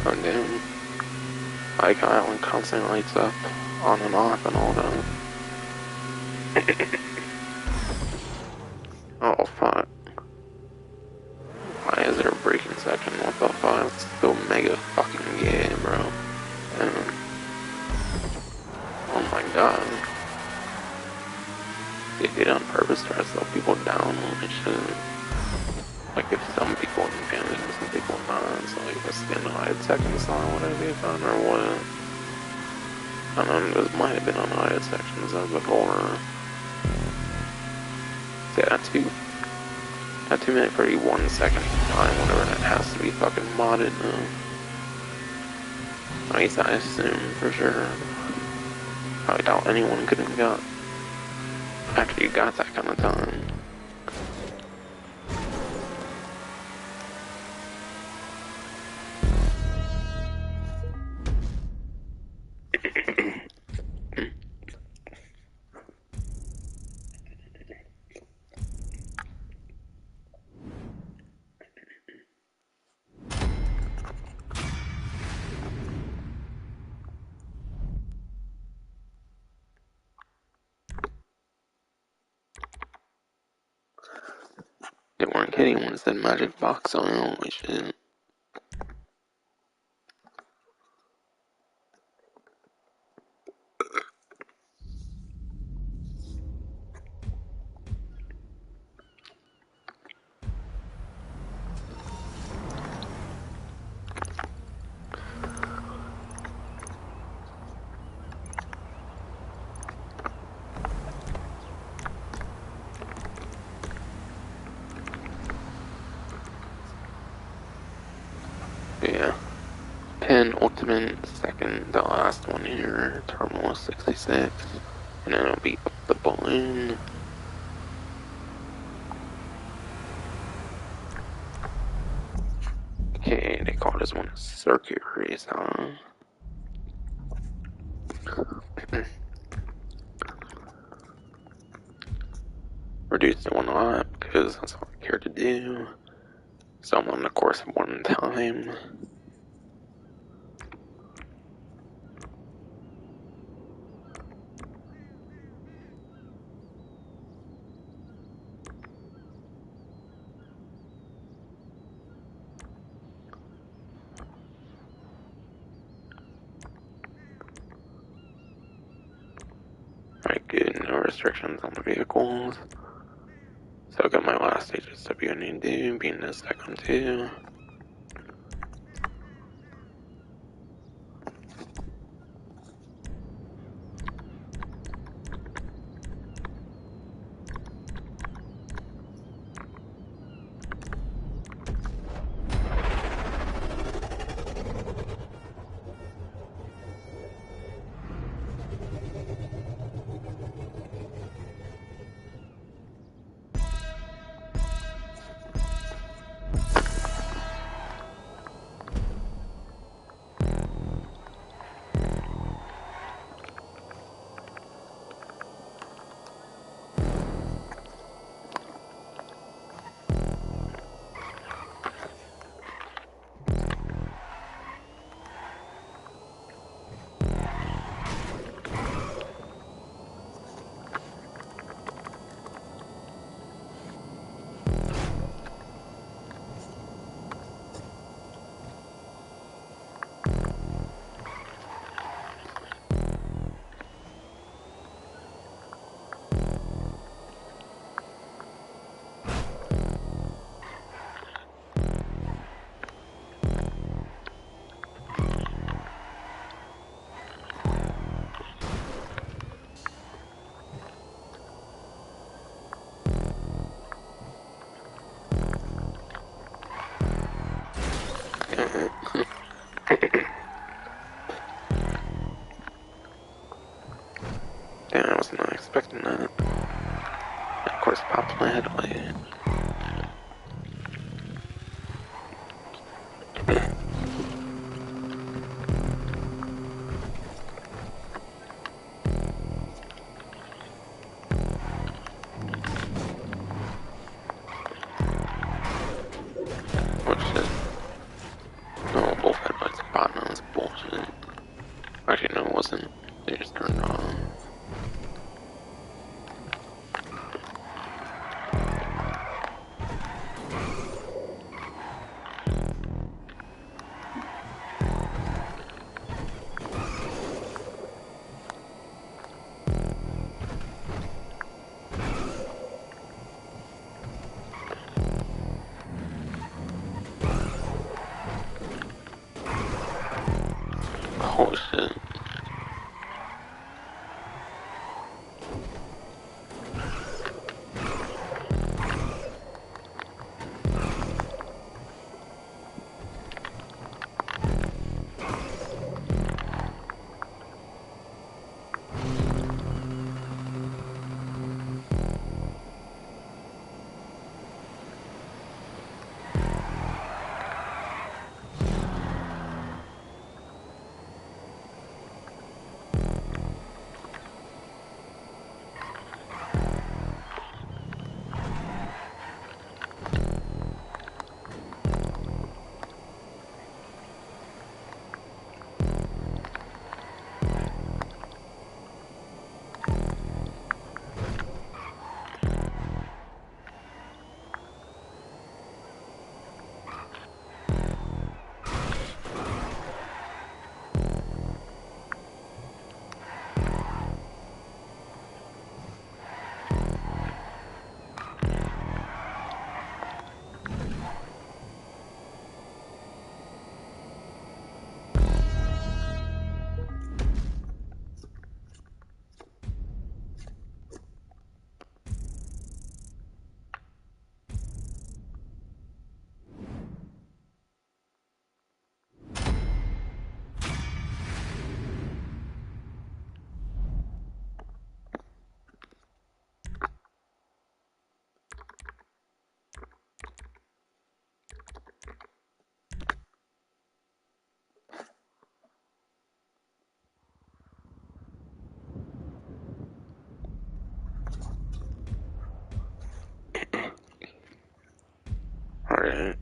Oh damn. Like Island constantly lights up on and off and all that. Oh fuck. Why is there a braking section? What the fuck? It's so mega fucking gay, bro. And, oh my god. They did it on purpose to try to slow people down and shit. Like if some people in family and some people not, so like what's the unhide seconds on whatever they've done or what. I don't know, this might have been unhide sections as before. Yeah, that 2 minute 31 second time, whatever that has to be fucking modded now. At least I assume for sure. I doubt anyone could have got actually got that kind of time. They weren't kidding when it said magic box on it, holy shit. Yeah. Penultimate second, the last one here, Terminal 66. And then it'll be up the balloon. Okay, they call this one a circuit race, huh? Reduce to one lap, because that's all I care to do. So I'm on the course one time. Alright, good, no restrictions on the vehicles. So I got my last stages to be a new do, being the second two. Damn, I was not expecting that. Of course, popped my headlight. Oh shit. No, both headlights popped. Oh shit. Alright.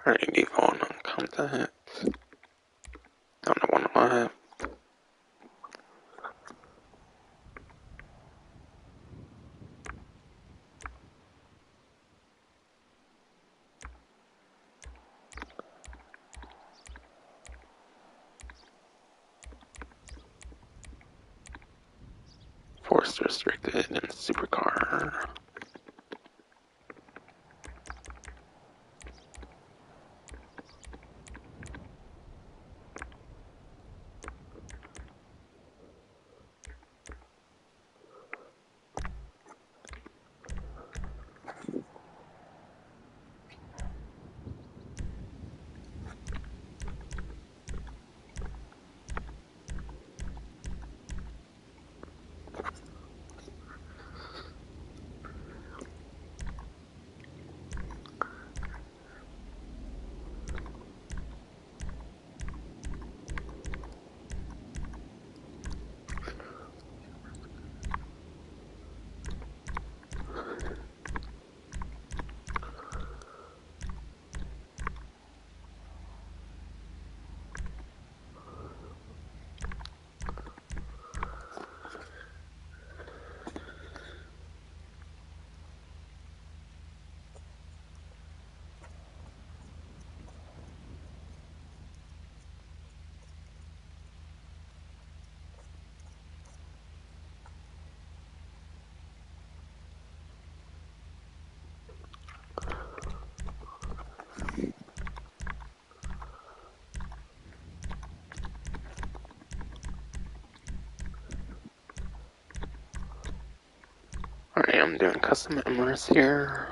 Alright, default on contacts. Don't know what I have. Force restricted and supercar. Alright, I'm doing custom MRs here.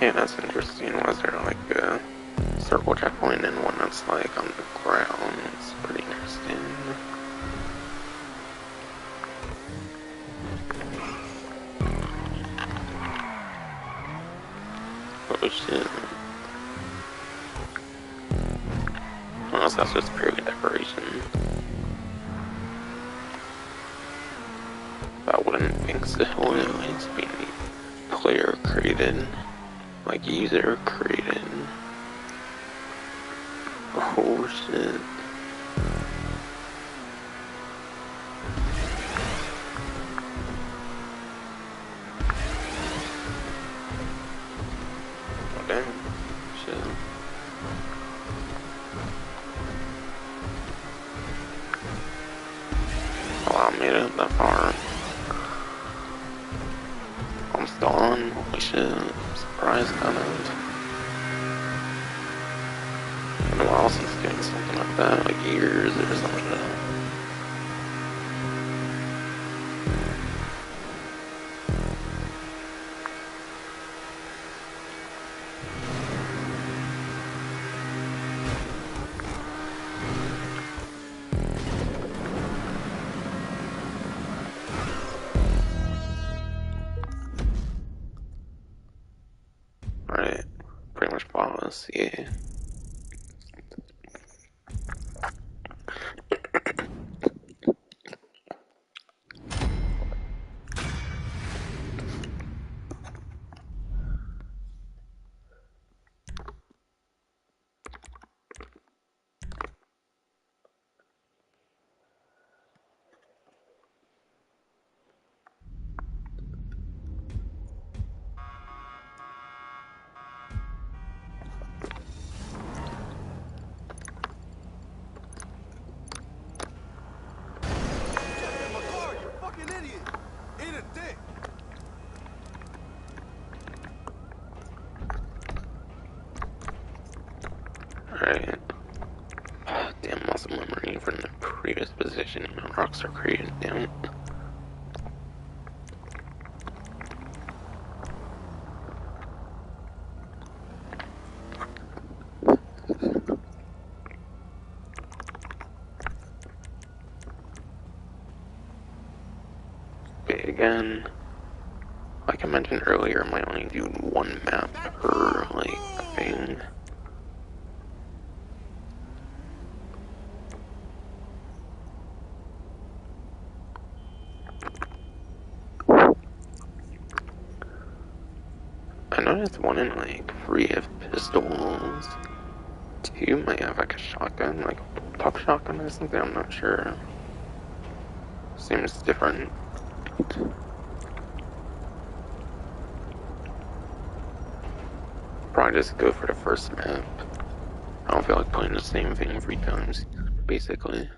Yeah, that's interesting. Was there like a circle checkpoint and one that's like on the ground? It's pretty interesting. Oh shit. else, that's just purely decoration. I wouldn't think so. It's being player created, like user created. Oh shit. Oh damn. Shit. Oh, I made it that far. I'm still on. Holy shit. I'm surprised, kind of. I don't know why else he's doing something like that, like years or something. Right. Pretty much boss, yeah. In my car, you fucking idiot! Eat a dick! Alright. Damn muscle memory from the previous positioning on Rockstar created, damn it. But again, like I mentioned earlier, I might only do one map per, like, thing. I noticed one in, like, 3 have pistols. 2 might have, like, a shotgun, like a pop shotgun or something, I'm not sure. Seems different. Probably just go for the first map. I don't feel like playing the same thing 3 times, basically.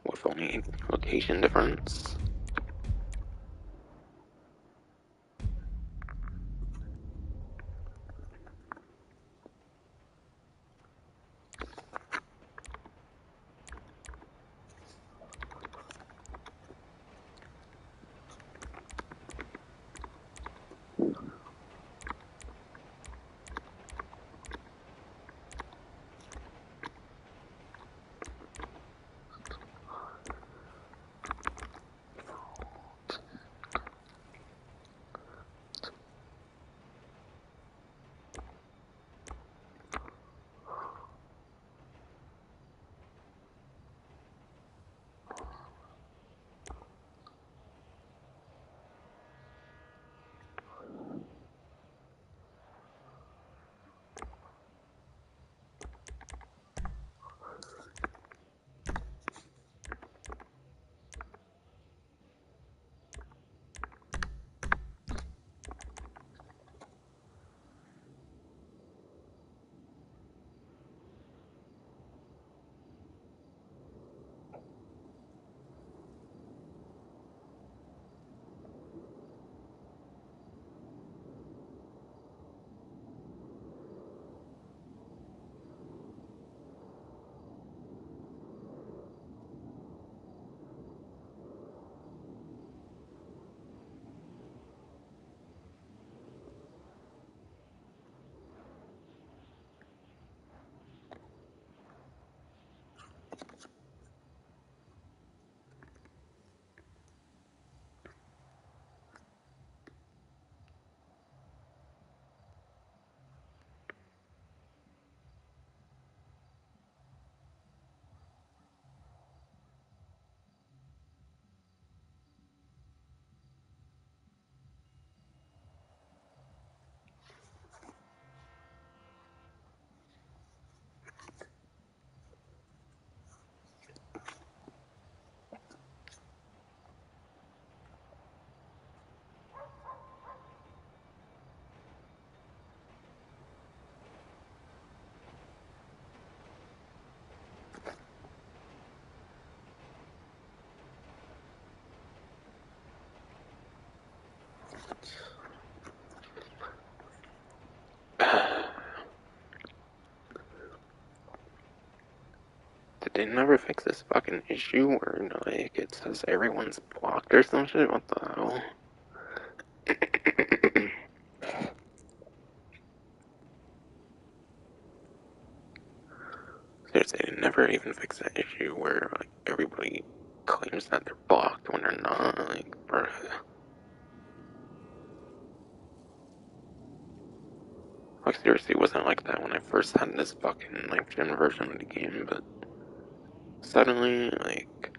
With only location difference. they never fix this fucking issue where, like, it says everyone's blocked or some shit? What the hell? Seriously, they never even fix that issue where, like, everybody claims that they're blocked when they're not. Like, bruh. Like, seriously, it wasn't like that when I first had this fucking, like, gen version of the game, but suddenly, like,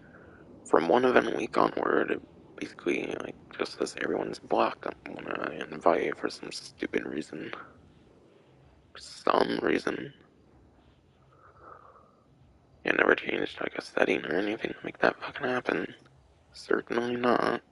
from one event week onward, it basically, like, just says everyone's blocked when I invite for some stupid reason. For some reason. It never changed, like, a setting or anything to make that fucking happen. Certainly not.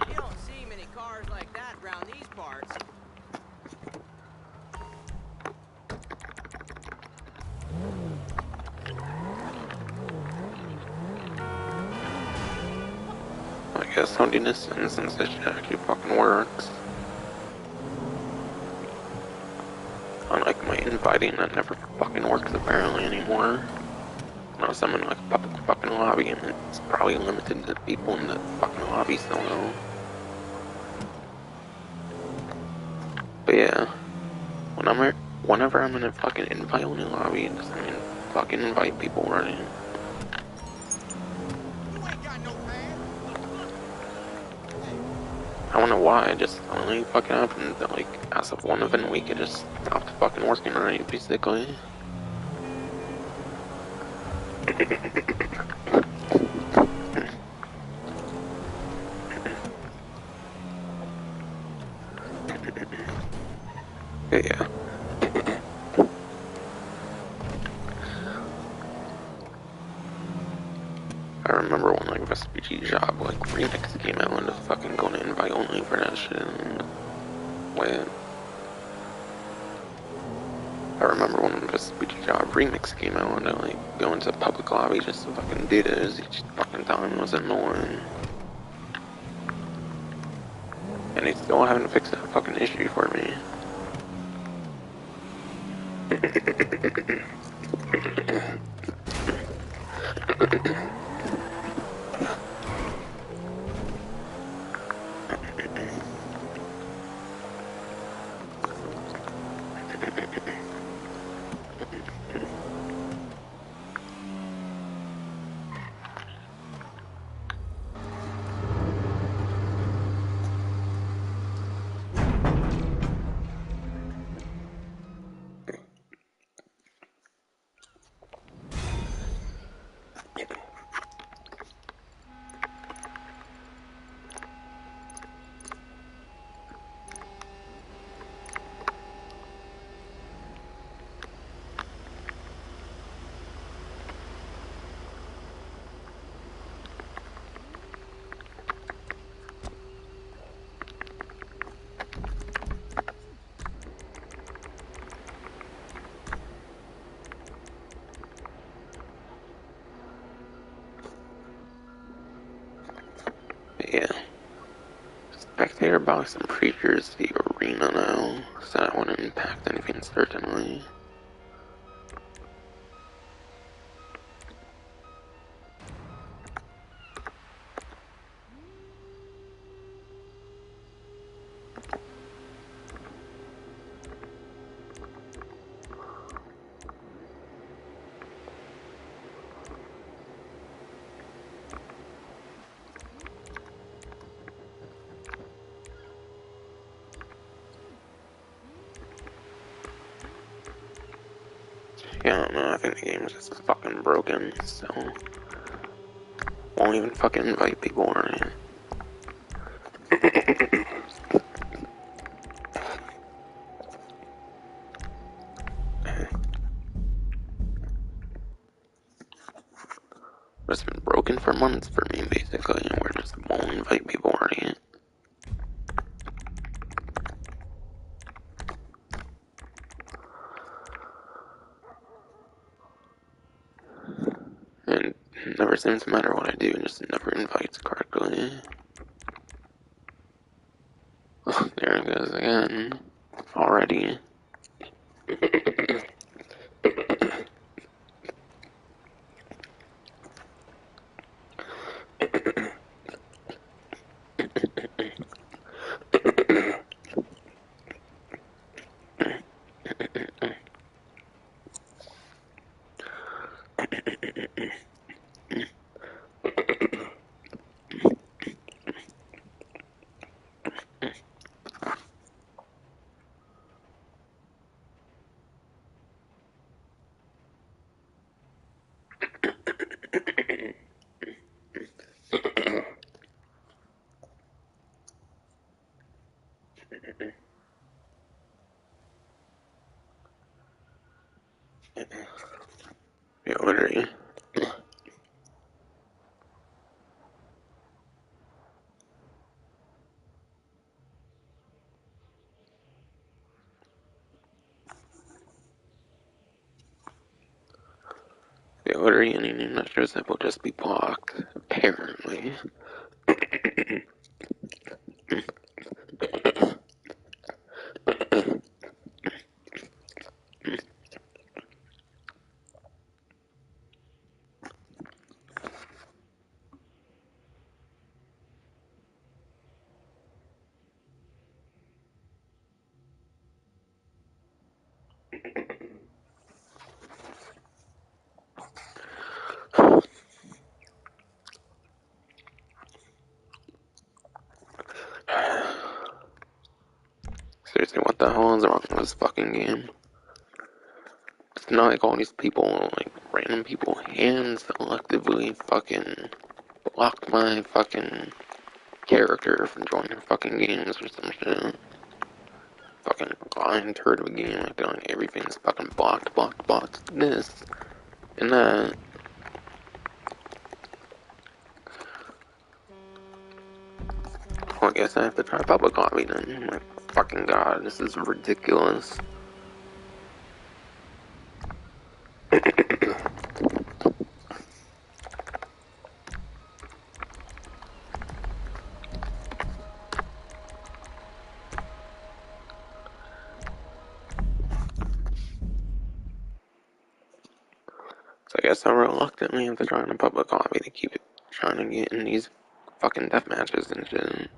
You don't see many cars like that around these parts. I guess I'll do this since this shit actually fucking works. Unlike my inviting, that never fucking works apparently anymore. Now someone like a public fucking lobby, and it's probably limited to people in the fucking lobby still though. But yeah, whenever I'm in a fucking invite only lobby, it doesn't mean fucking invite people running. You ain't got no man. I don't know why, it just only fucking happened that, like, as of one event week, it just stopped fucking working already, basically. Yeah. I remember when, like, Vespucci Job, like, Remix came out and just fucking going to invite only for that shit, and went. I remember when Vespucci Job Remix came out and like going to public lobby just to fucking do this each fucking time was annoying. And they still haven't fixed that fucking issue for me. Yeah. Spectator box and preachers the arena now, so that wouldn't impact anything certainly. Yeah, I don't know, I think the game is just fucking broken, so won't even fucking invite people or anything. broken for months for me, basically, where just won't invite people already. And it never seems to matter what I do, it just never invites correctly. Oh, there it goes again. Already. Yeah, literally. Yeah, literally any new measures that will just be blocked, apparently. Seriously, what the hell is wrong with this fucking game? It's not like all these people, like, random people hand selectively fucking blocked my fucking character from joining fucking games or some shit. Fucking blind turd of a game, like, everything's fucking blocked, this, and that. Well, I guess I have to try public lobby then. My fucking god, this is ridiculous. So I guess I reluctantly have to try in a public lobby to keep trying to get in these fucking death matches and shit.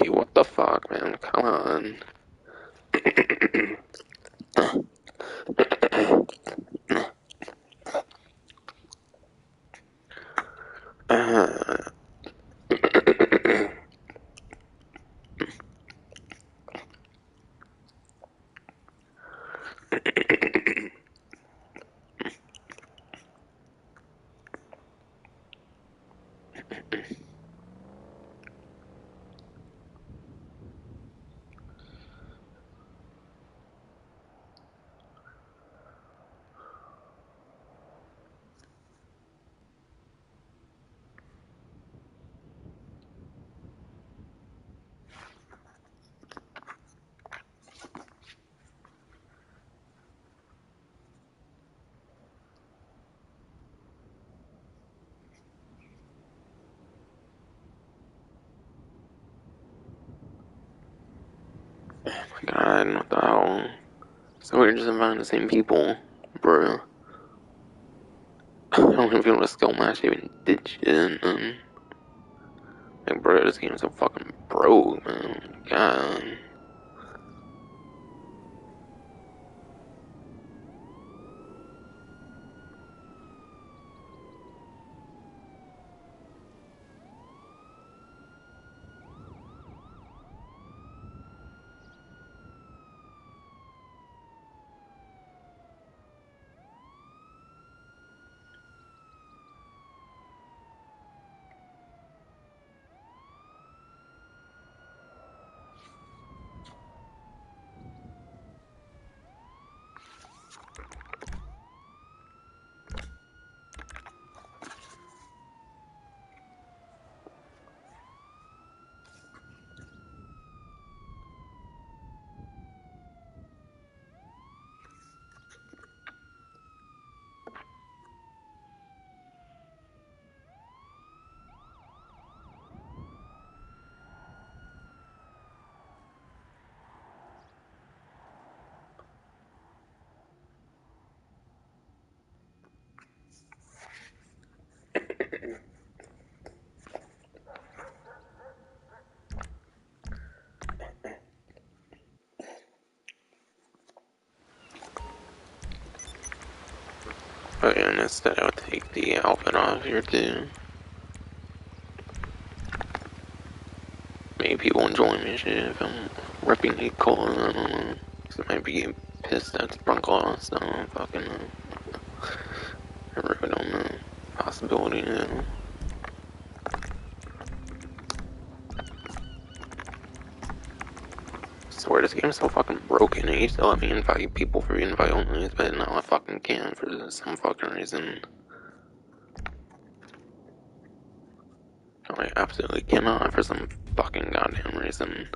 Okay, what the fuck, man? Come on. God, what the hell? So we're just inviting the same people, bro. I don't even feel the skill match even did shit, man. Like, bro, this game's so fucking broke, man. God. But yeah, and instead I would take the outfit off here too. Maybe people enjoy me shit if I'm ripping the color, I don't know. Cause I might be getting pissed at the Broncos, so I don't fucking know. I really don't know. Possibility, you know. I swear this game's so fucking broken. It used to let me invite people for invite only, but now I fucking can't for some fucking reason. I absolutely cannot for some fucking goddamn reason.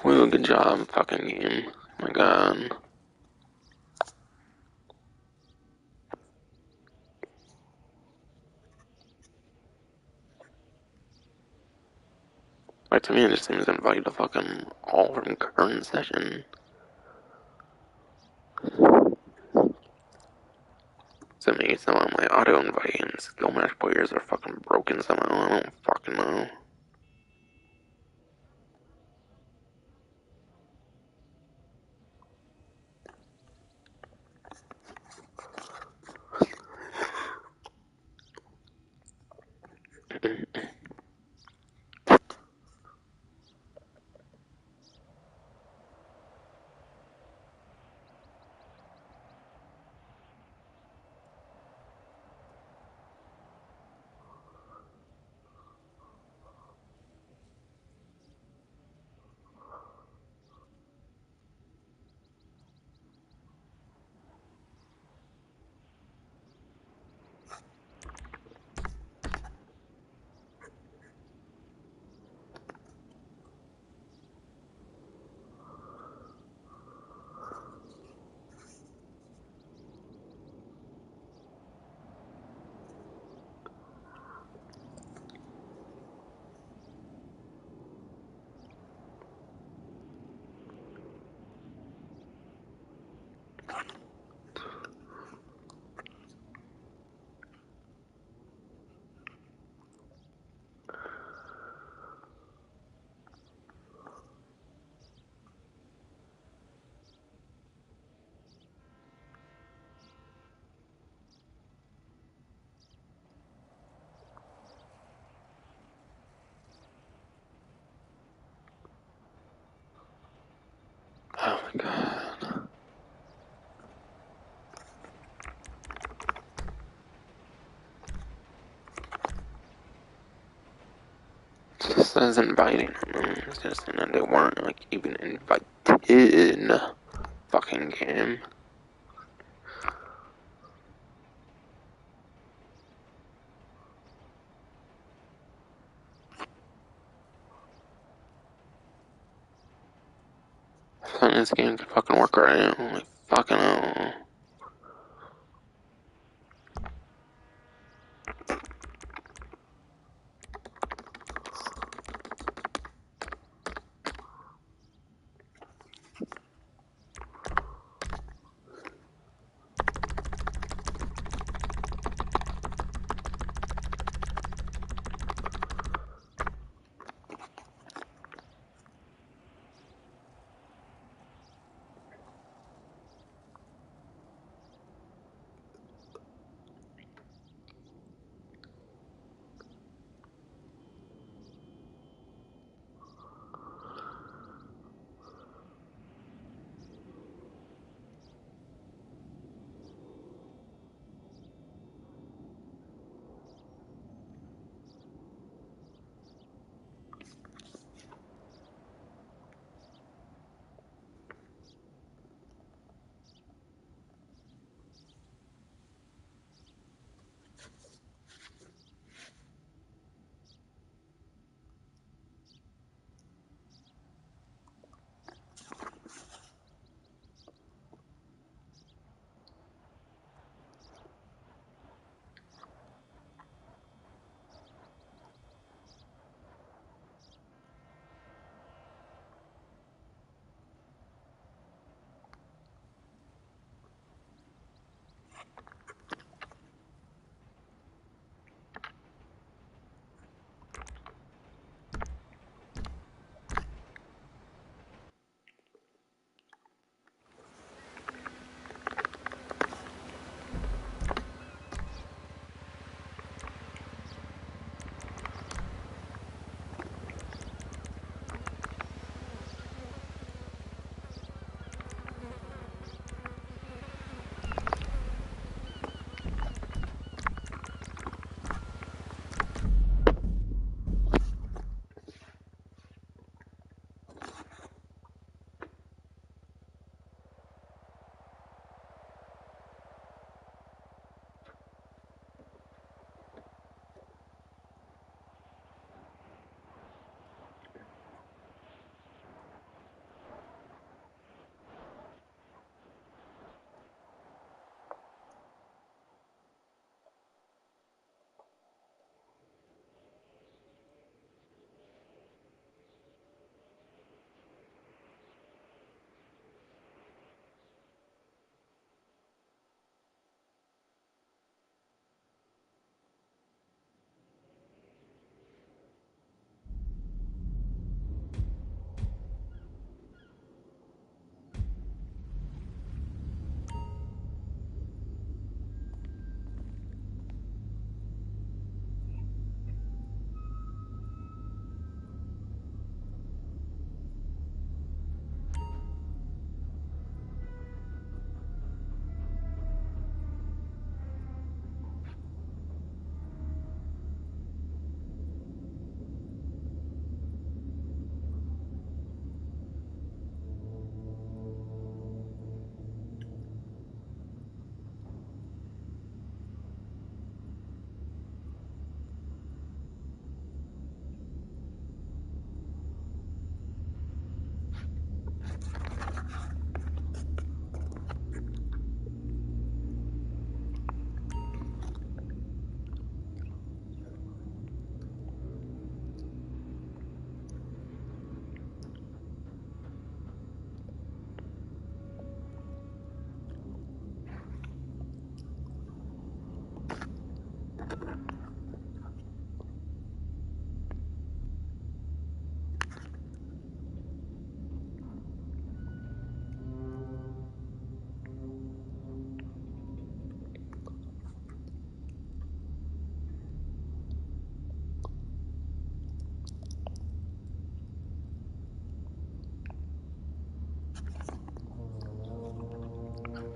Well, good job, fucking game. Oh my god. Like, to me, it just seems to invite the fucking all from current session. To me, some of my auto invite and skill match players are fucking broken somehow. I don't fucking know. God. It just says inviting them. It's just and they weren't like even invited. Fucking game. And this game could fucking work right now. Like fucking hell.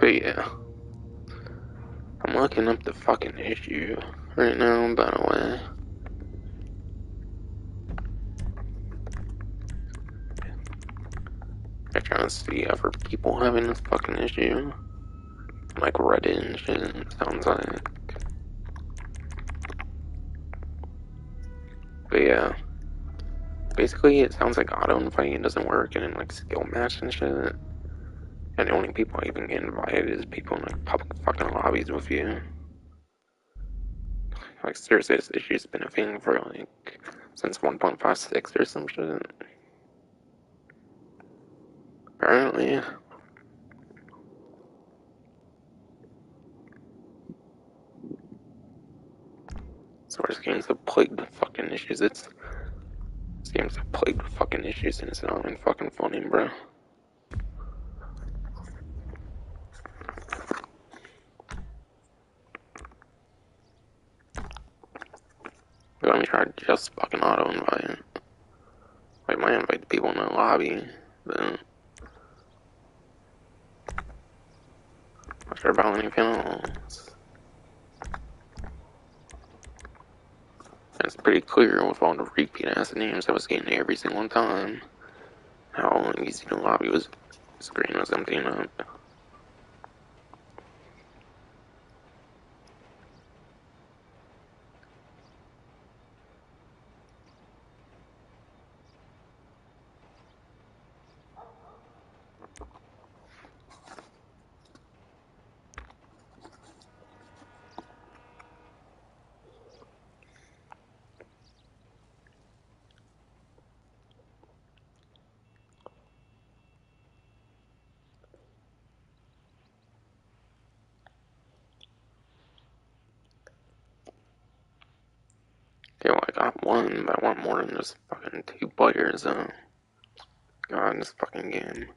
But yeah, I'm looking up the fucking issue right now, by the way. I'm trying to see other people having this fucking issue. Like Reddit and shit, sounds like. But yeah. Basically, it sounds like auto-inviting doesn't work, and then like skill match and shit. And the only people I even get invited is people in like public fucking lobbies with you. Like seriously, this issue's been a thing for like since 1.56 or some shit. Apparently. So this game's so plagued with fucking issues. This game's so plagued with fucking issues, and it's not even fucking funny, bro. Let me try just fucking auto-invite. Like, might invite the people in the lobby, but not sure about anything else. It's pretty clear with all the repeat ass names I was getting every single time how easy the lobby was, screen was emptying up. Okay, well, I got one, but I want more than just fucking 2 players, though. God, this fucking game.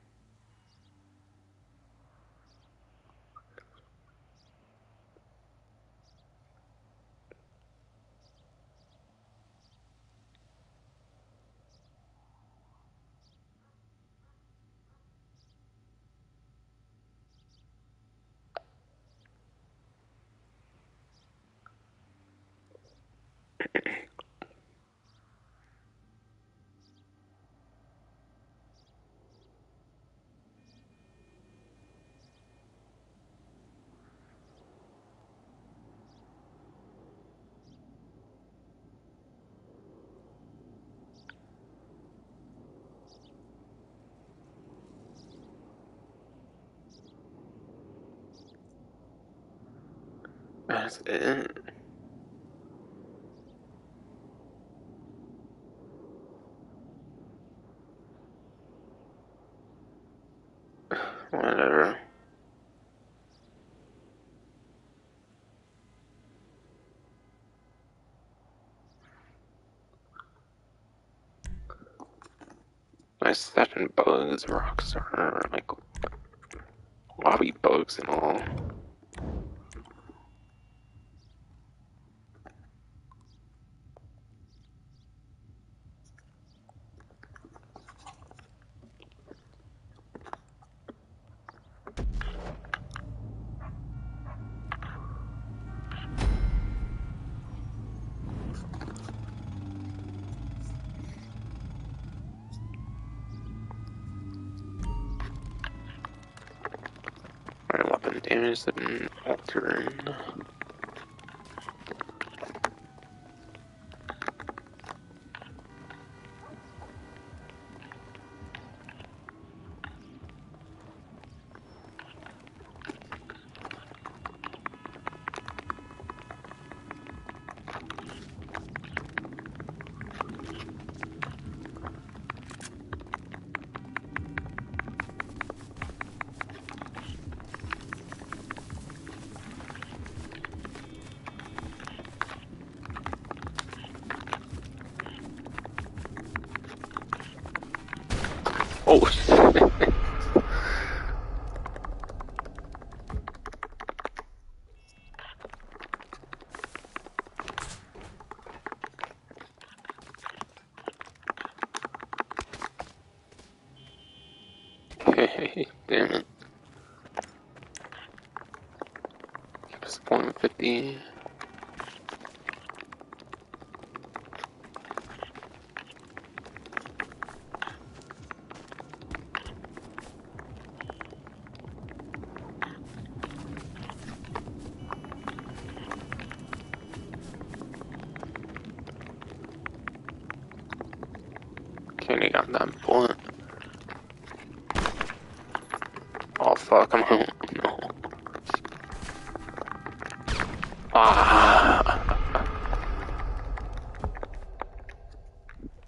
That's it. Whatever. My session bugs, Rockstar, like, lobby bugs and all. My weapon damage has been altering. Oh shit. Hey, damn it. It's 150. Kenny got that bullet. Oh fuck, I'm home. No. Ah!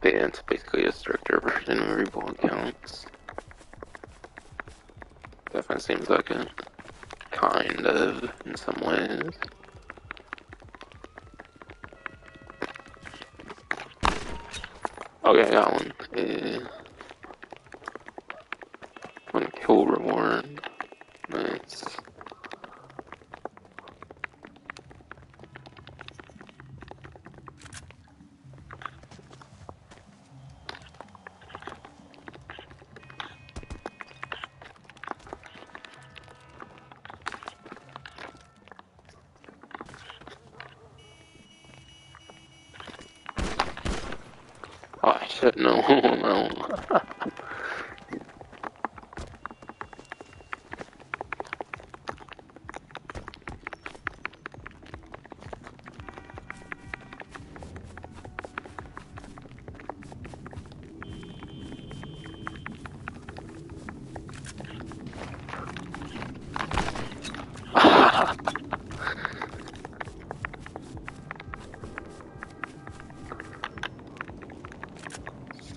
Yeah, it's basically a stricter version of every bullet counts. Definitely seems like it. Kind of, in some ways. Okay, I got one. Yeah. One kill reward. Nice. Oh shit, no, no.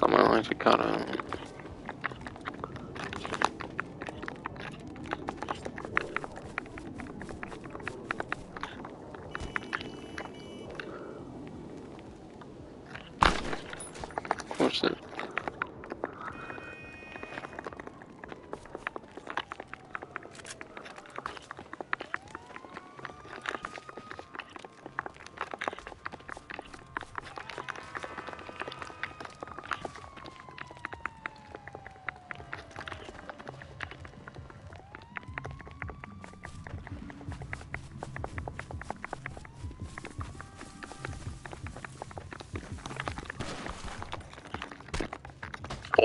Someone actually got a... Oh shit.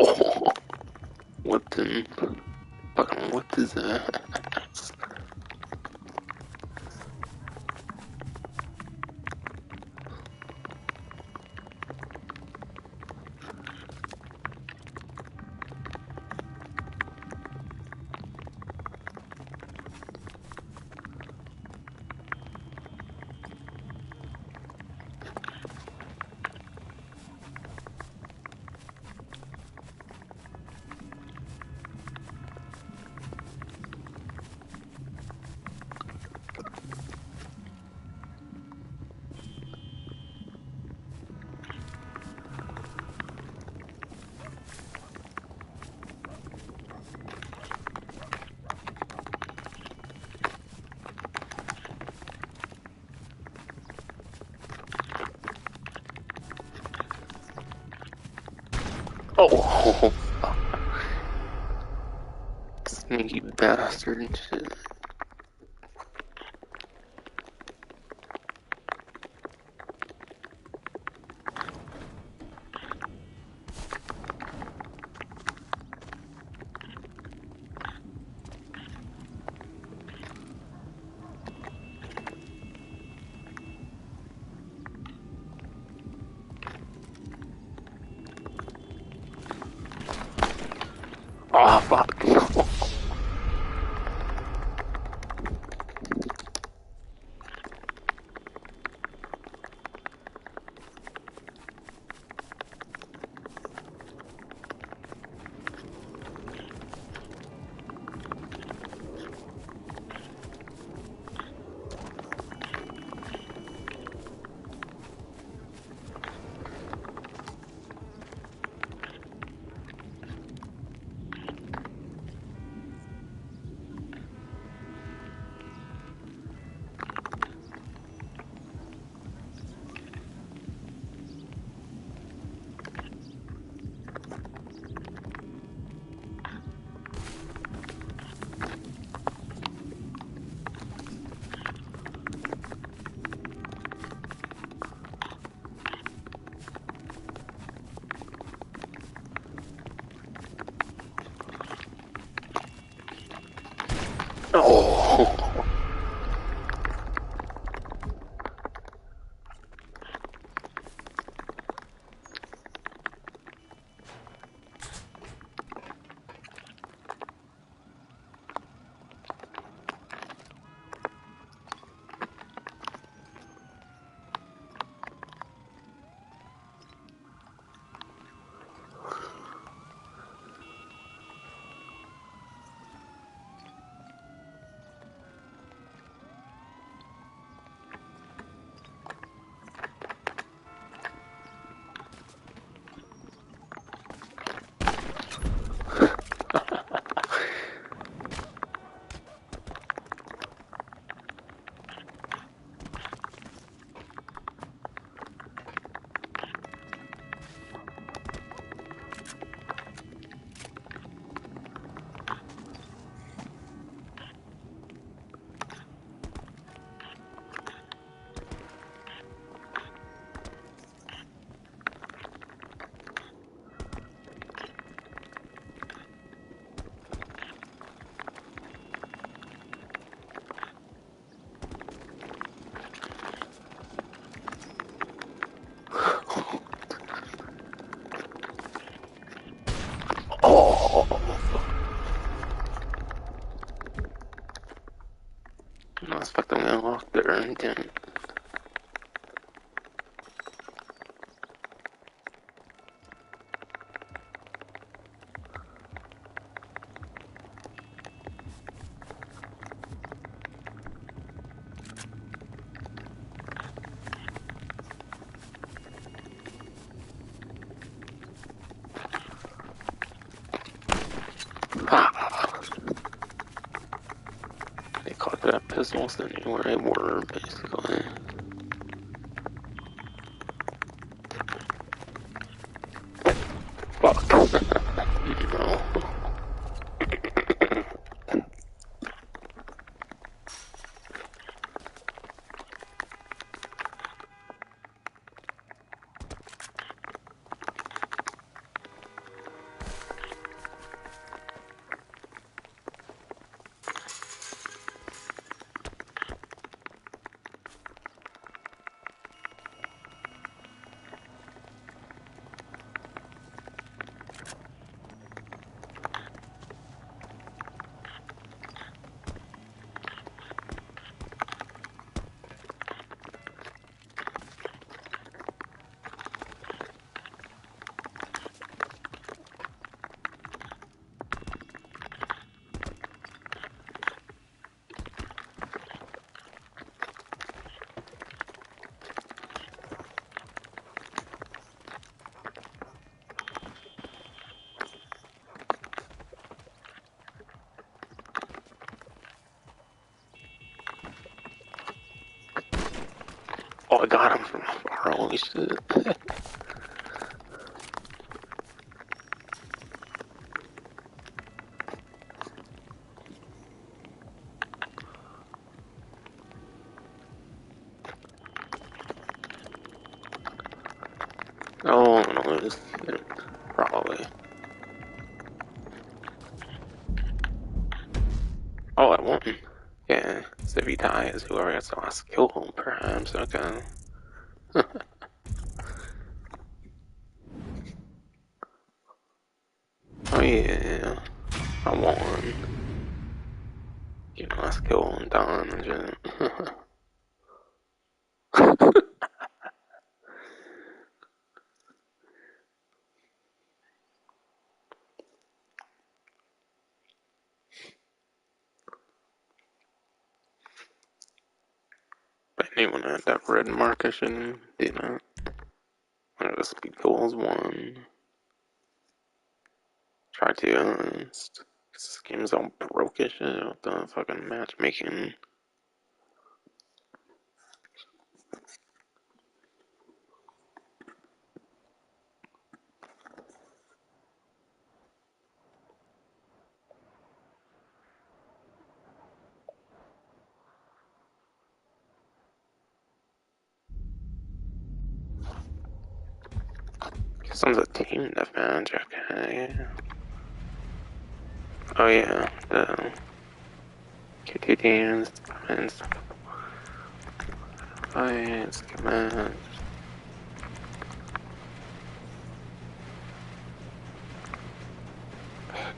Oh! Whipped him. Fucking whipped his ass. Oh! Sneaky bastard and shit. Oh fuck, no. No, it's fucked. I'm gonna lock there and then. They caught that pistols than where they were, basically. Fuck. No. Oh, I got him from far. Holy shit. Oh, no, it's probably. Oh, I won. Yeah, so if he dies, whoever gets the last kill, perhaps. Okay. Oh, yeah. I won. Get the last kill and done and shit. But anyone at that red mark, I shouldn't do that. The speed goals one. Try to. This game's all broke as shit with the fucking matchmaking. This one's a team deathmatch, okay. Oh yeah, the Q2 teams and stuff. Fights, command.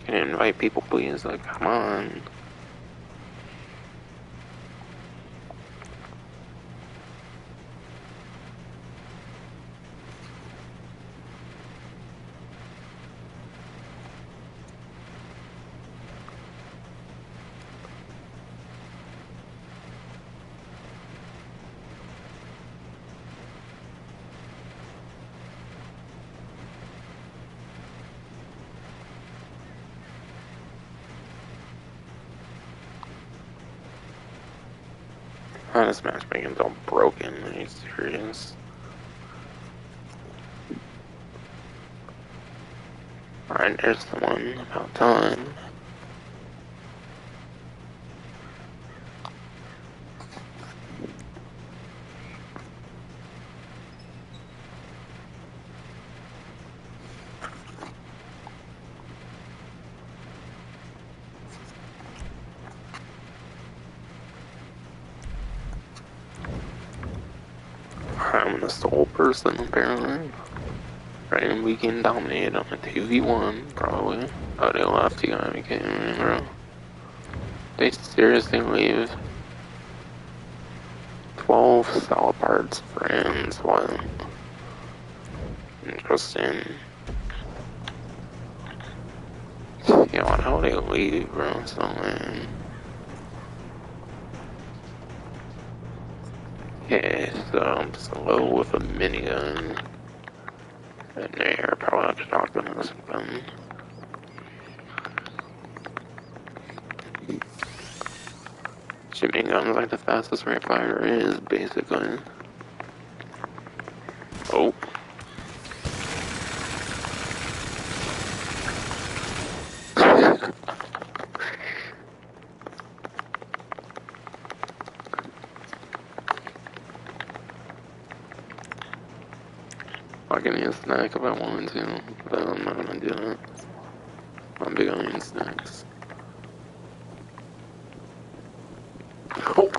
Can you invite people, please? Like, come on. Oh, this matchmaking's all broken. Are you serious? Alright, there's the one. About time. I'm the sole person, apparently. Right, and we can dominate on a 2v1, probably. Oh, they left, you gotta be kidding me, bro. They seriously leave. 12 cell parts friends. What? Interesting. Yeah, what, how would they leave, bro? So, man. Yeah, so I'm slow with a minigun. And they're probably have to talk to them or something. Shooting guns like the fastest rate fighter is, basically. Oh. I can eat a snack if I wanted to, but I'm not gonna do that. I'm big on eating snacks. Oh!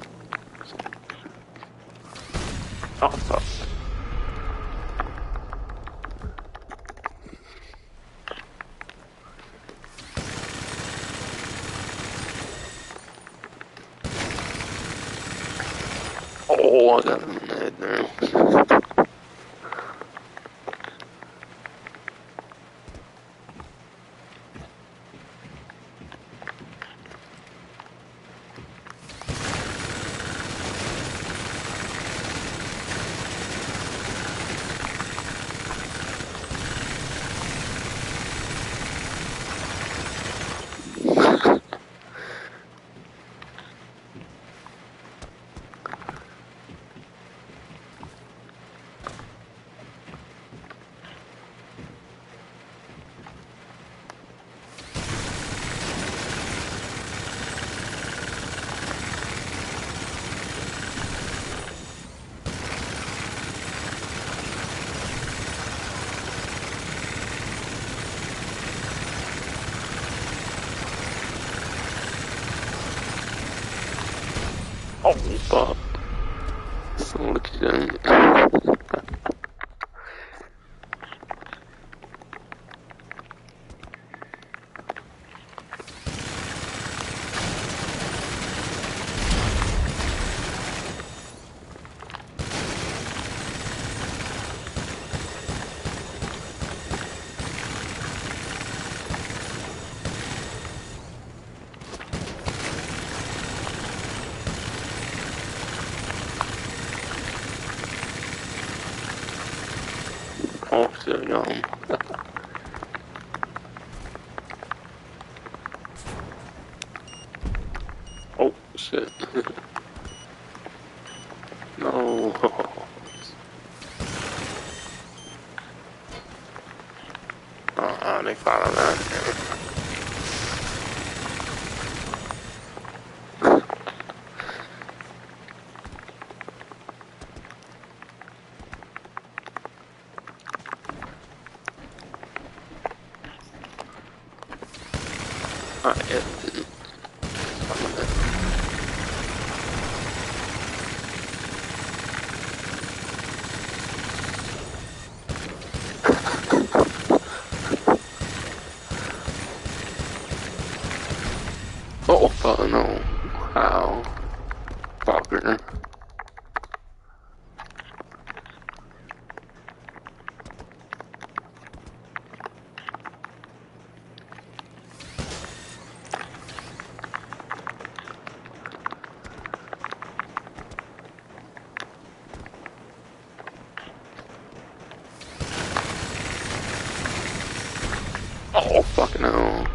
Oh, fuck. Oh, I got him in the head there. Oh, fuck. So legit. Oh, shit, Oh, shit. No. They thought of that. It didn't. Oh, fuck, no. How? Fucker. Oh, fuck, no.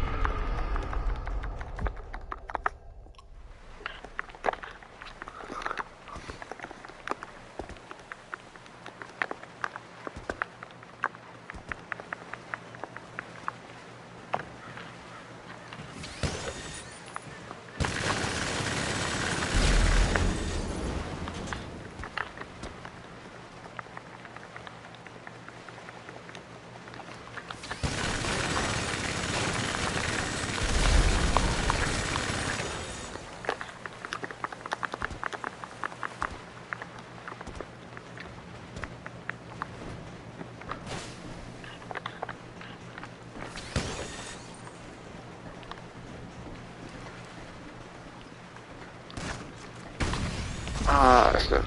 Ah, shit.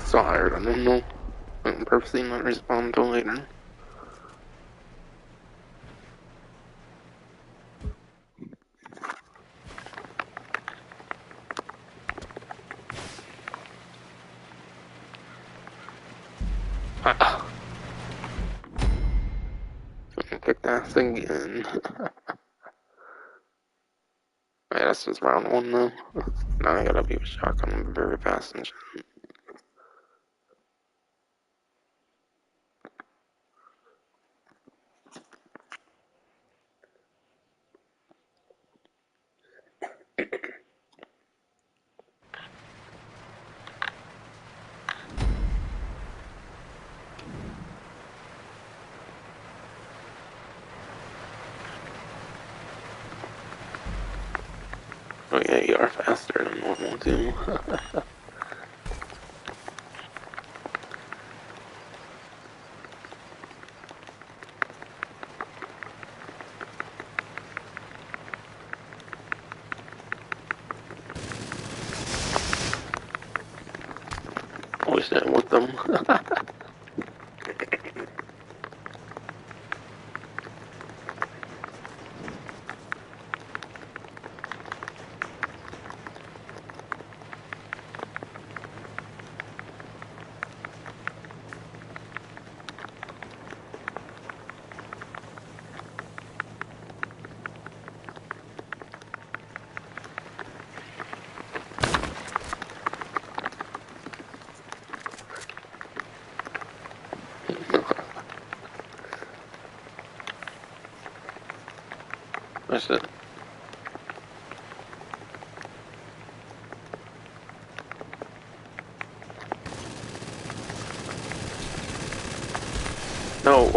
So I don't know. I'm purposely not respond until later. Kicked ass again. Alright, that's just round one though. Now I gotta be with shotgun very fast and shit. Oh yeah, you are faster than normal too. Wish that with them. That's it. No.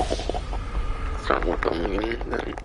Start with them again then.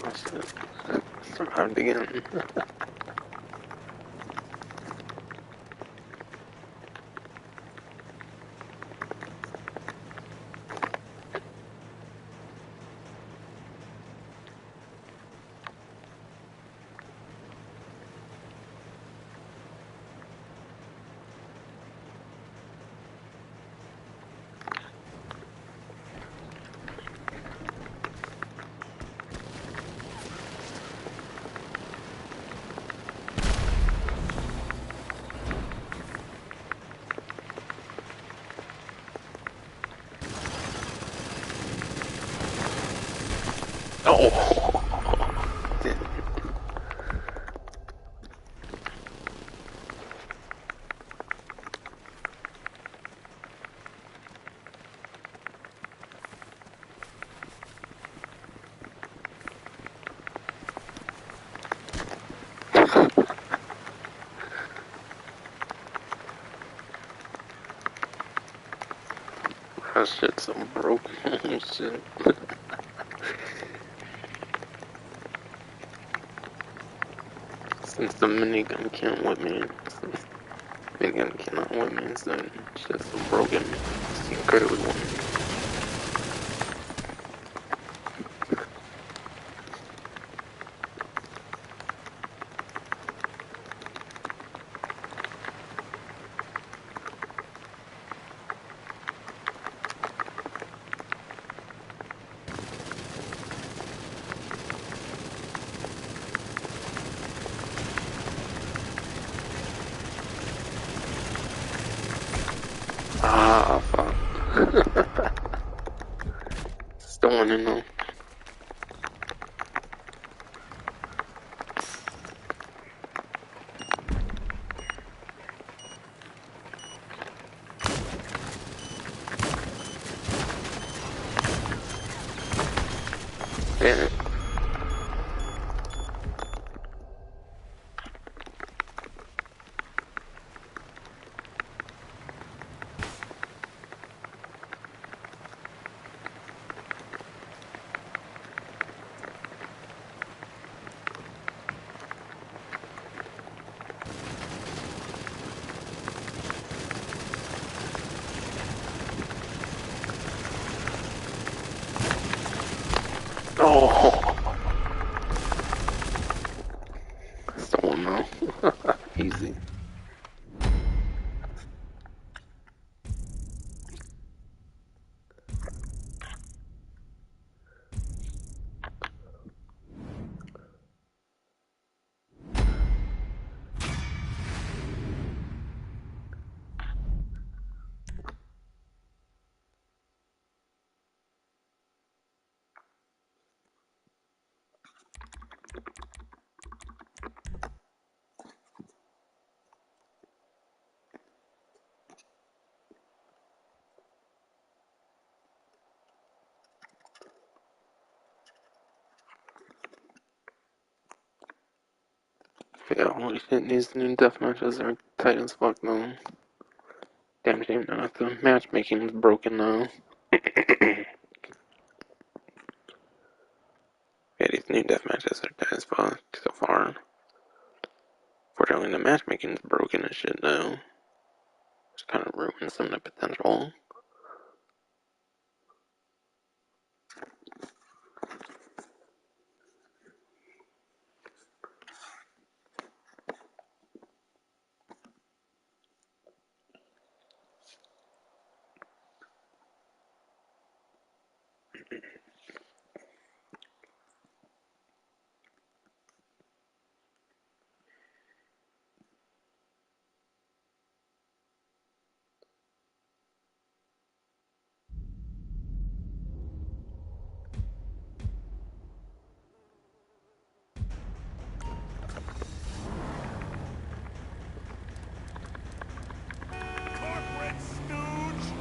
That's it. Survived again. Oh! That shit's so broken. Holy shit. Since the minigun can't whip me, minigun cannot whip me, so shit's so broken. It's incredibly one. Ah, fuck. Still want to know. Damn it. Oh, still want to know. Easy. Yeah, holy shit, these new death matches are tight as fuck though. Damn shame now the matchmaking is broken now. Yeah, these new death matches are tight as fuck so far. Fortunately, the matchmaking is broken as shit though. Which kind of ruins some of the potential. Corporate stooge!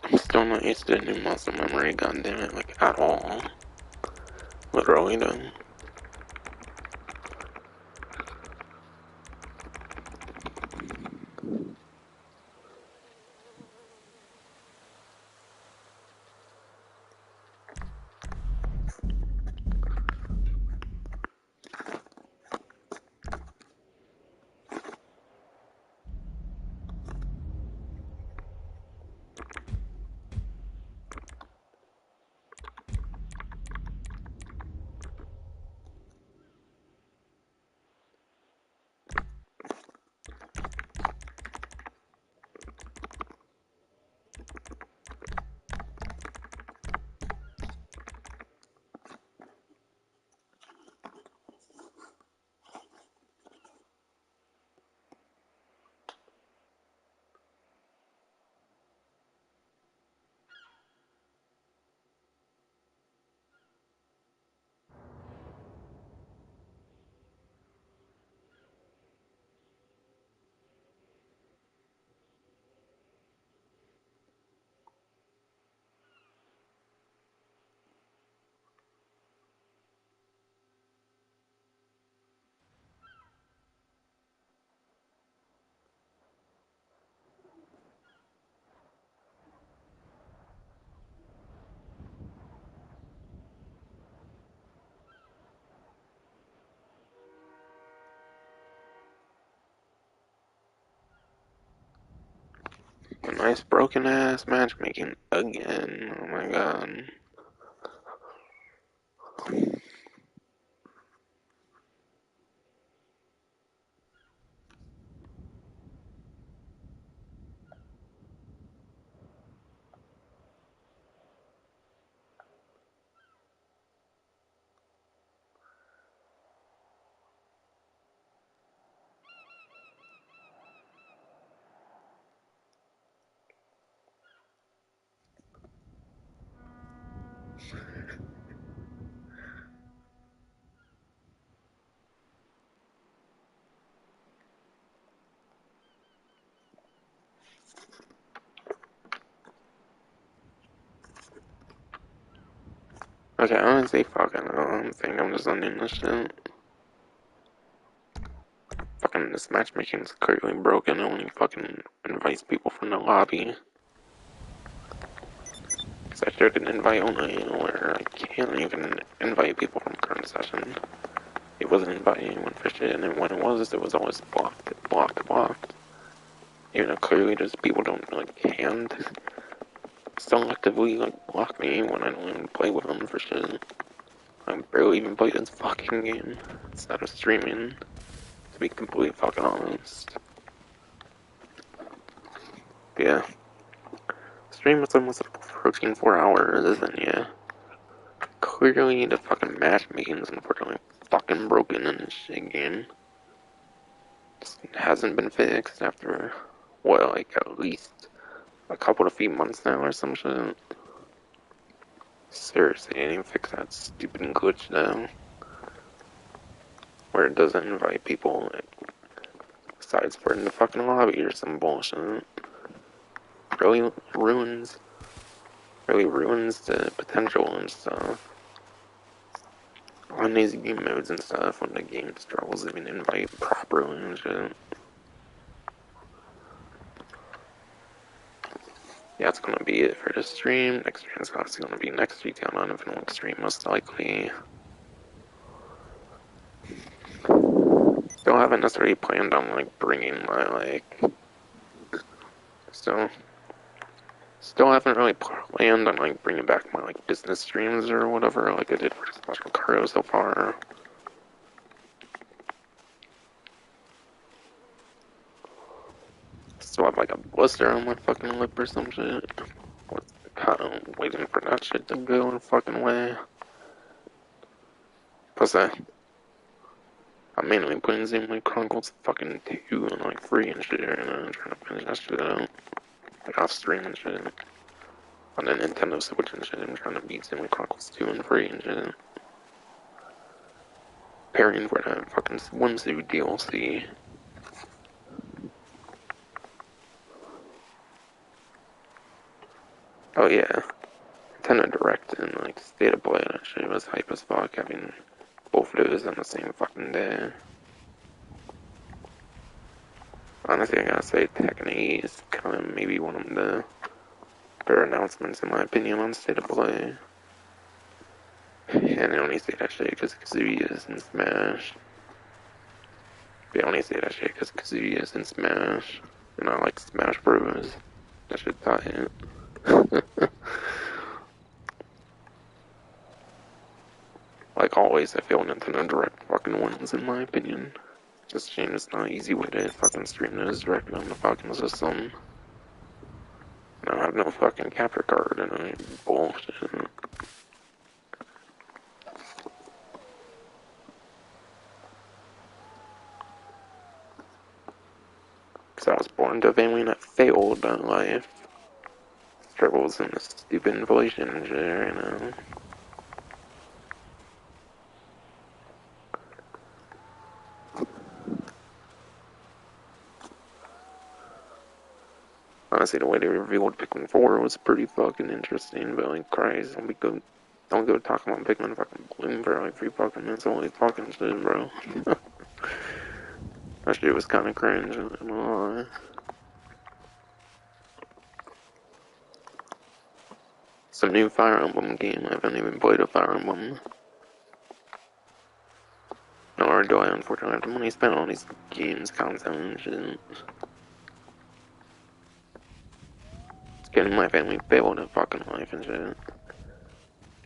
I'm still not used to the new muscle memory, goddammit, like at all. Literally though. Nice broken ass matchmaking again. Oh my god. Okay, honestly, fucking, I don't think I'm just ending this shit. Fucking, this matchmaking is clearly broken. It only fucking invites people from the lobby. Because I shared an invite only where I can't even invite people from current session. It wasn't inviting anyone for shit, and then when it was always blocked. Even though clearly just people don't, like, hand selectively, like, block me when I don't even play with them for shit. I barely even play this fucking game instead of streaming, to be completely fucking honest. But yeah. Stream is almost approaching 4 hours, and yeah. Clearly the fucking matchmaking is unfortunately fucking broken in this shit game. Just hasn't been fixed after, well, like, at least a couple of few months now or some shit. Seriously, I didn't even fix that stupid glitch now. Where it doesn't invite people, like, besides for in the fucking lobby or some bullshit. Really ruins the potential and stuff. On these game modes and stuff, when the game struggles to even invite properly and shit. Yeah, that's gonna be it for this stream. Next stream's obviously gonna be next GTA Online Infinite stream, most likely. Still haven't necessarily planned on, like, bringing my, like... Still haven't really planned on, like, bringing back my, like, business streams or whatever, like I did for Special Cario so far. Still have, like, a blister on my fucking lip or some shit. Kind of waiting for that shit to go in fucking away. Plus, I'm mainly playing Xenoblade Chronicles fucking 2 and, like, 3 and shit, and I'm trying to finish that shit out. Like, off stream and shit. On the Nintendo Switch and shit, I'm trying to beat Xenoblade Chronicles 2 and 3 and shit. Preparing for that fucking swimsuit DLC. Oh yeah, Nintendo Direct and, like, State of Play, that shit was hype as fuck, having both of those on the same fucking day. Honestly, I gotta say, Tekken 8 is kind of maybe one of the better announcements, in my opinion, on State of Play. And I only say that shit because Kazuya is in Smash. They only say that shit because Kazuya is in Smash. And I like Smash Bros. That shit tight. Like always, I feel Nintendo Direct fucking wins, in my opinion. Just shame it's not an easy way to fucking stream those directly on the fucking system. I don't have no fucking capture card and I bullshit. Cause I was born into a family that failed in life. Struggles in this stupid inflation and shit, you know. Honestly, the way they revealed Pikmin 4 was pretty fucking interesting, but like, Christ, don't go talking about Pikmin fucking Bloom for like 3 fucking minutes, only talking shit, bro. That shit was kinda cringe, I'm not gonna lie. Some new Fire Emblem game, I haven't even played a Fire Emblem. Nor do I, unfortunately, have the money spent on these games, content and shit. getting my family bailed in fucking life and shit.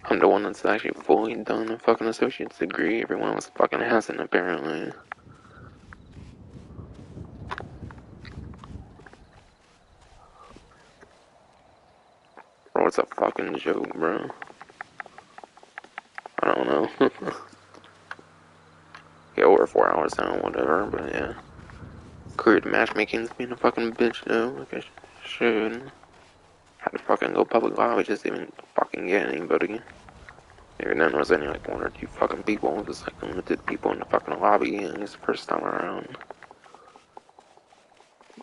I'm the one that's actually fully done a fucking associate's degree. Everyone else fucking hasn't, apparently. Bro, it's a fucking joke, bro. I don't know. Yeah, over 4 hours now, whatever, but yeah. Career matchmaking's being a fucking bitch, though. Like I should. Had to fucking go public lobby just to even fucking get anybody. Even then, there was only like 1 or 2 fucking people. Just like limited people in the fucking lobby, and it's the first time around.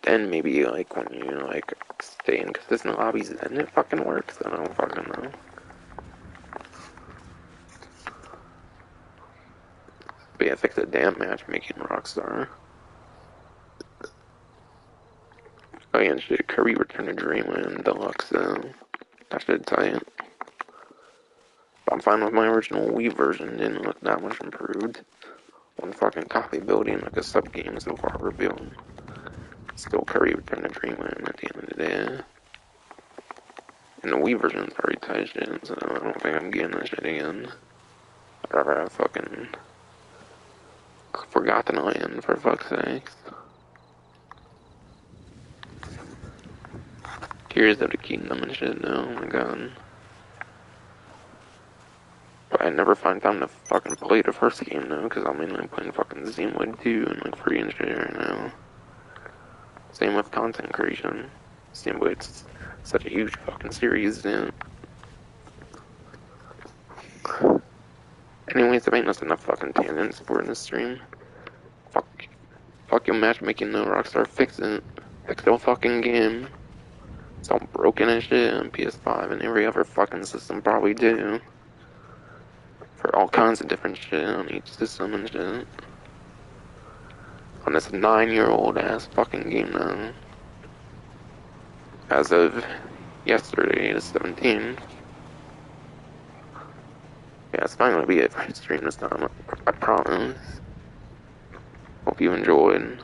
Then maybe like when you like stay in consistent lobbies, then it fucking works. I don't fucking know. But yeah, fix a damn matchmaking, Rockstar. Oh yeah, and shit, Kirby Return to Dreamland Deluxe, that should tight. But I'm fine with my original Wii version, didn't look that much improved. One fucking copy building, like a sub-game so far revealed. Still Kirby Return to Dreamland at the end of the day. And the Wii version's already tight shit, so I don't think I'm getting that shit again. I'd rather have fucking Forgotten Land, for fuck's sake. Tears of the Kingdom and shit, though, oh my god. But I never find time to fucking play the first game, though, because I'm mainly playing fucking Xenoblade 2 and like free and shit right now. Same with content creation. Xenoblade's such a huge fucking series, dude. Anyways, I think that's enough fucking tangents for this stream. Fuck your matchmaking, though, Rockstar. Fix it. Fix the fucking game. It's all broken and shit on PS5 and every other fucking system probably do. For all kinds of different shit on each system and shit. On this 9-year-old ass fucking game now. As of yesterday, the 17th. Yeah, it's not gonna be it for the stream this time, I promise. Hope you enjoyed.